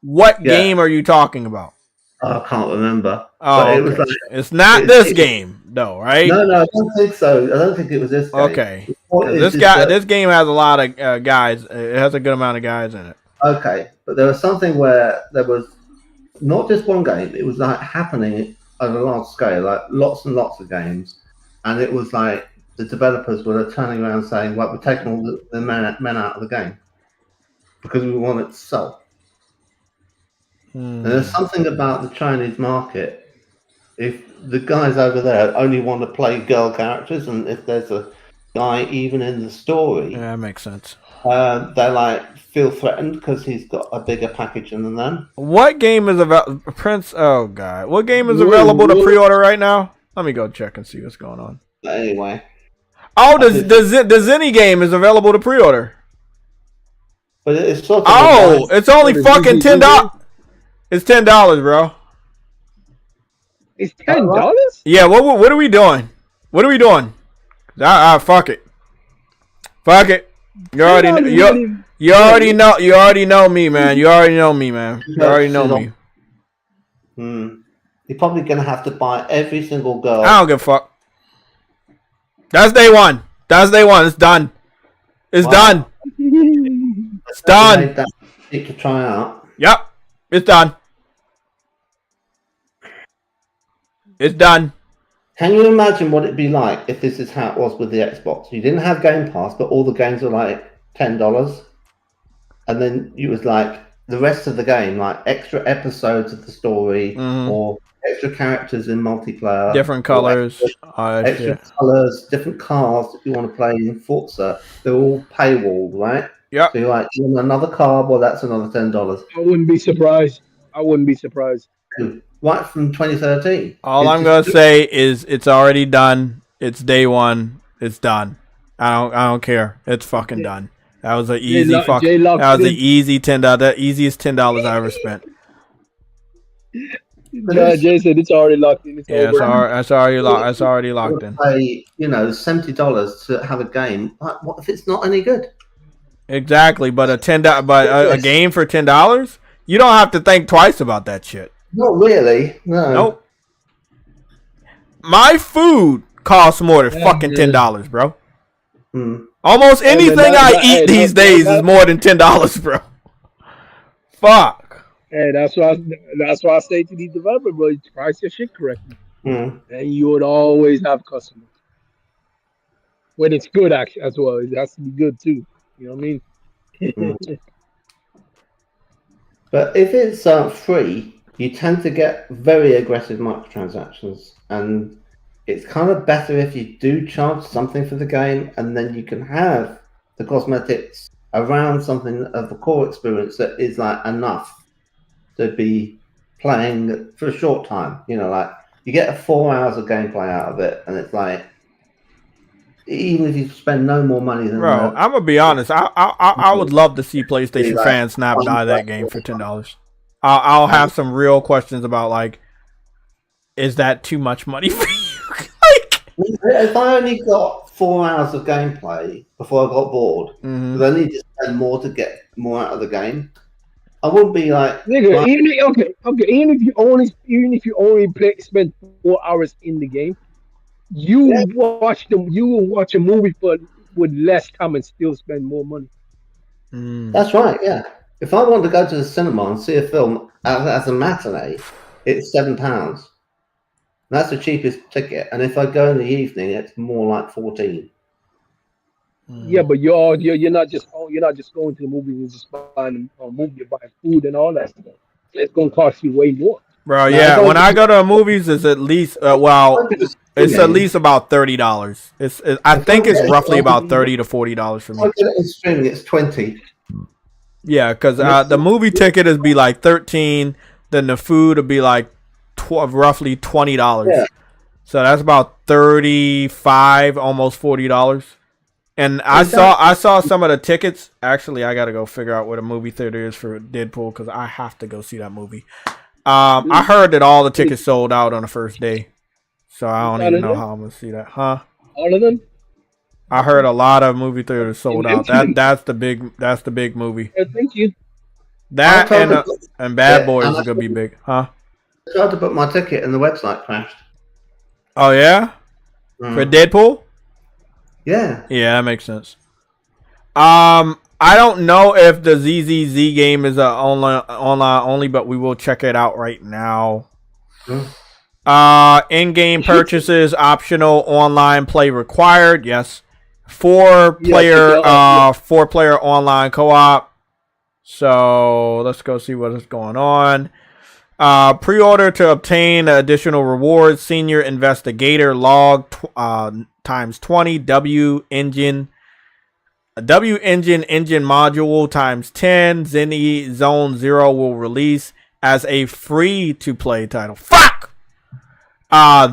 what game are you talking about? I can't remember. Oh, it was it's not this game, though, right? No, I don't think so. I don't think it was this game. Okay. This game has a lot of guys. It has a good amount of guys in it. Okay, but there was something where there was not just one game. It was like happening on a large scale, like lots and lots of games, and it was like the developers were turning around saying, "Well, we're taking all the men out of the game because we want it to sell." And there's something about the Chinese market. If the guys over there only want to play girl characters, and if there's a guy even in the story, yeah, that makes sense. They feel threatened because he's got a bigger package than them. What game is available? Prince? Oh God, what game is available to pre-order right now? Let me go check and see what's going on. But anyway, the Zenny game is available to pre-order. But it's sort of it's only fucking $10. It's $10, bro. It's $10? Yeah. What are we doing? What are we doing? Fuck it. Fuck it. You already know me, man. You already know me. You're probably gonna have to buy every single girl. I don't give a fuck. That's day one. It's done. It's done. It's done. To try out. Yep. It's done. It's done. Can you imagine what it'd be like if this is how it was with the Xbox? You didn't have Game Pass, but all the games were like $10, and then it was like the rest of the game, like extra episodes of the story, or extra characters in multiplayer, different colors, extra colors, different cars that you want to play in Forza. They're all paywalled, right? Yeah. So you're like, you want another car? Well, that's another $10. I wouldn't be surprised. Right from 2013. All I'm gonna say is it's already done. It's day one. It's done. I don't care. It's fucking done. That was an easy That was the easy $10. The easiest $10 I ever spent. Jay said it's already locked in. It's already locked in. Pay, $70 to have a game. What if it's not any good? Exactly, but a game for $10, you don't have to think twice about that shit. Not really. No. Nope. My food costs more than fucking $10, bro. Almost anything I eat these days is more than $10, bro. Fuck. Hey, that's why I say to these developers, bro, you price your shit correctly, and you would always have customers. When it's good, actually, as well, it has to be good too. You know what I mean? But if it's free, you tend to get very aggressive microtransactions, and it's kind of better if you do charge something for the game, and then you can have the cosmetics around something of the core experience that is like enough to be playing for a short time. Like you get 4 hours of gameplay out of it, and it's like, even if you spend no more money than bro, I'm gonna be honest. I would love to see PlayStation fans snap buy that game for $10. I'll have some real questions about like, is that too much money for you? If I only got 4 hours of gameplay before I got bored, because I need to spend more to get more out of the game, I wouldn't be like, nigga. Even if you only spend 4 hours in the game, you will watch a movie with less time and still spend more money. That's right. Yeah. If I want to go to the cinema and see a film as a matinee, it's £7. That's the cheapest ticket, and if I go in the evening, it's more like 14. Yeah, but you're not just going to the movie and just buying a movie, you're buying food and all that stuff. It's gonna cost you way more, bro. Yeah, when I go to the movies, it's at least it's at least about $30. I think it's roughly about $30 to $40 for me. In streaming, it's 20. Yeah, because the movie ticket is be like 13, then the food would be like roughly $20. Yeah. So that's about 35, almost $40. And I saw some of the tickets. Actually, I gotta go figure out what a movie theater is for Deadpool because I have to go see that movie. I heard that all the tickets sold out on the first day, so I don't even know how I'm gonna see that. Huh? All of them? I heard a lot of movie theaters sold out. That's the big movie. Yeah, thank you. That and Bad Boys is gonna be big, huh? I tried to book my ticket and the website crashed. Oh yeah, for Deadpool. Yeah. Yeah, that makes sense. I don't know if the ZZZ game is online only, but we will check it out right now. In-game purchases optional, online play required. Yes, 4-player online co-op. So let's go see what is going on. Pre-order to obtain additional rewards. Senior Investigator log times 20. W-Engine engine module times 10. Zenny Zone 0 will release as a free-to-play title. Fuck!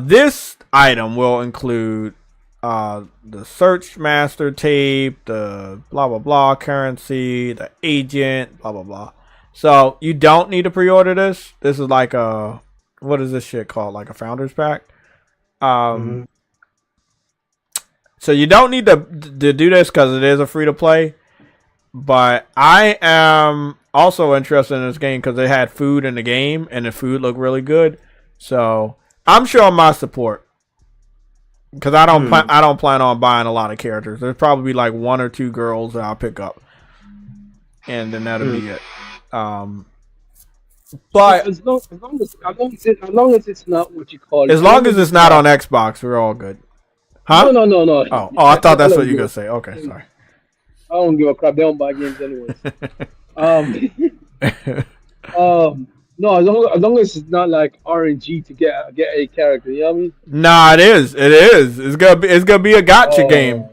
This item will include the Search Master tape, the blah blah blah currency, the agent, blah blah blah. So you don't need to pre-order this. This is like what is this shit called? Like a founder's pack. So you don't need to do this because it is a free to play. But I am also interested in this game because it had food in the game and the food looked really good. So I'm showing my support because I don't plan on buying a lot of characters. There's probably like 1 or 2 girls that I'll pick up, and then that'll be it. But as long as it's not what you call it. As long as it's not on Xbox, we're all good. Huh? No. Oh, I thought that's what you were gonna say. Okay, sorry. I don't give a crap. They don't buy games anyways. No, as long as it's not like RNG to get a character, you know what I mean? Nah, it is. It's gonna be a gotcha game.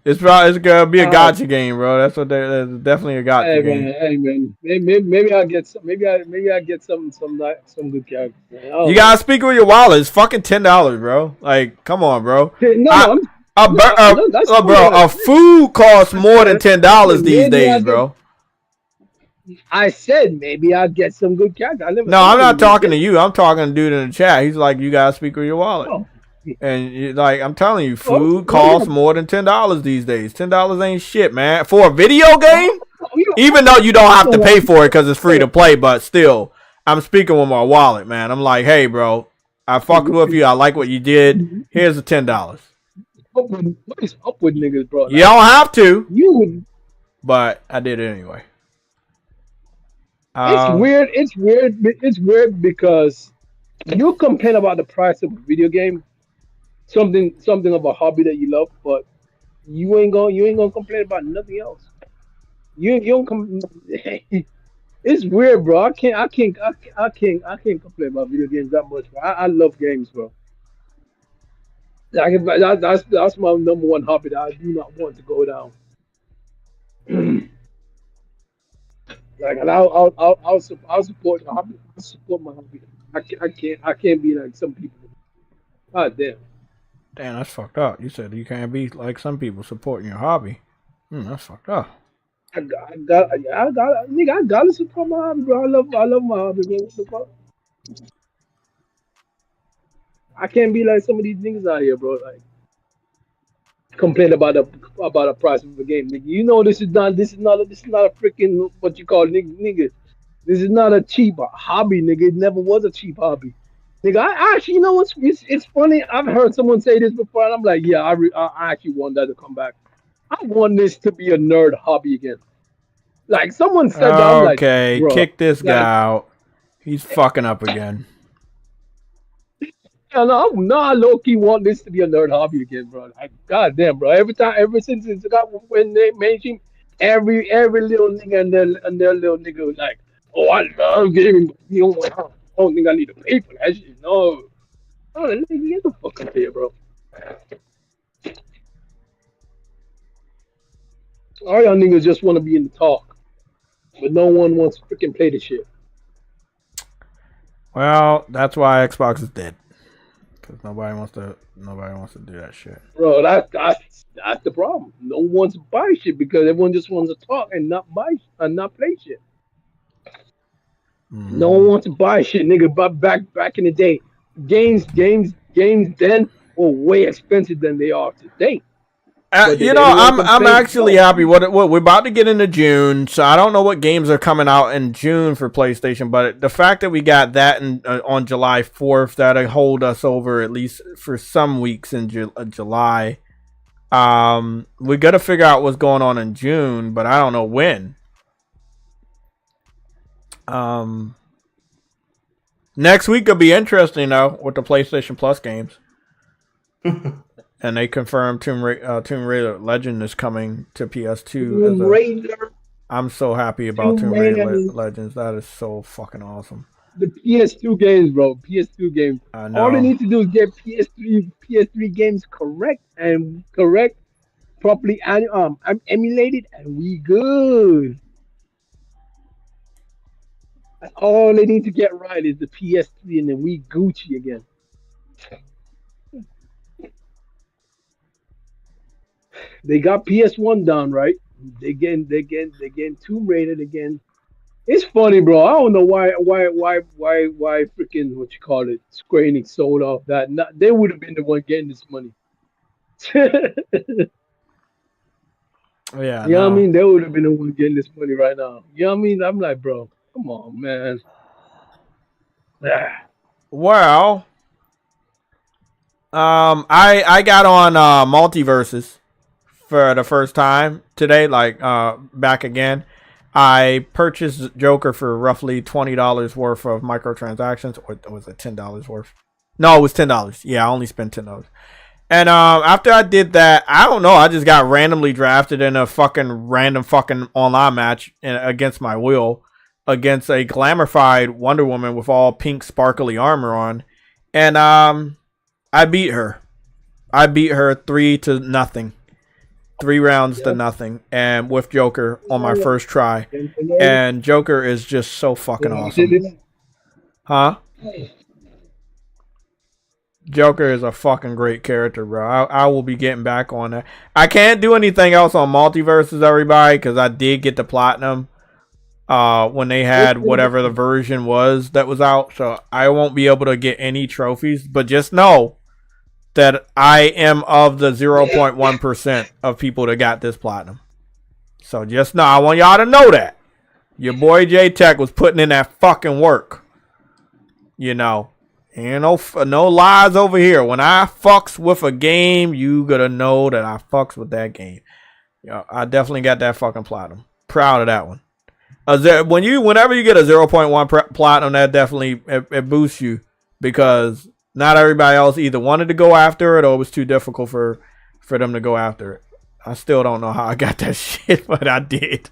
It's gonna be a gotcha game, bro. That's what there's definitely a gotcha game. Hey man, maybe I get some. Maybe I get some good characters. You gotta speak with your wallet. It's fucking $10, bro. Like, come on, bro. No, bro, a food costs more than $10 these days, bro. I said maybe I'd get some good characters. No, I'm not talking to you. I'm talking to dude in the chat. He's like, you gotta speak with your wallet. Oh. And like I'm telling you, food costs more than $10 these days. $10 ain't shit, man. For a video game, even though you don't have to pay for it because it's free to play, but still, I'm speaking with my wallet, man. I'm like, hey, bro, I fucked with you. I like what you did. Here's the $10. What is up with niggas, bro? You don't have to. But I did it anyway. It's weird because you complain about the price of a video game. Something of a hobby that you love, but you ain't gonna complain about nothing else. You don't come. It's weird, bro. I can't complain about video games that much. Bro. I love games, bro. Like that's my number one hobby that I do not want to go down. Like, and I'll support my hobby. I'll support my hobby. I can't be like some people. God damn. Damn, that's fucked up. You said you can't be like some people supporting your hobby. That's fucked up. I gotta support my hobby, bro. I love my hobby, bro. What the fuck? I can't be like some of these niggas out here, bro. Like complain about a price of a game, nigga. You know this is not a freaking what you call nigga. This is not a cheap hobby, nigga. It never was a cheap hobby. Nigga, I actually, you know what's it's funny. I've heard someone say this before, and I'm like, yeah, I actually want that to come back. I want this to be a nerd hobby again. Like someone said that. I'm like, okay, kick this guy out. He's fucking up again. Yeah, no, I low key want this to be a nerd hobby again, bro. Like, goddamn, bro. Ever since it got when they mainstream, every little nigga and their little nigga was like, oh, I love gaming, but you know, I don't think I need to pay for that shit. No. Oh, nigga, get the fuck out of here, bro. All y'all niggas just want to be in the talk. but no one wants to freaking play the shit. Well, that's why Xbox is dead. Because nobody wants to do that shit. Bro, that's the problem. No one wants to buy shit because everyone just wants to talk and not buy and not play shit. No one wants to buy shit, nigga. But back in the day, games then were way expensive than they are today. I'm actually happy. What we're about to get into June, so I don't know what games are coming out in June for PlayStation, but the fact that we got that on July 4th, that'll hold us over at least for some weeks in July. We got to figure out what's going on in June, but I don't know when. Next week will be interesting though with the PlayStation Plus games. And they confirmed Tomb Raider Legend is coming to PS2. I'm so happy about Tomb Raider Legends. That is so fucking awesome. The PS2 games, bro. PS2 games. I know. All they need to do is get PS3 games correct, properly emulated, and we good. All they need to get right is the PS3, and then we Gucci again. They got PS1 down, right? They getting Tomb Raider again. It's funny, bro. I don't know why freaking what you call it, Square Enix sold off that. They would have been the one getting this money. Yeah, you know what I mean? They would have been the one getting this money right now. You know what I mean? I'm like, bro, come on, man. Well, I got on Multiversus for the first time today, like back again. I purchased Joker for roughly $20 worth of microtransactions, or was it $10 worth? No, it was $10. Yeah, I only spent $10. And after I did that, I don't know, I just got randomly drafted in a random online match against my will against a glamorified Wonder Woman with all pink sparkly armor on, and I beat her. I beat her 3-0. 3 rounds to nothing, and with Joker on my first try. And Joker is just so fucking awesome. Huh? Joker is a fucking great character, bro. I will be getting back on that. I can't do anything else on Multiversus, everybody, because I did get the platinum when they had whatever the version was that was out. So I won't be able to get any trophies, but just know that I am of the 0.1% of people that got this platinum. So just know, I want y'all to know that. Your boy JayTech was putting in that fucking work. You know, ain't no lies over here. When I fucks with a game, you gotta know that I fucks with that game. I definitely got that fucking platinum. Proud of that one. Whenever you get a 0.1 platinum, that definitely it boosts you, because not everybody else either wanted to go after it or it was too difficult for them to go after it. I still don't know how I got that shit, but I did.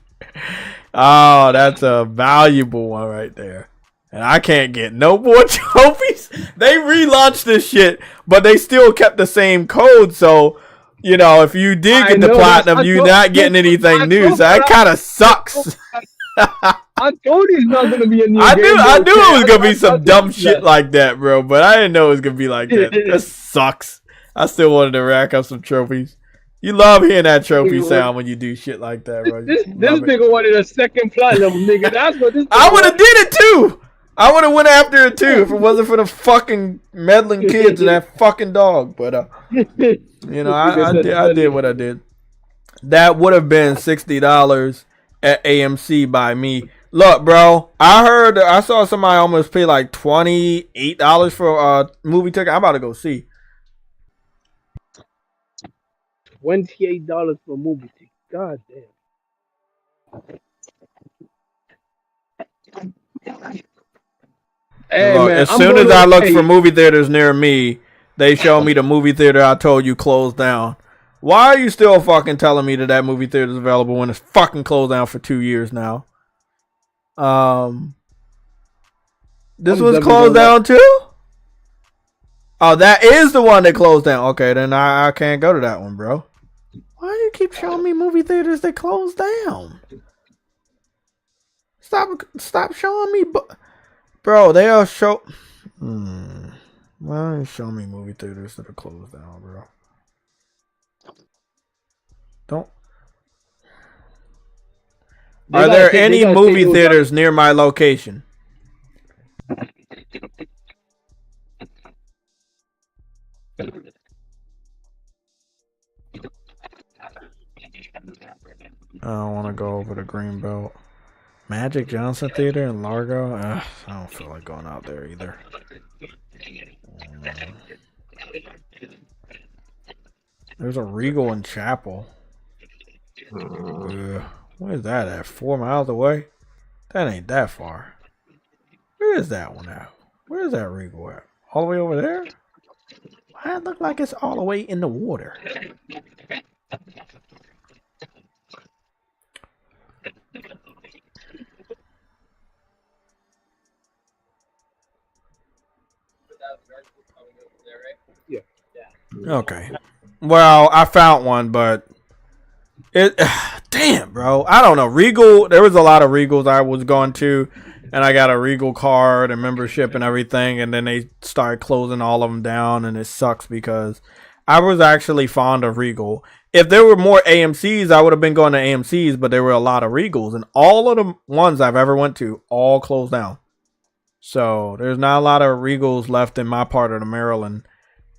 Oh, that's a valuable one right there. And I can't get no more trophies. They relaunched this shit, but they still kept the same code. So, you know, if you did get the platinum, you're not getting anything new. So that kind of sucks. I told you it's not gonna be a new game. I knew it was gonna be some dumb shit like that, bro. But I didn't know it was gonna be like that. That sucks. I still wanted to rack up some trophies. You love hearing that trophy sound when you do shit like that, bro. This nigga wanted a second platinum, nigga. That's what this. I would have did it too. I would have went after it too if it wasn't for the fucking meddling kids and that fucking dog. But you know, I did what I did. That would have been $60 at AMC by me. Look, bro, I saw somebody almost pay like $28 for a movie ticket. I'm about to go see. $28 for a movie ticket. God damn. Hey, look, man, as soon as I look for movie theaters near me, they show me the movie theater I told you closed down. Why are you still fucking telling me that movie theater is available when it's fucking closed down for 2 years now? This one's closed down too? Oh, that is the one that closed down. Okay, then I can't go to that one, bro. Why do you keep showing me movie theaters that closed down? Stop showing me, bro. They'll show. Why ain't showing me movie theaters that are closed down, bro? Don't. Are there any movie theaters near my location? I don't want to go over to Greenbelt. Magic Johnson Theater in Largo? I don't feel like going out there either. There's a Regal in Chapel. Where's that at? 4 miles away? That ain't that far. Where is that one at? Where is that Regal at? All the way over there? Why it look like it's all the way in the water? Yeah. Okay. Well, I found one, but it damn, bro. I don't know. Regal, there was a lot of Regals I was going to, and I got a Regal card and membership and everything, and then they started closing all of them down, and it sucks because I was actually fond of Regal. If there were more AMCs, I would have been going to AMCs, but there were a lot of Regals, and all of the ones I've ever went to all closed down. So there's not a lot of Regals left in my part of the Maryland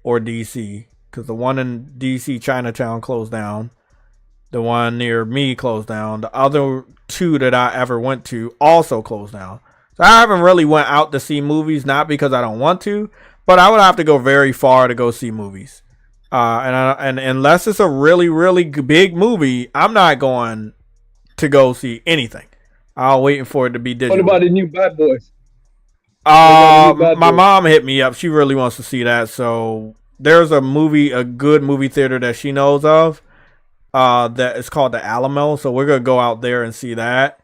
or DC, because the one in DC Chinatown closed down. The one near me closed down. The other two that I ever went to also closed down. So I haven't really went out to see movies, not because I don't want to, but I would have to go very far to go see movies. And unless it's a really, really big movie, I'm not going to go see anything. I'll wait for it to be digital. What about the new Bad Boys? My mom hit me up. She really wants to see that. So there's a good movie theater that she knows of. That is called the Alamo. So we're gonna go out there and see that.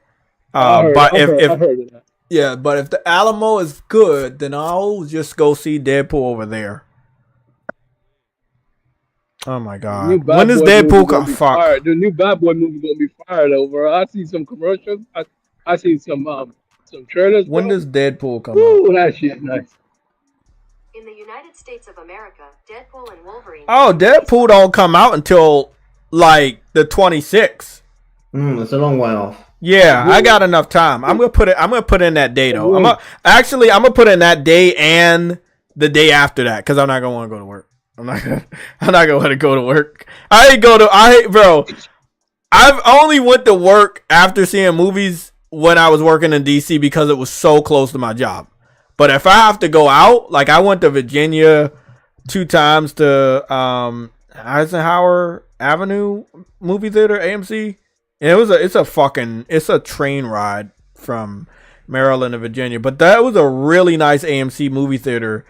But if the Alamo is good, then I'll just go see Deadpool over there. Oh my god! When is Deadpool come? Fuck. The new Bad Boy movie gonna be fired over. I see some commercials. I see some trailers. When does Deadpool come? Ooh, that shit nice. In the United States of America, Deadpool and Wolverine. Oh, Deadpool don't come out until like the 26th. It's a long way off. Yeah, I got enough time. I'm gonna put in that day though. I'm gonna put in that day and the day after that because I'm not gonna want to go to work. I'm not gonna want to go to work. Bro. I've only went to work after seeing movies when I was working in DC because it was so close to my job. But if I have to go out, like I went to Virginia 2 times to Eisenhower Avenue movie theater, AMC, and it's a train ride from Maryland to Virginia. But that was a really nice AMC movie theater.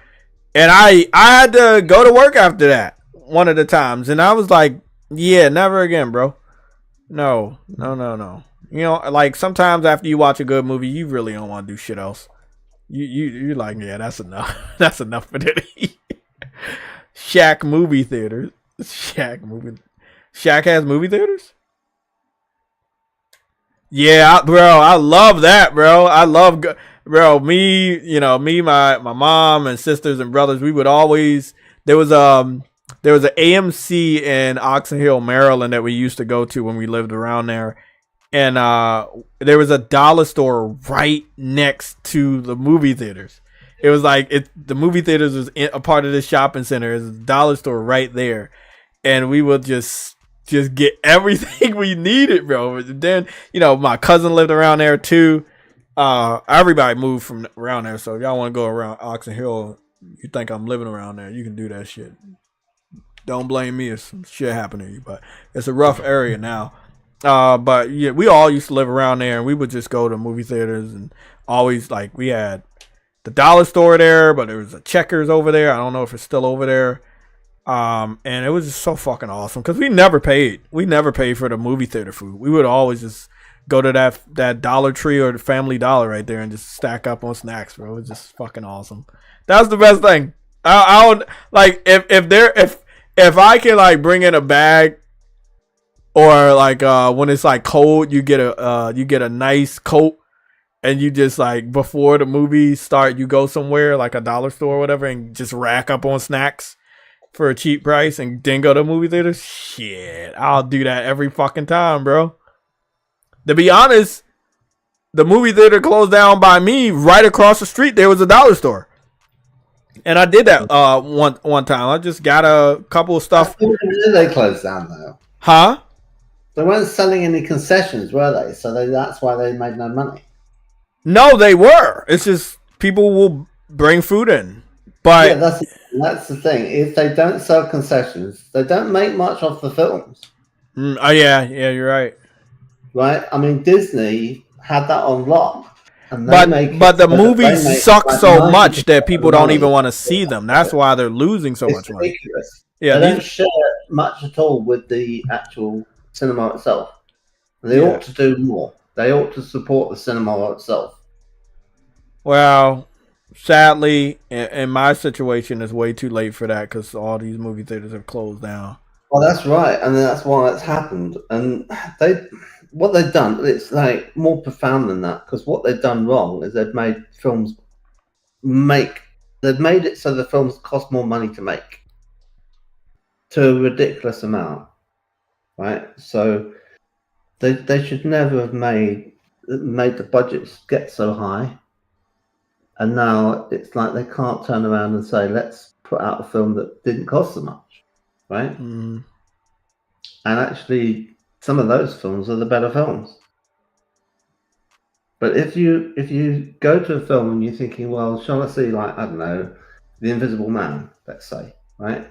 And I had to go to work after that one of the times. And I was like, yeah, never again, bro. No. You know, like sometimes after you watch a good movie, you really don't want to do shit else. You're like, yeah, that's enough. That's enough for today. Shack movie theaters. Shack has movie theaters? Yeah, bro, I love that, bro. My mom and sisters and brothers, we would always, there was an AMC in Oxon Hill, Maryland that we used to go to when we lived around there. And there was a dollar store right next to the movie theaters. It was like the movie theaters was a part of the shopping center. There's a dollar store right there. And we would just get everything we needed, bro. Then, my cousin lived around there too. Everybody moved from around there. So if y'all want to go around Oxon Hill, you think I'm living around there, you can do that shit. Don't blame me if some shit happened to you, but it's a rough area now. But yeah, we all used to live around there, and we would just go to movie theaters, and always like we had the dollar store there, but there was a Checkers over there. I don't know if it's still over there. And it was just so fucking awesome because we never paid for the movie theater food. We would always just go to that Dollar Tree or the Family Dollar right there and just stack up on snacks, bro. It was just fucking awesome. That was the best thing. I would like if I can like bring in a bag. Or like when it's like cold, you get a nice coat and you just like before the movie start, you go somewhere like a dollar store or whatever, and just rack up on snacks for a cheap price, and then go to a movie theater. Shit, I'll do that every fucking time, bro. To be honest, the movie theater closed down by me. Right across the street, there was a dollar store. And I did that one time. I just got a couple of stuff. They closed down though. Huh? They weren't selling any concessions, were they? So that's why they made no money. No, they were. It's just people will bring food in. But yeah, that's the thing. If they don't sell concessions, they don't make much off the films. Yeah, you're right. Right? I mean, Disney had that on lock. But the movies suck so much that people don't even want to see them. That's why they're losing so much money. Yeah, they don't share much at all with the actual cinema itself. They ought to do more. They ought to support the cinema itself. Well, sadly, in my situation, it's way too late for that because all these movie theaters have closed down. Well, that's right, and that's why it's happened. And what they've done, it's like more profound than that, because what they've done wrong is they've made it so the films cost more money to make to a ridiculous amount, right? So they should never have made the budgets get so high, and now it's like they can't turn around and say, let's put out a film that didn't cost so much, right? And actually, some of those films are the better films. But if you go to a film and you're thinking, well, shall I see, like, I don't know, The Invisible Man, let's say, right?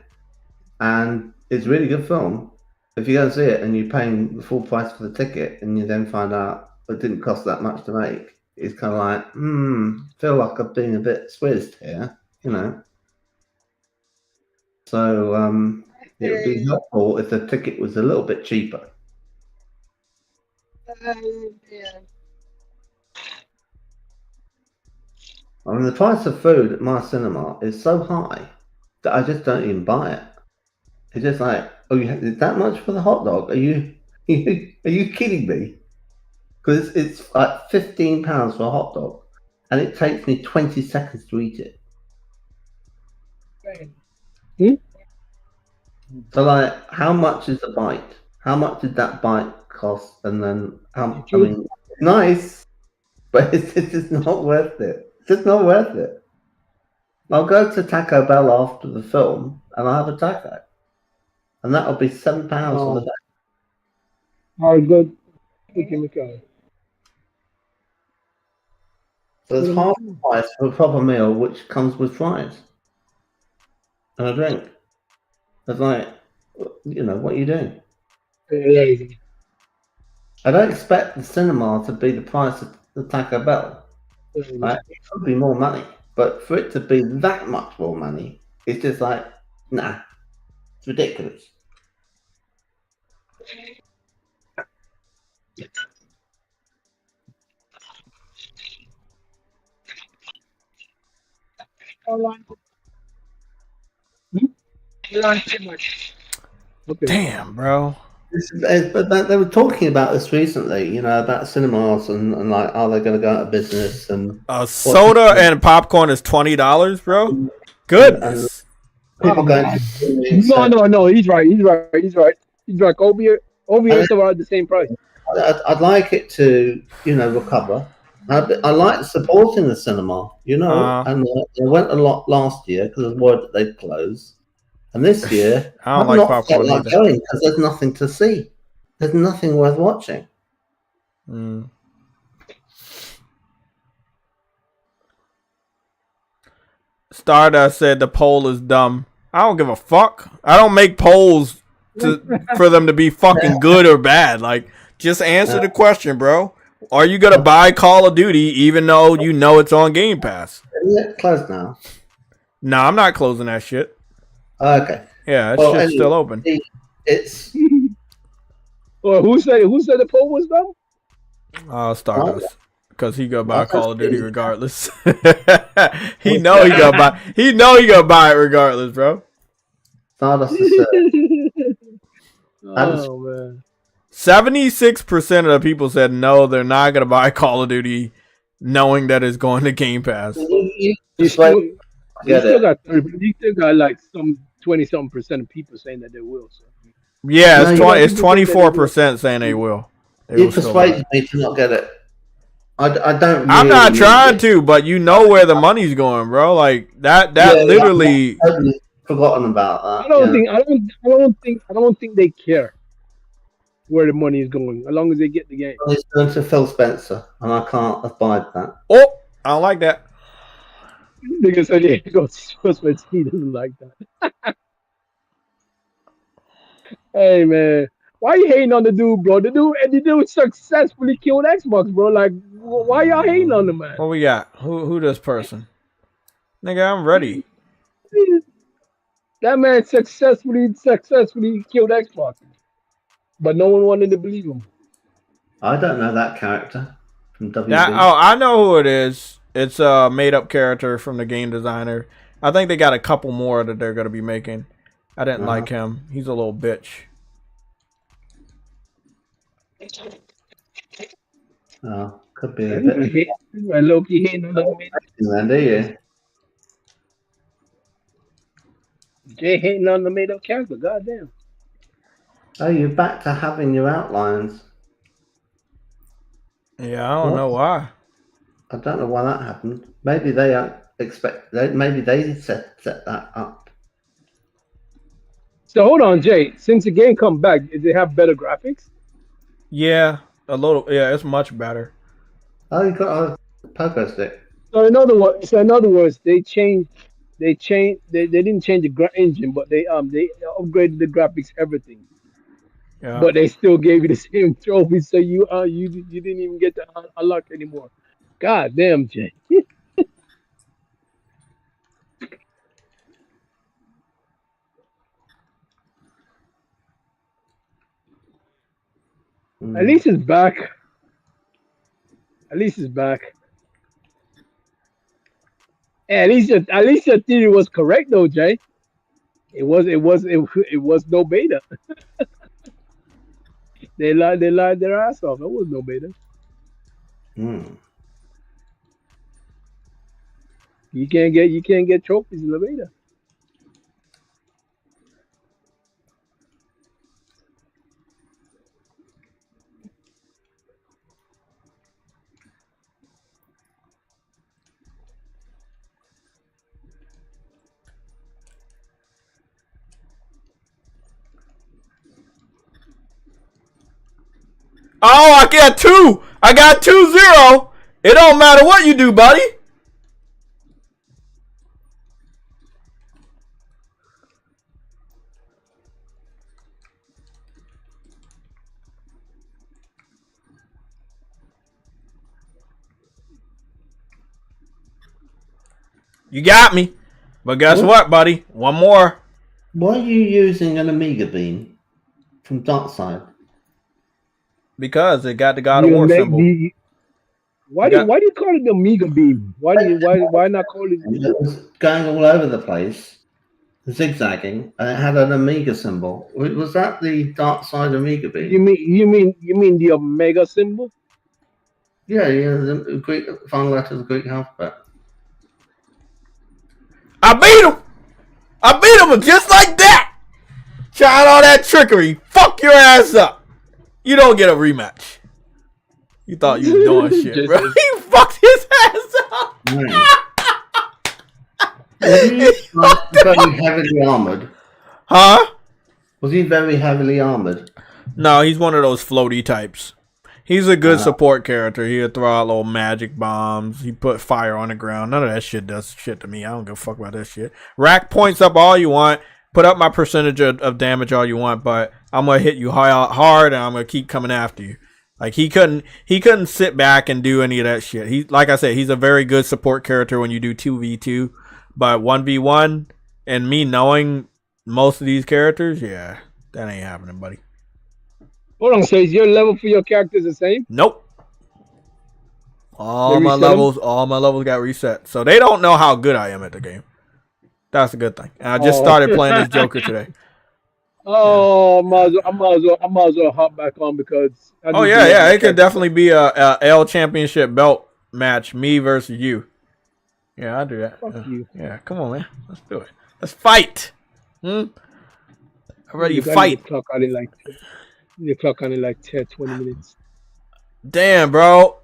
And it's a really good film. If you go and see it and you're paying the full price for the ticket and you then find out it didn't cost that much to make, it's kind of like, feel like I'm being a bit squizzed here, you know? So it would be helpful if the ticket was a little bit cheaper. Yeah. I mean, the price of food at my cinema is so high that I just don't even buy it. It's just like, oh, you have that much for the hot dog? Are you kidding me? Because it's like £15 for a hot dog, and it takes me 20 seconds to eat it. So, like, how much is a bite? How much did that bite cost? And then, I mean, nice, but it's just not worth it. It's just not worth it. I'll go to Taco Bell after the film, and I'll have a taco, and that'll be £7 for the day. All right, good. Okay. So it's half the price for a proper meal, which comes with fries and a drink. It's like, you know, what are you doing? I don't expect the cinema to be the price of the Taco Bell. Right? It could be more money, but for it to be that much more money, it's just like, nah, it's ridiculous. Okay. Damn, bro. But they were talking about this recently, you know, about cinemas and like, are they going to go out of business? And soda and popcorn is $20, bro. Goodness. People going. No. He's right. Over here, it's about the same price. I'd like it to, you know, recover. I like supporting the cinema, you know, and I went a lot last year because I was worried that they'd close. And this year, I don't like popcorn either. Going because there's nothing to see. There's nothing worth watching. Stardust said the poll is dumb. I don't give a fuck. I don't make polls for them to be fucking good or bad. Like, just answer the question, bro. Are you gonna buy Call of Duty even though you know it's on Game Pass? Is it closed now? No, I'm not closing that shit. Okay. Yeah, it's anyway, still open. It's. Well, who said the poll was dumb? Stardust, because he gonna buy Call of Duty regardless. he know he gonna buy it regardless, bro. Stardust is. Oh man. 76% of the people said no, they're not gonna buy Call of Duty knowing that it's going to Game Pass. You Just still, wait, you get still it. got 30, you still got like some 20-something% of people saying that they will. So Yeah, No, it's you 20. It's people saying that they will. 24% saying they will. They You will still buy persuaded it. me to not get it. I don't. I'm not really trying need it. to, but you know where the money's going, bro. Like that. That Yeah, literally. I've totally forgotten about that. I don't Yeah. think I don't think they care where the money is going as long as they get the game. It's going to Phil Spencer, and I can't abide that. Oh, I don't like that. Nigga said yeah, he doesn't like that. Hey man, why you hating on the dude, bro? The dude successfully killed Xbox, bro. Like, why y'all hating on the man? What we got? Who this person? Nigga, I'm ready. That man successfully killed Xbox, but no one wanted to believe him. I don't know that character from WB. I know who it is. It's a made up character from the game designer. I think they got a couple more that they're gonna be making. I didn't like him. He's a little bitch. Oh, could be a bit. Low-key hating on the Then, do you? Jay hating on the made up character. Goddamn. Oh, you're back to having your outlines. Yeah, I don't know why. I don't know why that happened. Maybe they maybe they set that up. So hold on, Jay. Since the game come back, did they have better graphics? Yeah, a little. Yeah, it's much better. Oh, you got a pogo stick. So in other words, they changed. They didn't change the engine, but they upgraded the graphics, everything. Yeah. But they still gave you the same trophy, so you didn't even get to unlock anymore. God damn, Jay. At least it's back. At least it's back. At least your theory was correct though, Jay. It was no beta. They lied their ass off. It was no beta. You can't get trophies in the beta. Oh, I got 2. I got 2-0. It don't matter what you do, buddy. You got me. But guess what, buddy? One more. Why are you using an Amiga beam from Darkside? Because it got the God of War symbol. Why do you call it the Amiga beam? Why not call it? It was going all over the place, zigzagging, and it had an Amiga symbol. Was that the Darkside Amiga beam? You mean the Omega symbol? Yeah, the Greek final letter of the Greek alphabet. I beat him just like that. Trying all that trickery. Fuck your ass up. You don't get a rematch. You thought you was doing shit, bro. He fucked his ass up. Was he very heavily armored? Huh? Was he very heavily armored? No, he's one of those floaty types. He's a good support character. He'll throw out little magic bombs. He put fire on the ground. None of that shit does shit to me. I don't give a fuck about that shit. Rack points up all you want. Put up my percentage of damage all you want, but I'm gonna hit you hard and I'm gonna keep coming after you. Like he couldn't sit back and do any of that shit. He, like I said, he's a very good support character when you do 2v2, but 1v1 and me knowing most of these characters, yeah, that ain't happening, buddy. Hold on, so is your level for your characters the same? Nope. All my levels got reset. So they don't know how good I am at the game. That's a good thing. And I just started playing this Joker today. Oh, I might as well hop back on because. It could definitely be a L championship belt match me versus you. Yeah, I'll do that. Fuck you. Yeah, come on, man. Let's do it. Let's fight. I'm ready to I fight. need to clock on in like 10, 20 minutes. Damn, bro.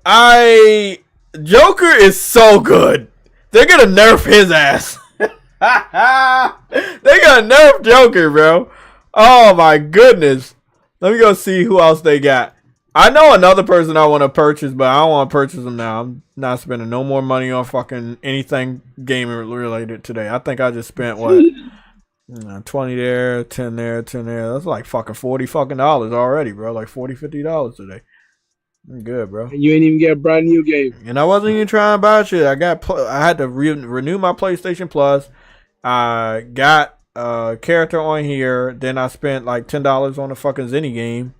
Joker is so good. They're gonna nerf his ass. They're gonna nerf Joker, bro. Oh my goodness. Let me go see who else they got. I know another person I want to purchase, but I don't want to purchase them now. I'm not spending no more money on fucking anything gaming related today. I think I just spent what? 20 there, 10 there, 10 there. That's like fucking $40 fucking already, bro. Like $40, $50 today. I'm good, bro. And you ain't even get a brand new game. And I wasn't even trying to buy shit. I had to renew my PlayStation Plus. I got a character on here. Then I spent like $10 on the fucking Zenny game.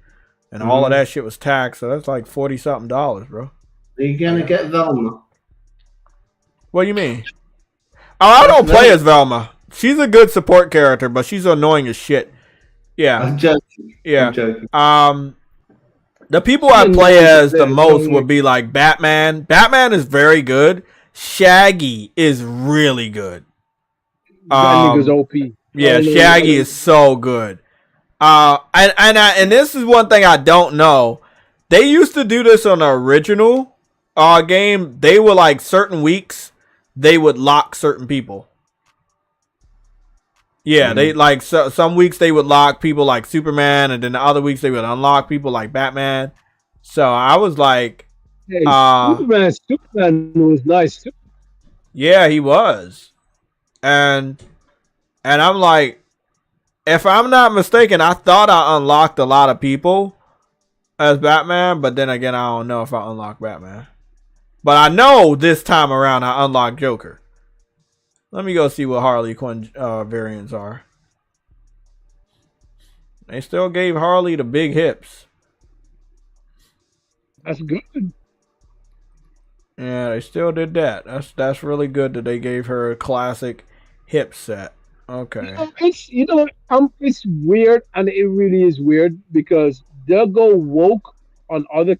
And all of that shit was taxed. So that's like $40 something, bro. Are you gonna get Velma? What do you mean? Oh, I don't play as Velma. She's a good support character, but she's annoying as shit. Yeah. I'm joking. Yeah. I'm joking. The people I play as the most would be like Batman. Batman is very good. Shaggy is really good. That nigga's OP. Yeah, Shaggy is so good. And this is one thing I don't know. They used to do this on the original game. They were like certain weeks they would lock certain people. Yeah, they like some weeks they would lock people like Superman, and then the other weeks they would unlock people like Batman. So I was like, hey, Superman was nice too. Yeah, he was. And I'm like, if I'm not mistaken, I thought I unlocked a lot of people as Batman, but then again, I don't know if I unlocked Batman. But I know this time around I unlocked Joker. Let me go see what Harley Quinn variants are. They still gave Harley the big hips. That's good. Yeah, they still did that. That's really good that they gave her a classic hip set. Okay. It's weird, and it really is weird because they'll go woke on other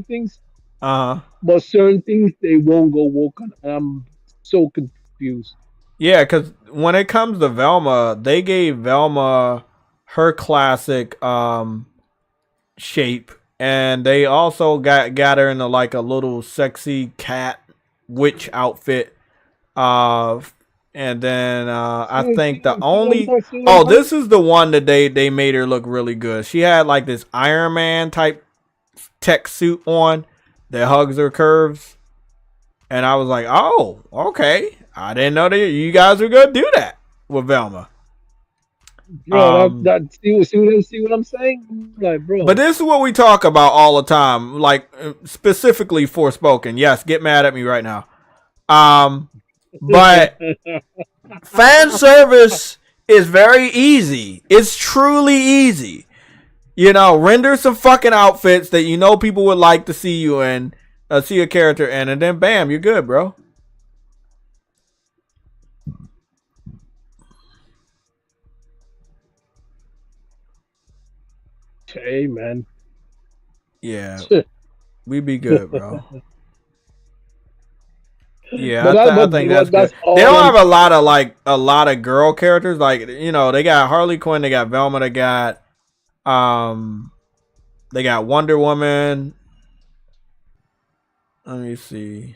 things. But certain things they won't go woke on. And I'm so confused. Yeah, because when it comes to Velma, they gave Velma her classic shape, and they also got her into like a little sexy cat witch outfit. And then I think the only this is the one that they made her look really good. She had like this Iron Man type tech suit on that hugs her curves, and I was like, oh, okay. I didn't know that you guys were gonna do that with Velma. Bro, see what I'm saying? Like, bro. But this is what we talk about all the time, like specifically Forspoken. Yes, get mad at me right now. But fan service is very easy. It's truly easy. You know, render some fucking outfits that you know people would like to see you in, see a character in, and then bam, you're good, bro. Hey, man. Yeah, we be good, bro. Yeah, I think that's good. They don't have a lot of girl characters. Like, you know, they got Harley Quinn, they got Velma, they got Wonder Woman. Let me see.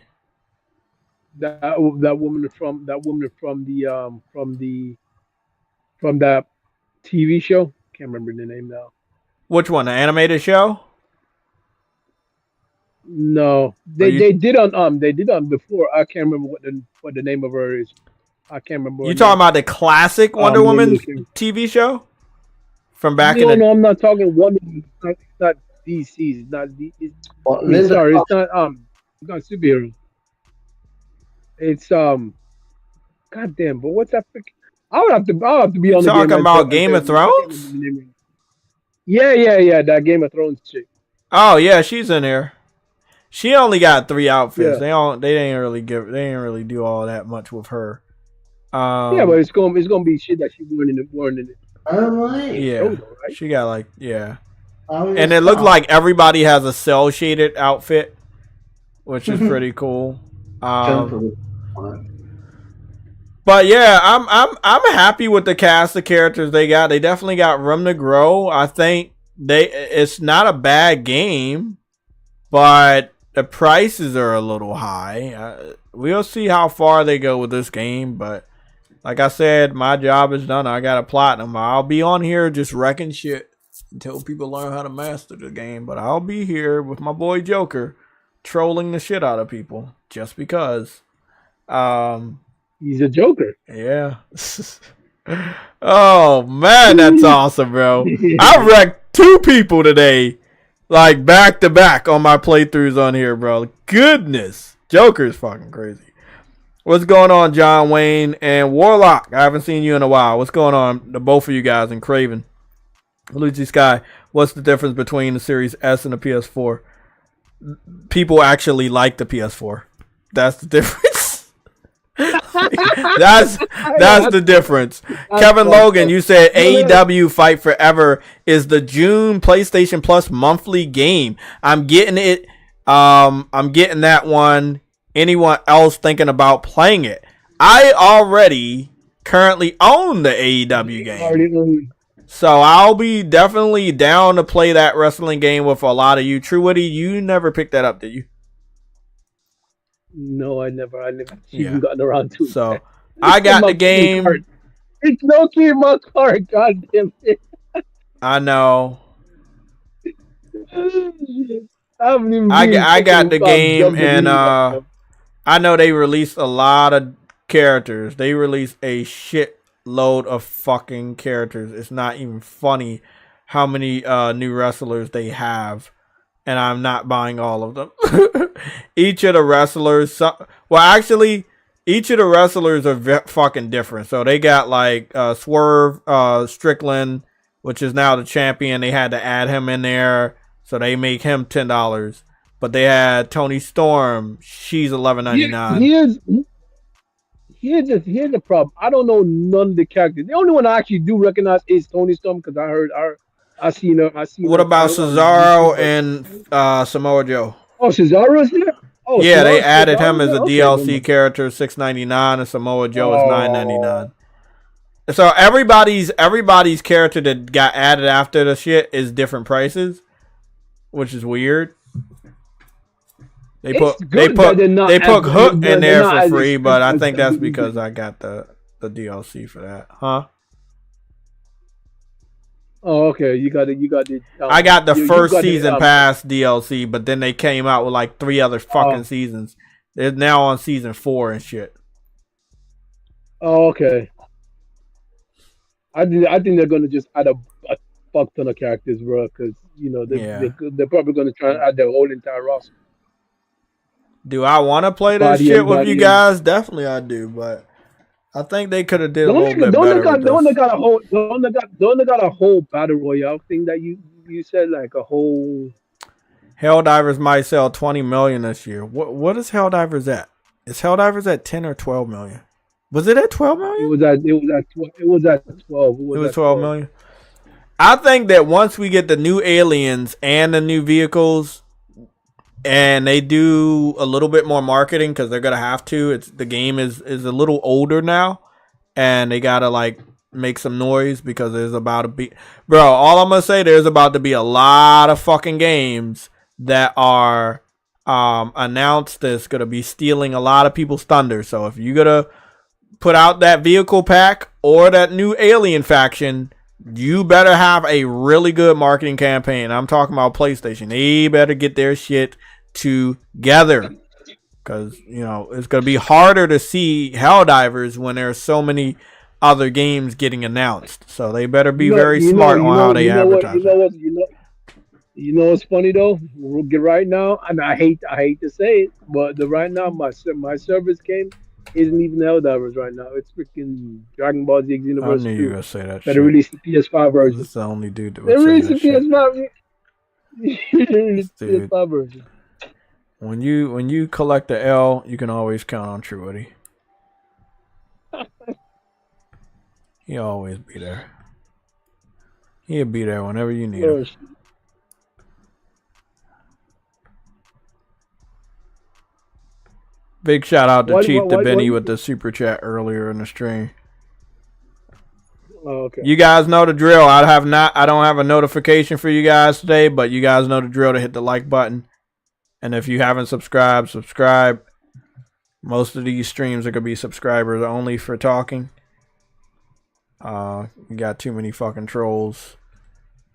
That woman from that TV show. Can't remember the name now. Which one? The animated show? No, they did on before. I can't remember what the name of her is. I can't remember. You talking about the classic Wonder Woman TV show from back in the? No, I'm not talking Wonder Woman. It's not DC. It's not DC. Sorry, it's not superhero. It's goddamn. But what's that? I'll have to be on. You talking about Game of Thrones? Yeah. That Game of Thrones chick. Oh yeah, she's in there. She only got 3 outfits. Yeah. They didn't really do all that much with her. Yeah, but it's gonna be shit that she wore in it. Oh right. Yeah. Right? She got like and it looked like everybody has a cell shaded outfit. which is pretty cool. Jumper was on it. But yeah, I'm happy with the cast of characters they got. They definitely got room to grow. I think it's not a bad game, but the prices are a little high. We'll see how far they go with this game, but like I said, my job is done. I got a platinum. I'll be on here just wrecking shit until people learn how to master the game, but I'll be here with my boy Joker trolling the shit out of people just because. He's a Joker. Yeah. Oh man, that's awesome, bro. I wrecked 2 people today, like back to back on my playthroughs on here, bro. Goodness, Joker's fucking crazy. What's going on, John Wayne and Warlock? I haven't seen you in a while. What's going on, the both of you guys, and Craven? Luigi Sky, what's the difference between the Series S and the PS4? People actually like the PS4. That's the difference. that's the difference. Kevin Logan, you said AEW Fight Forever is the June PlayStation Plus monthly game. I'm getting it. I'm getting that one. Anyone else thinking about playing it? I already currently own the AEW game, so I'll be definitely down to play that wrestling game with a lot of you. True Woody, you never picked that up, did you? No, I never even gotten around to it. So I got the game. It's no key in my card, god damn it. I know. I got the game, and I know they released a lot of characters. They released a shit load of fucking characters. It's not even funny how many new wrestlers they have. And I'm not buying all of them. Each of the wrestlers, each of the wrestlers are fucking different. So they got like Swerve Strickland, which is now the champion. They had to add him in there, so they make him $10. But they had Tony Storm. She's $11.99. Here's the problem. I don't know none of the characters. The only one I actually do recognize is Tony Storm because I seen her. What about Cesaro and Samoa Joe? Oh, Cesaro's there? Oh, yeah, they added him as a DLC character, $6.99, and Samoa Joe is $9.99. So everybody's character that got added after the shit is different prices, which is weird. They put Hook in there for free, but I think that's because I got the DLC for that, huh? Oh, okay. You got it. I got the first season pass DLC, but then they came out with like 3 other fucking seasons. They're now on season 4 and shit. Oh, okay. I think they're gonna just add a fuck ton of characters, bro. Because they're probably gonna try and add their whole entire roster. Do I want to play this shit with you guys? Definitely, I do, but I think they could have did a little bit better. The one that got a whole battle royale thing that you said, like a whole. Helldivers might sell 20 million this year. What is Helldivers at? Is Helldivers at 10 or 12 million? Was it at 12 million? It was at 12. It was 12 million. I think that once we get the new aliens and the new vehicles, and they do a little bit more marketing because they're gonna have to. The game is a little older now, and they gotta like make some noise because there's about to be, bro. All I'm gonna say, there's about to be a lot of fucking games that are announced that's gonna be stealing a lot of people's thunder. So if you're gonna put out that vehicle pack or that new alien faction, you better have a really good marketing campaign. I'm talking about PlayStation. They better get their shit together, because it's going to be harder to see Helldivers when there's so many other games getting announced. So they better be very smart on how they advertise. You know what's funny though? Right now, and I hate to say it, but right now my service game isn't even Helldivers right now. It's freaking Dragon Ball Z Xenoverse 2. I knew you were gonna say that. Better release the PS5 version. This is the only dude that would say release that the PS5. Dude, PS5 version. When you collect the L, you can always count on True Woody. He'll always be there. He'll be there whenever you need him. Big shout out to What- Chief what- to what- Benny what- with the super chat earlier in the stream. Oh, okay. You guys know the drill. I don't have a notification for you guys today, but you guys know the drill to hit the like button. And if you haven't subscribed, subscribe. Most of these streams are gonna be subscribers only for talking. You got too many fucking trolls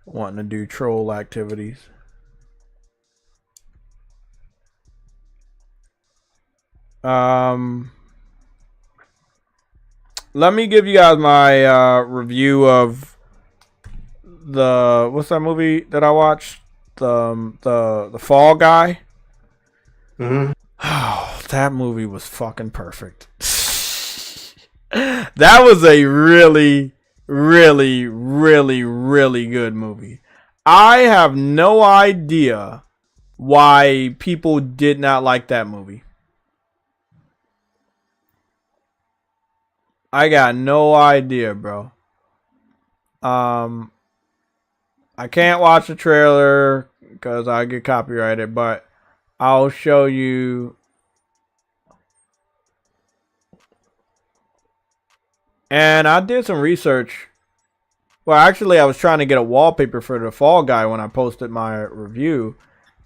wanting to do troll activities. Let me give you guys my review of what's that movie that I watched? The Fall Guy. Mm-hmm. Oh, that movie was fucking perfect. That was a really, really, really, really good movie. I have no idea why people did not like that movie. I got no idea, bro. I can't watch the trailer because I get copyrighted, but I'll show you. And I did some research. Well, actually, I was trying to get a wallpaper for the Fall Guy when I posted my review.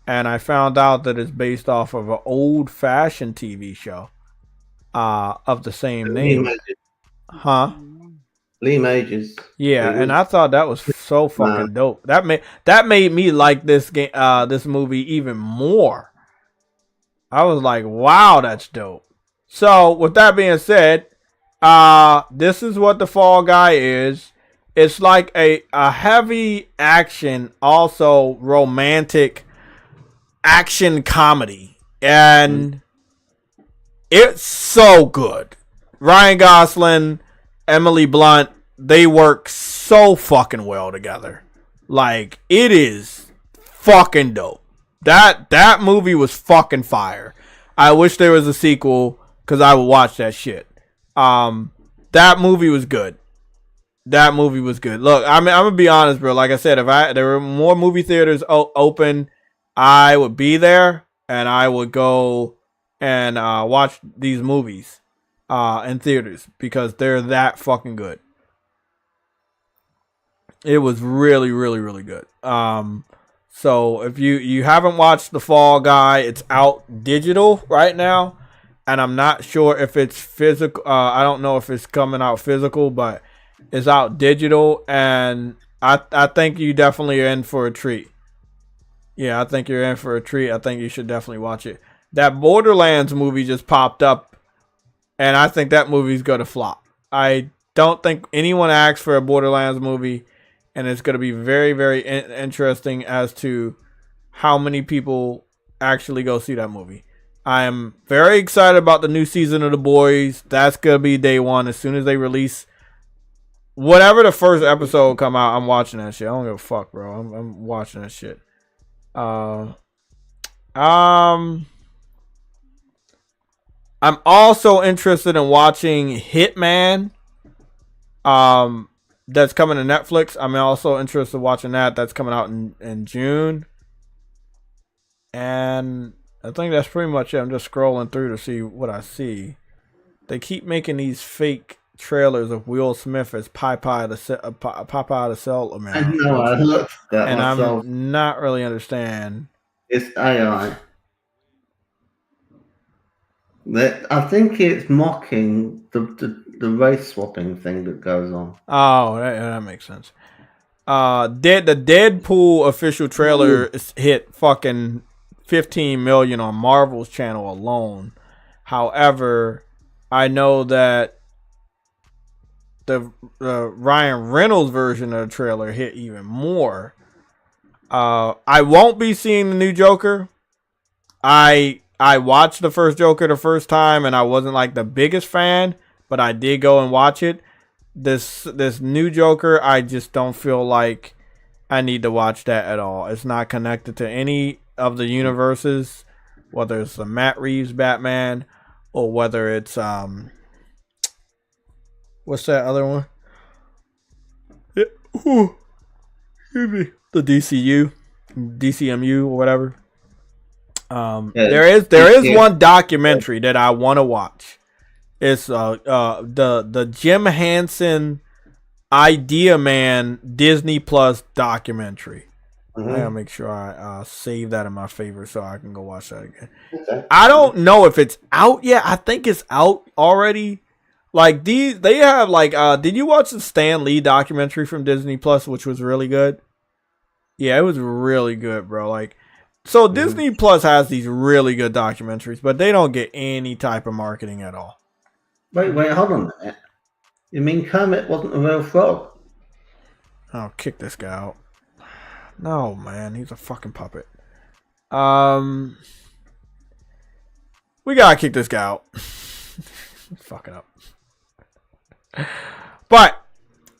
And I found out that it's based off of an old-fashioned TV show of the same name. Huh? Lee Majors. Yeah, and I thought that was so fucking dope. That made me like this game, this movie even more. I was like, wow, that's dope. So, with that being said, this is what the Fall Guy is. It's like a heavy action, also romantic action comedy. And it's so good. Ryan Gosling, Emily Blunt, they work so fucking well together. Like, it is fucking dope. That movie was fucking fire. I wish there was a sequel because I would watch that shit. That movie was good. That movie was good. Look, I'm gonna be honest, bro. Like I said, if there were more movie theaters open, I would be there and I would go and watch these movies in theaters because they're that fucking good. It was really, really, really good. So if you haven't watched The Fall Guy, it's out digital right now, and I'm not sure if it's physical. I don't know if it's coming out physical, but it's out digital, and I think you definitely are in for a treat. Yeah, I think you're in for a treat. I think you should definitely watch it. That Borderlands movie just popped up, and I think that movie's gonna flop. I don't think anyone asked for a Borderlands movie. And it's going to be very, very interesting as to how many people actually go see that movie. I am very excited about the new season of The Boys. That's going to be day one. As soon as they release whatever the first episode come out, I'm watching that shit. I don't give a fuck, bro. I'm watching that shit. I'm also interested in watching Hitman. That's coming to Netflix. I'm also interested in watching that. That's coming out in June. And I think that's pretty much it. I'm just scrolling through to see what I see. They keep making these fake trailers of Will Smith as Popeye the Sailor Man. I know, I looked at that and myself. I'm not really understand. It's AI. I think it's mocking the race swapping thing that goes on. Oh, that makes sense. The Deadpool official trailer hit fucking 15 million on Marvel's channel alone. However, I know that the Ryan Reynolds version of the trailer hit even more. I won't be seeing the new Joker. I watched the first Joker the first time and I wasn't like the biggest fan, but I did go and watch it. This new Joker, I just don't feel like I need to watch that at all. It's not connected to any of the universes, whether it's the Matt Reeves Batman or whether it's what's that other one? The DCMU or whatever. There is one documentary that I want to watch. It's the Jim Henson Idea Man Disney Plus documentary. I gotta make sure I save that in my favorites so I can go watch that again. Okay. I don't know if it's out yet. I think it's out already. Like they have like did you watch the Stan Lee documentary from Disney Plus, which was really good? Yeah, it was really good, bro. Like, so Disney Plus has these really good documentaries, but they don't get any type of marketing at all. Wait, hold on a minute. You mean Kermit wasn't a real frog? I'll kick this guy out. No, man, he's a fucking puppet. We gotta kick this guy out. Fucking up. But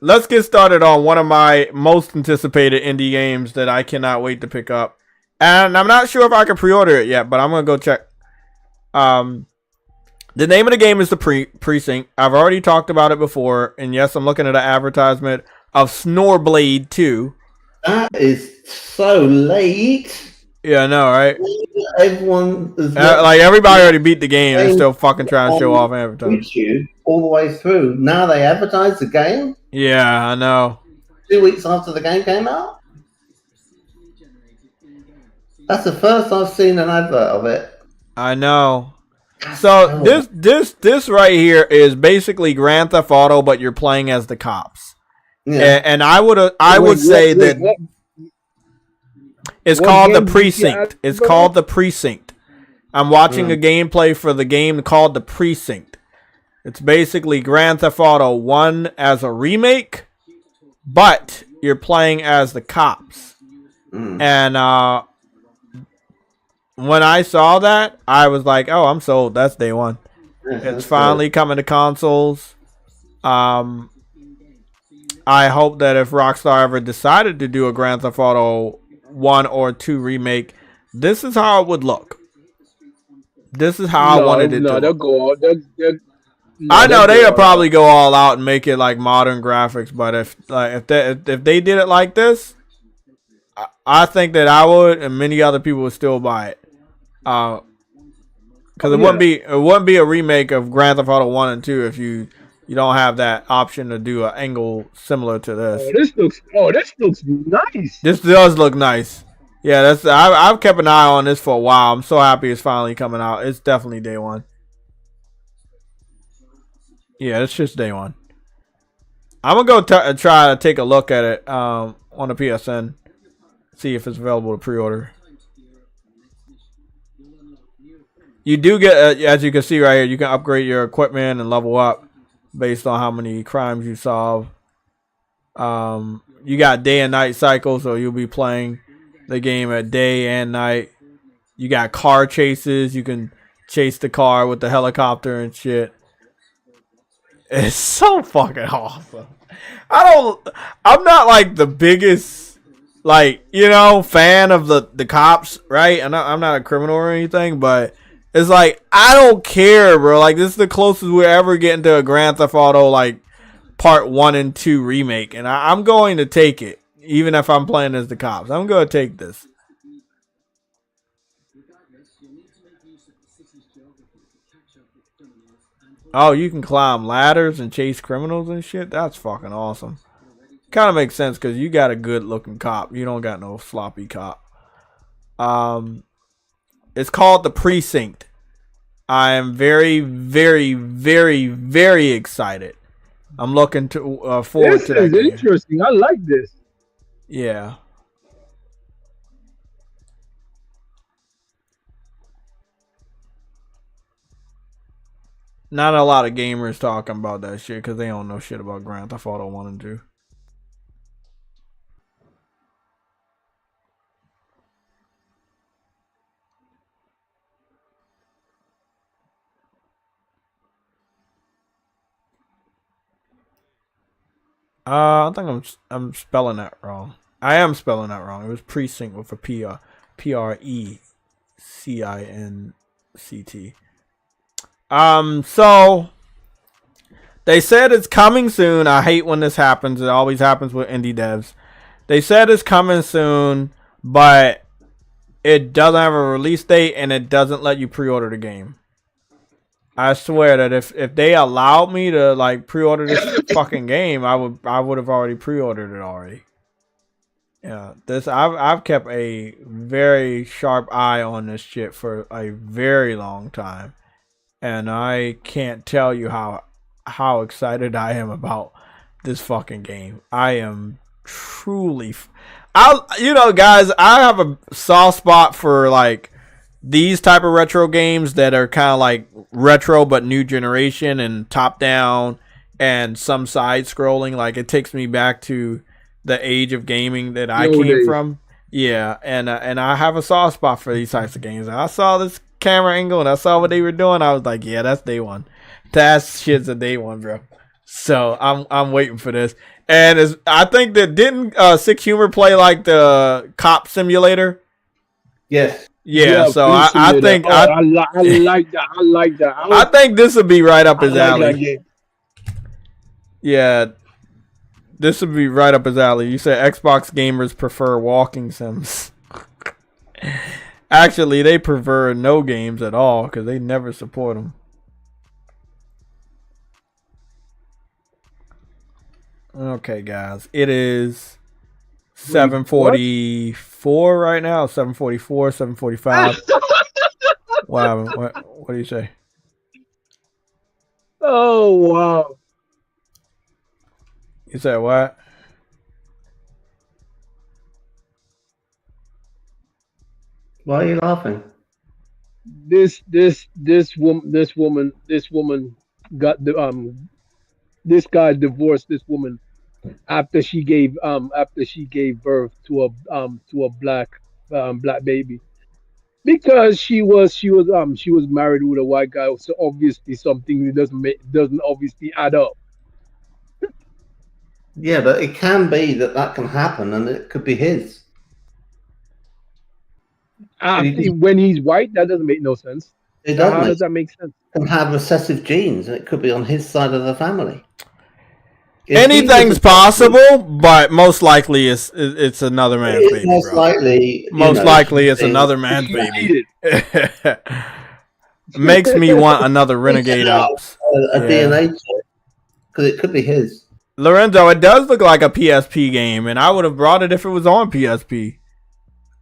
let's get started on one of my most anticipated indie games that I cannot wait to pick up. And I'm not sure if I can pre-order it yet, but I'm gonna go check. The name of the game is the Precinct. I've already talked about it before, and yes, I'm looking at an advertisement of Snoreblade 2. That is so late. Yeah, I know, right? Everyone is Like everybody already beat the game and still fucking trying to show off advertising. YouTube all the way through. Now they advertise the game. Yeah, I know. 2 weeks after the game came out. That's the first I've seen an advert of it. I know. So this right here is basically Grand Theft Auto, but you're playing as the cops. Yeah. And I would say that it's called the Precinct. It's called the Precinct. I'm watching a gameplay for the game called the Precinct. It's basically Grand Theft Auto 1 as a remake, but you're playing as the cops. And when I saw that, I was like, oh, I'm sold. That's day one. It's finally coming to consoles. I hope that if Rockstar ever decided to do a Grand Theft Auto 1 or 2 remake, this is how it would look. This is how I wanted it to look. I know they'll probably go all out and make it like modern graphics, but if they did it like this, I think that I would, and many other people would still buy it. Because it wouldn't be a remake of Grand Theft Auto 1 and 2 if you don't have that option to do an angle similar to this. This looks nice. This does look nice. Yeah, I've kept an eye on this for a while. I'm so happy it's finally coming out. It's definitely day one. Yeah, it's just day one. I'm gonna go try to take a look at it on the PSN, see if it's available to pre-order. You do get, as you can see right here, you can upgrade your equipment and level up based on how many crimes you solve. You got day and night cycles, so you'll be playing the game at day and night. You got car chases. You can chase the car with the helicopter and shit. It's so fucking awesome. I'm not like the biggest, like, fan of the cops, right? I'm not a criminal or anything, but it's like, I don't care, bro. Like, this is the closest we're ever getting to a Grand Theft Auto, like, part 1 and 2 remake. And I'm going to take it, even if I'm playing as the cops. I'm going to take this. Oh, you can climb ladders and chase criminals and shit? That's fucking awesome. Kind of makes sense because you got a good looking cop. You don't got no sloppy cop. It's called the Precinct. I am very, very, very, very excited. I'm looking to forward to that. This is interesting. I like this. Yeah. Not a lot of gamers talking about that shit because they don't know shit about Grand Theft Auto 1 and 2. I think I'm spelling that wrong. I am spelling that wrong. It was Precinct with a Precinct. So they said it's coming soon. I hate when this happens. It always happens with indie devs. They said it's coming soon, but it doesn't have a release date and it doesn't let you pre-order the game. I swear that if they allowed me to like pre-order this fucking game, I would have already pre-ordered it already. Yeah, I've kept a very sharp eye on this shit for a very long time, and I can't tell you how excited I am about this fucking game. I am truly, guys, I have a soft spot for like these type of retro games that are kind of like retro but new generation and top down and some side scrolling. Like it takes me back to the age of gaming that I came from. Yeah, and I have a soft spot for these types of games. And I saw this camera angle and I saw what they were doing. I was like, yeah, that's day one. That shit's a day one, bro. So I'm waiting for this. And I think that didn't Sick Humor play like the cop simulator? Yes. Yeah, so I think I like that. I like that. I think this would be right up his alley. Yeah. This would be right up his alley. You said Xbox gamers prefer walking sims. Actually, they prefer no games at all because they never support them. Okay, guys. It is 7:44 right now. 7:44, 7:45. Wow. What do you say? Oh, wow. You said what? Why are you laughing? This woman got the this guy divorced this woman after she gave birth to a black baby because she was married with a white guy, so obviously something doesn't obviously add up. Yeah, but it can be that can happen, and it could be his. When he's white, that doesn't make no sense. How does that make sense? Can have recessive genes, and it could be on his side of the family. Anything's possible, but most likely it's another man's baby. Most likely, it's another man's baby. Makes me want another Renegade Ops. A DNA check, because it could be his. Lorenzo, it does look like a PSP game, and I would have brought it if it was on PSP.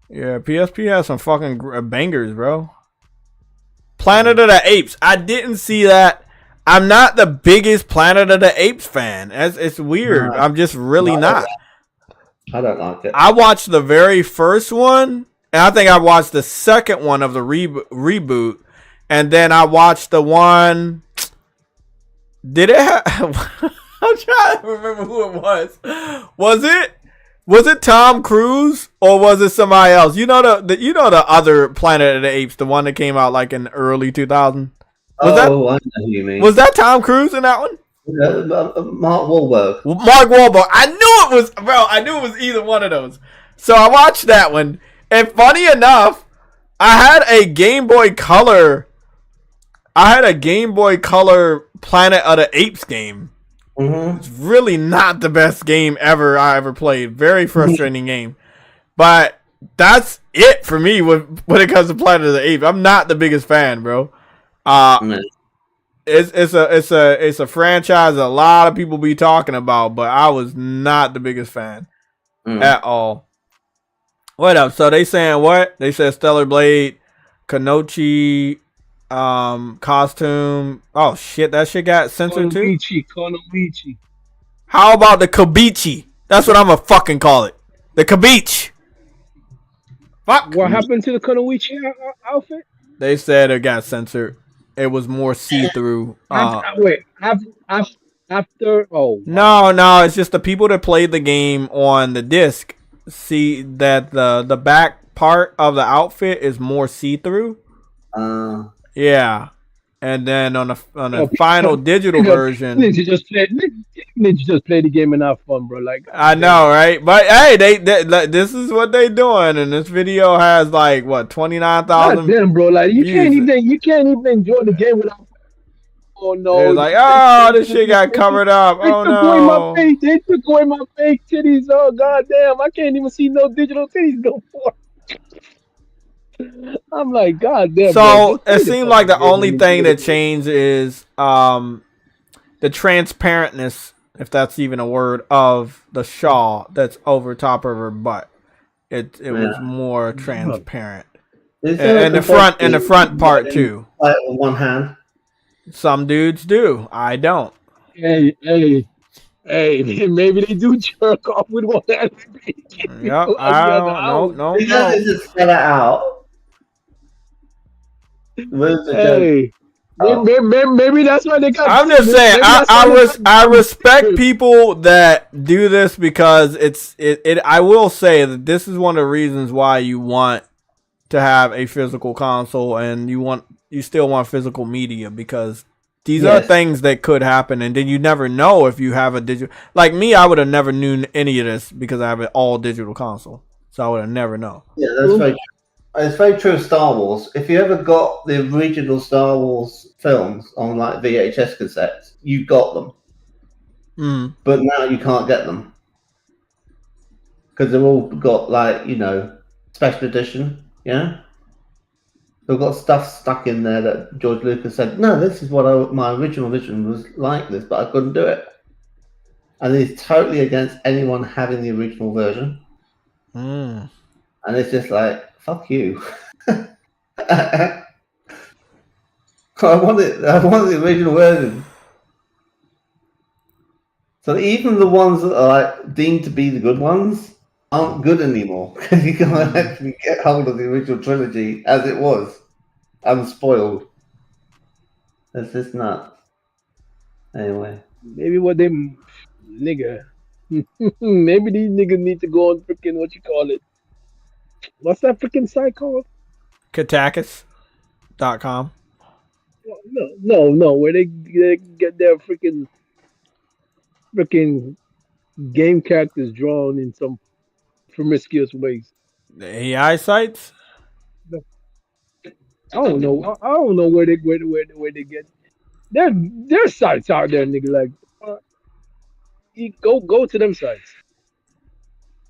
Yeah, PSP has some fucking bangers, bro. Planet of the Apes. I didn't see that. I'm not the biggest Planet of the Apes fan. It's weird. I'm just really not. I don't like it. I watched the very first one, and I think I watched the second one of the reboot, and then I watched the one. Did it have... I'm trying to remember who it was. Was it Tom Cruise or was it somebody else? You know the other Planet of the Apes, the one that came out like in early 2000. I know who you mean. Was that Tom Cruise in that one? Mark Wahlberg. Mark Wahlberg. I knew it was, bro. I knew it was either one of those. So I watched that one, and funny enough, I had a Game Boy Color Planet of the Apes game. Mm-hmm. It's really not the best game I ever played. Very frustrating game. But that's it for me when it comes to Planet of the Apes. I'm not the biggest fan, bro. It's a franchise a lot of people be talking about, but I was not the biggest fan at all. What up? So they saying what? They said Stellar Blade, Kanochi, costume. Oh shit, that shit got censored too. Konoichi. How about the Kabichi? That's what I'm gonna fucking call it. The Kabich. Fuck. What happened to the Konoichi outfit? They said it got censored. It was more see-through. After. Oh. No, it's just the people that played the game on the disc see that the back part of the outfit is more see-through. Yeah, and then on the final digital version, Ninja just play the game and have fun, bro. Like I know, right? But hey, they this is what they doing, and this video has like what 29,000. Damn, bro, like you can't even enjoy the game without. Oh no! It's like, oh, this shit got covered up. Oh no! They took away my fake titties. Oh goddamn! I can't even see no digital titties no more. I'm like, God damn. So it seemed like the only thing that changed is the transparentness, if that's even a word, of the shawl that's over top of her butt. It was more transparent. And the front part too. Like with one hand. Some dudes do. I don't. Hey, maybe they do jerk off with one hand. Yep. I don't know. Because they just spell it out. Hey. Maybe that's why they got. I'm just saying. I respect people that do this because it. I will say that this is one of the reasons why you want to have a physical console and you still want physical media, because these are things that could happen, and then you never know if you have a digital. Like me, I would have never known any of this because I have an all digital console, so I would have never known. Yeah, that's very true. It's very true of Star Wars. If you ever got the original Star Wars films on like VHS cassettes, you got them. But now you can't get them because they've all got like, you know, special edition. Yeah, they've got stuff stuck in there that George Lucas said, no, this is what my original vision was like this, but I couldn't do it. And he's totally against anyone having the original version. And it's just like, fuck you. I want the original version. So even the ones that are like deemed to be the good ones aren't good anymore because you can't actually get hold of the original trilogy as it was, unspoiled. That's just nuts. Anyway, maybe what they nigga. Maybe these niggas need to go on freaking what you call it. What's that freaking site called? Katakis.com. No. Where they get their freaking game characters drawn in some promiscuous ways. The AI sites. I don't know. I don't know where they get. There's sites out there, nigga. Like, you go to them sites.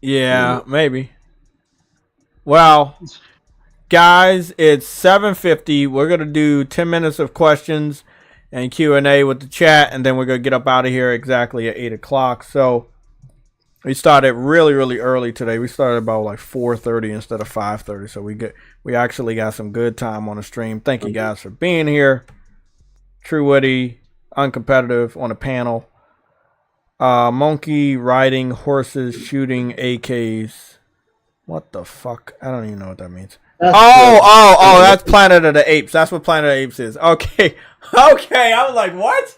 Yeah, maybe. Well, guys, it's 7:50. We're gonna do 10 minutes of questions and Q&A with the chat, and then we're gonna get up out of here exactly at 8 o'clock. So we started really early today. We started about like 4:30 instead of 5:30. So we actually got some good time on the stream. Thank you guys for being here. True Witty, uncompetitive on the panel. Monkey riding horses, shooting AKs. What the fuck? I don't even know what that means. That's Planet of the Apes. That's what Planet of the Apes is. Okay. I was like, what?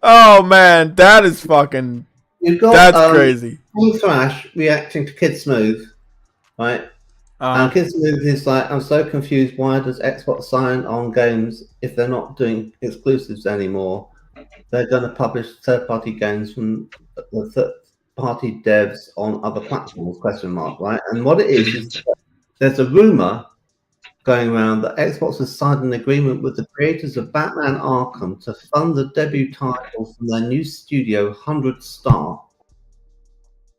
Oh man, that is fucking. That's crazy. Thrash reacting to Kid Smooth, right? And Kid Smooth is like, I'm so confused. Why does Xbox sign on games if they're not doing exclusives anymore? They're going to publish third-party games from the third-party devs on other platforms? Right? And what it is there's a rumor going around that Xbox has signed an agreement with the creators of Batman Arkham to fund the debut title from their new studio, 100 Star.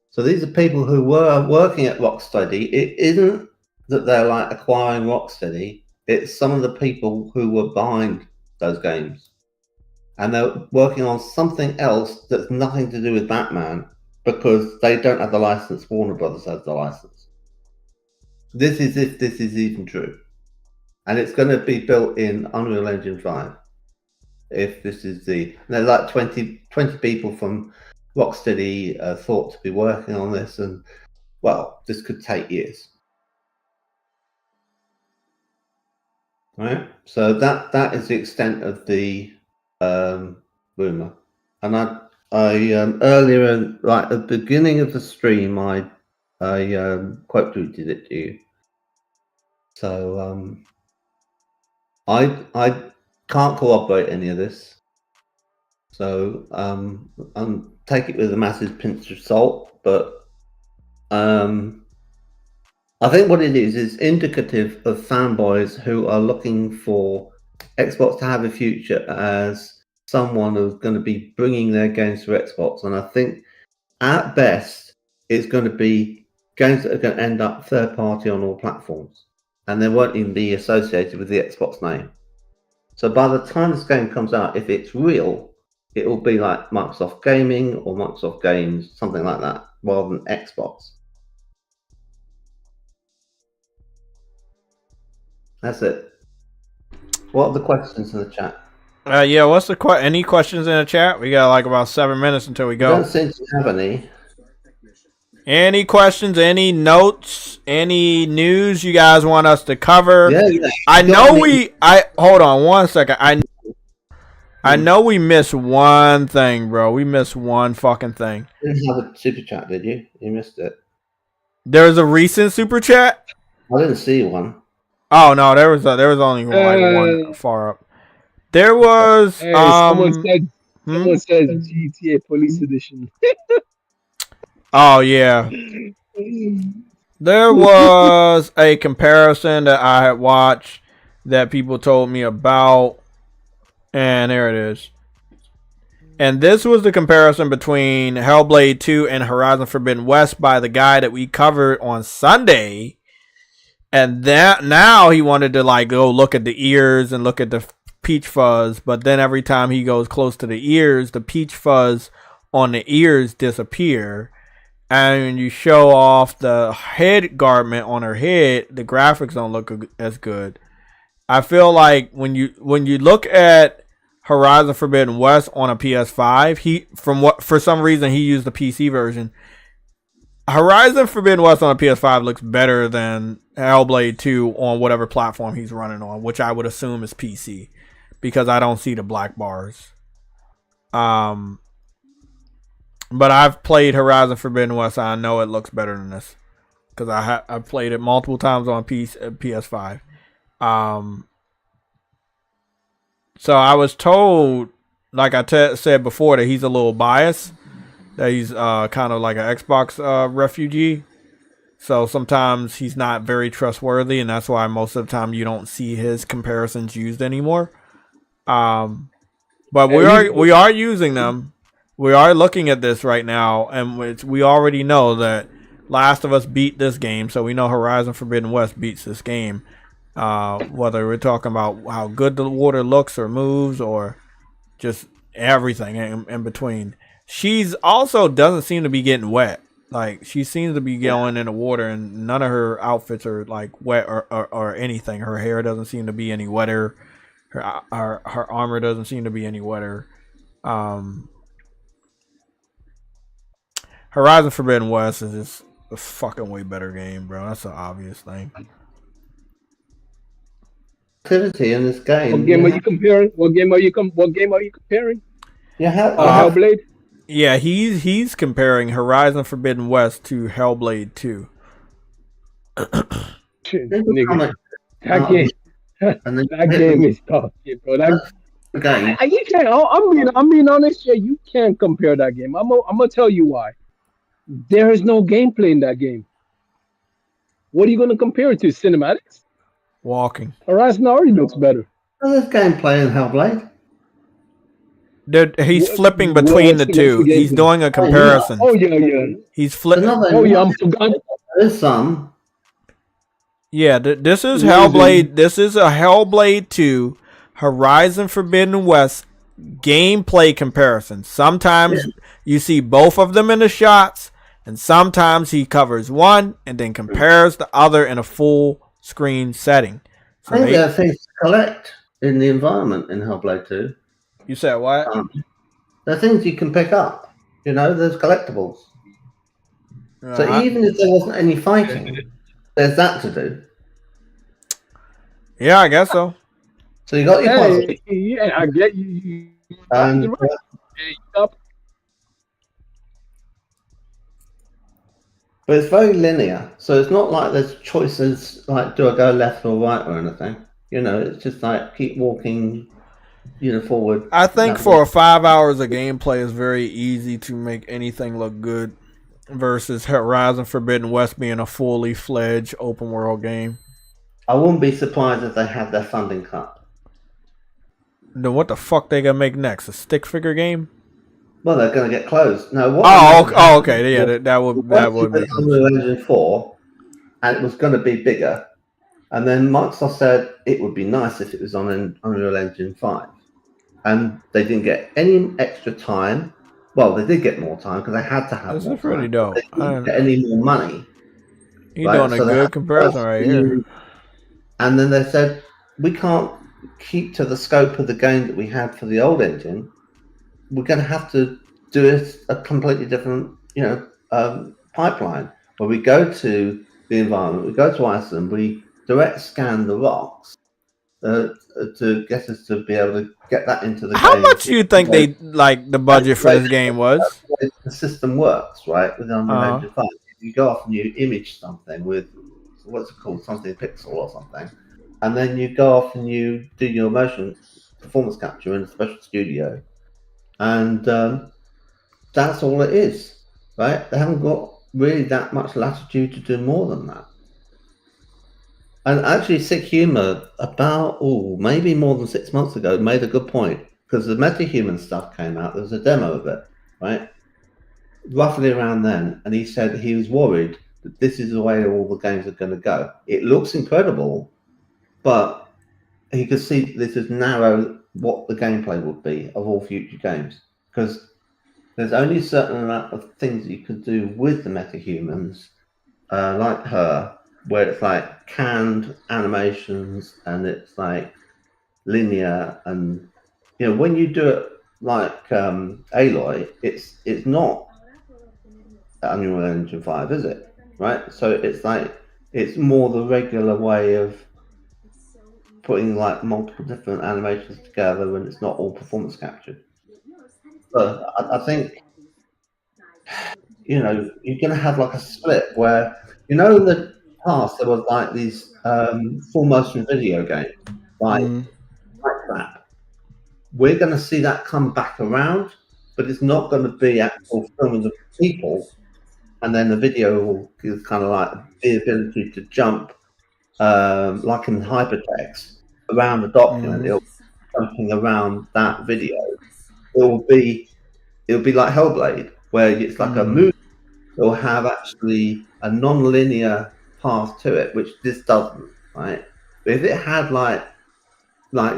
So these are people who were working at Rocksteady. It isn't that they're like acquiring Rocksteady. It's some of the people who were behind those games. And they're working on something else that's nothing to do with Batman because they don't have the license. Warner Brothers has the license. This is if this is even true. And it's going to be built in Unreal Engine 5. If this is there's like 20 people from Rocksteady thought to be working on this, and well, this could take years. Right? So that is the extent of the rumor. And I earlier, right at the beginning of the stream, I quote tweeted it to you. So I can't corroborate any of this. So take it with a massive pinch of salt. But I think what it is indicative of fanboys who are looking for Xbox to have a future as someone who's going to be bringing their games to Xbox. And I think at best it's going to be games that are going to end up third party on all platforms, and they won't even be associated with the Xbox name. So by the time this game comes out, if it's real, it will be like Microsoft Gaming or Microsoft Games, something like that, rather than Xbox. That's it. What are the questions in the chat? Yeah, what's the any questions in the chat? We got like about 7 minutes until we I go. don't seem to have any. Any questions, any notes, any news you guys want us to cover? Yeah. I know hold on one second. I know we missed one thing, bro. We missed one fucking thing. You didn't have a super chat, did you? You missed it. There's a recent super chat? I didn't see one. Oh no, there was only like one far up. There was someone said GTA Police Edition. Oh yeah. There was a comparison that I had watched that people told me about, and there it is. And this was the comparison between Hellblade 2 and Horizon Forbidden West by the guy that we covered on Sunday. And that now he wanted to like go look at the ears and look at the peach fuzz, but then every time he goes close to the ears, the peach fuzz on the ears disappear. And when you show off the head garment on her head, the graphics don't look as good. I feel like when you look at Horizon Forbidden West on a PS5, for some reason he used the PC version. Horizon Forbidden West on a PS5 looks better than Hellblade 2 on whatever platform he's running on, which I would assume is PC, because I don't see the black bars. But I've played Horizon Forbidden West, and I know it looks better than this, because I've played it multiple times on PS5. So I was told, like I said before, that he's a little biased, that he's kind of like an Xbox refugee. So sometimes he's not very trustworthy, and that's why most of the time you don't see his comparisons used anymore. But we are using them. We are looking at this right now, and we already know that Last of Us beat this game, so we know Horizon Forbidden West beats this game. Whether we're talking about how good the water looks or moves or just everything in between. She's also doesn't seem to be getting wet. Like, she seems to be going in the water, and none of her outfits are like wet or anything. Her hair doesn't seem to be any wetter. Her armor doesn't seem to be any wetter. Horizon Forbidden West is just a fucking way better game, bro. That's an obvious thing. Activity in this game. What game are you comparing? What game are you comparing? Yeah, Hellblade. Yeah, he's comparing Horizon Forbidden West to Hellblade 2. Nigga, that game is tough, bro. Game. You can't. I'm being honest. Yeah, you can't compare that game. I'm gonna tell you why. There is no gameplay in that game. What are you gonna compare it to? Cinematics? Walking. Horizon already looks better. Well, there's gameplay in Hellblade. He's flipping between the two. He's doing a comparison. Oh yeah. He's flipping. Oh yeah, I'm forgot. There's some. Yeah, this is Hellblade. This is a Hellblade 2 Horizon Forbidden West gameplay comparison. Sometimes you see both of them in the shots, and sometimes he covers one and then compares the other in a full screen setting. So I think there are things to collect in the environment in Hellblade 2. You said what? There are things you can pick up. You know, there's collectibles. So even if there wasn't any fighting, there's that to do. Yeah, I guess so. So you got your positive. Yeah, I get you. And, but it's very linear, so it's not like there's choices like do I go left or right or anything. You know, it's just like keep walking, forward. I think for 5 hours of gameplay, it's very easy to make anything look good versus Horizon Forbidden West being a fully fledged open world game. I wouldn't be surprised if they had their funding cut. Then what the fuck they gonna make next? A stick figure game? Well, they're going to get closed. No, what? Okay, yeah, that would make sense. Unreal Engine 4, and it was going to be bigger. And then Microsoft said it would be nice if it was on an Unreal Engine 5. And they didn't get any extra time. Well, they did get more time because they had to have This more is pretty time. dope. They didn't get any more money. You're right? doing a So they good had comparison to right here. And then they said, we can't keep to the scope of the game that we had for the old engine. We're going to have to do it a completely different, pipeline where we go to the environment, we go to Iceland, we direct scan the rocks to get us to be able to get that into the game. How much do you think they like the budget for this game was? The system works, right? With Unreal Engine 5. If you go off and you image something with, what's it called, something pixel or something, and then you go off and you do your motion performance capture in a special studio, and that's all it is, right? They haven't got really that much latitude to do more than that. And actually, Sick Humor, about, maybe more than 6 months ago, made a good point, because the MetaHuman stuff came out. There was a demo of it, right? Roughly around then, and he said he was worried that this is the way all the games are going to go. It looks incredible, but he could see this has narrowed what the gameplay would be of all future games, because there's only a certain amount of things that you can do with the metahumans, like her, where it's like canned animations and it's like linear, and when you do it like Aloy, it's not Unreal Engine 5, is it? Right? So it's like it's more the regular way of putting like multiple different animations together, and it's not all performance captured. But I think you're going to have like a split where in the past there was like these full motion video games like that. We're going to see that come back around, but it's not going to be actual filming of people, and then the video will give kind of like the ability to jump like in hypertext around the document. It'll be jumping around that video. It'll be like Hellblade, where it's like a movie. It'll have actually a non-linear path to it, which this doesn't, right? But if it had like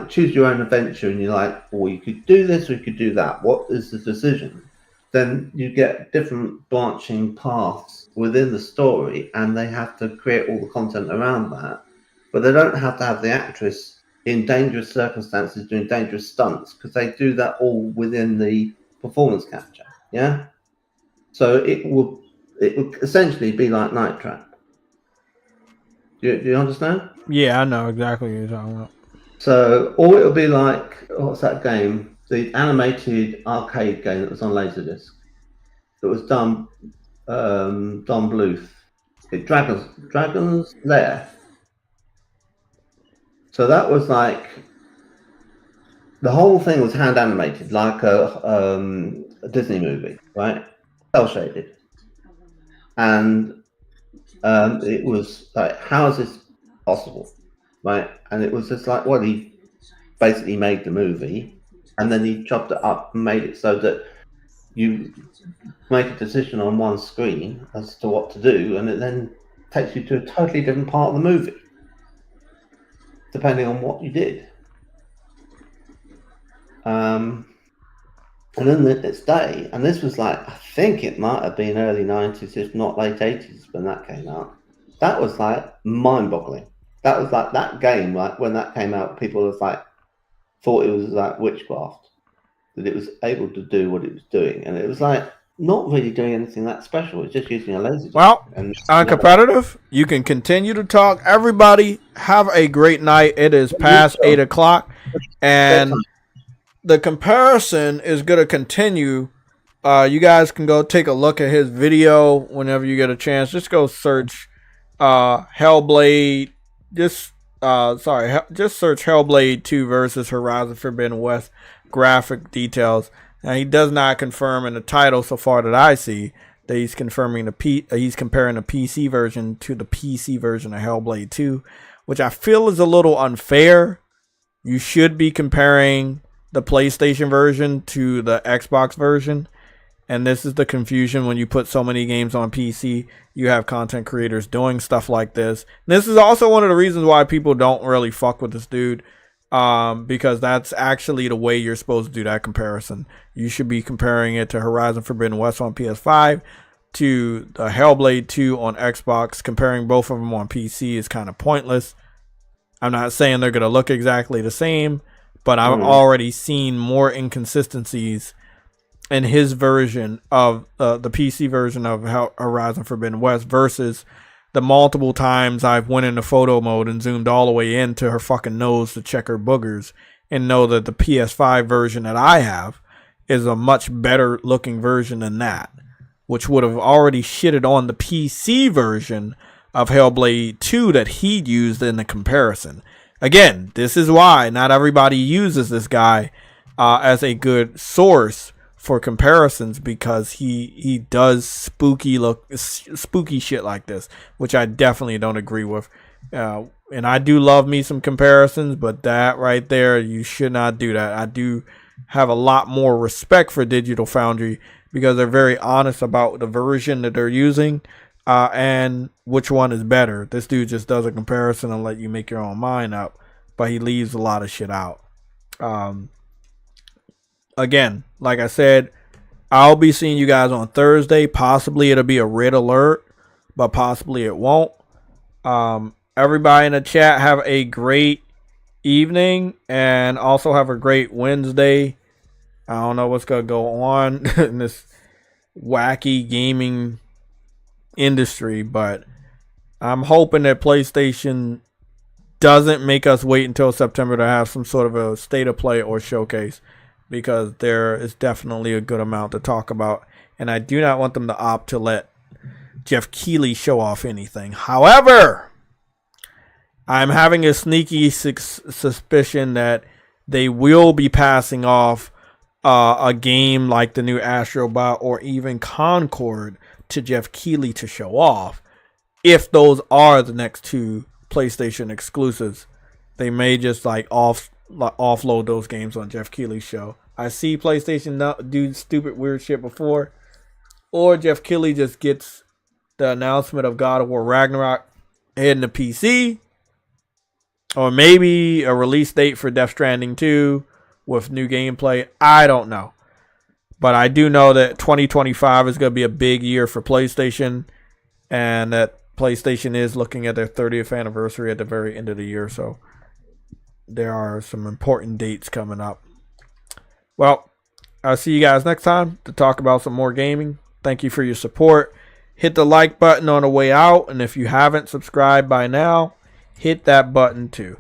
choose your own adventure, and you're like, you could do this or you could do that, what is the decision? Then you get different branching paths within the story, and they have to create all the content around that. But they don't have to have the actress in dangerous circumstances doing dangerous stunts, because they do that all within the performance capture. Yeah. So it would essentially be like Night Trap. Do you understand? Yeah, I know exactly what you're talking about. So, or it'll be like, what's that game? The animated arcade game that was on Laserdisc. That was done Don Bluth. Dragon's Lair. So that was like, the whole thing was hand animated, like a Disney movie, right? Cel shaded. And it was like, how is this possible? Right? And it was just like, he basically made the movie, and then he chopped it up and made it so that you make a decision on one screen as to what to do, and it then takes you to a totally different part of the movie, depending on what you did. And in its day, and this was like, I think it might have been early 90s, if not late 80s when that came out. That was like mind-boggling. That was like that game, like when that came out, people was like thought it was like witchcraft, that it was able to do what it was doing, and it was like not really doing anything that special. It's just using a laser. Well, on competitive, you can continue to talk. Everybody, have a great night. It is past 8 o'clock, and the comparison is going to continue. You guys can go take a look at his video whenever you get a chance. Just go search Hellblade. Just search Hellblade 2 versus Horizon Forbidden West graphic details. Now, he does not confirm in the title so far that I see that he's confirming he's comparing the PC version to the PC version of Hellblade 2, which I feel is a little unfair. You should be comparing the PlayStation version to the Xbox version. And this is the confusion when you put so many games on PC. You have content creators doing stuff like this. This is also one of the reasons why people don't really fuck with this dude. Because that's actually the way you're supposed to do that comparison. You should be comparing it to Horizon Forbidden West on PS5 to the Hellblade 2 on Xbox. Comparing both of them on PC is kind of pointless. I'm not saying they're going to look exactly the same, but I've already seen more inconsistencies in his version of the PC version of Horizon Forbidden West versus the multiple times I've went into photo mode and zoomed all the way into her fucking nose to check her boogers and know that the PS5 version that I have is a much better looking version than that, which would have already shitted on the PC version of Hellblade 2 that he used in the comparison. Again, this is why not everybody uses this guy as a good source for comparisons, because he does spooky shit like this, which I definitely don't agree with. And I do love me some comparisons, but that right there, you should not do that. I do have a lot more respect for Digital Foundry because they're very honest about the version that they're using and which one is better. This dude just does a comparison and let you make your own mind up, but he leaves a lot of shit out. Again, like I said, I'll be seeing you guys on Thursday. Possibly it'll be a red alert, but possibly it won't. Everybody in the chat, have a great evening and also have a great Wednesday. I don't know what's going to go on in this wacky gaming industry, but I'm hoping that PlayStation doesn't make us wait until September to have some sort of a state of play or showcase, because there is definitely a good amount to talk about, and I do not want them to opt to let Jeff Keighley show off anything. However, I'm having a sneaky suspicion that they will be passing off a game like the new Astrobot or even Concord to Jeff Keighley to show off. If those are the next two PlayStation exclusives, they may just like offload those games on Jeff Keighley's show. I see PlayStation do stupid weird shit before, or Jeff Keighley just gets the announcement of God of War Ragnarok heading to PC, or maybe a release date for Death Stranding 2 with new gameplay. I don't know, but I do know that 2025 is going to be a big year for PlayStation, and that PlayStation is looking at their 30th anniversary at the very end of the year, so there are some important dates coming up. Well, I'll see you guys next time to talk about some more gaming. Thank you for your support. Hit the like button on the way out, and if you haven't subscribed by now, hit that button too.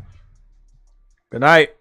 Good night.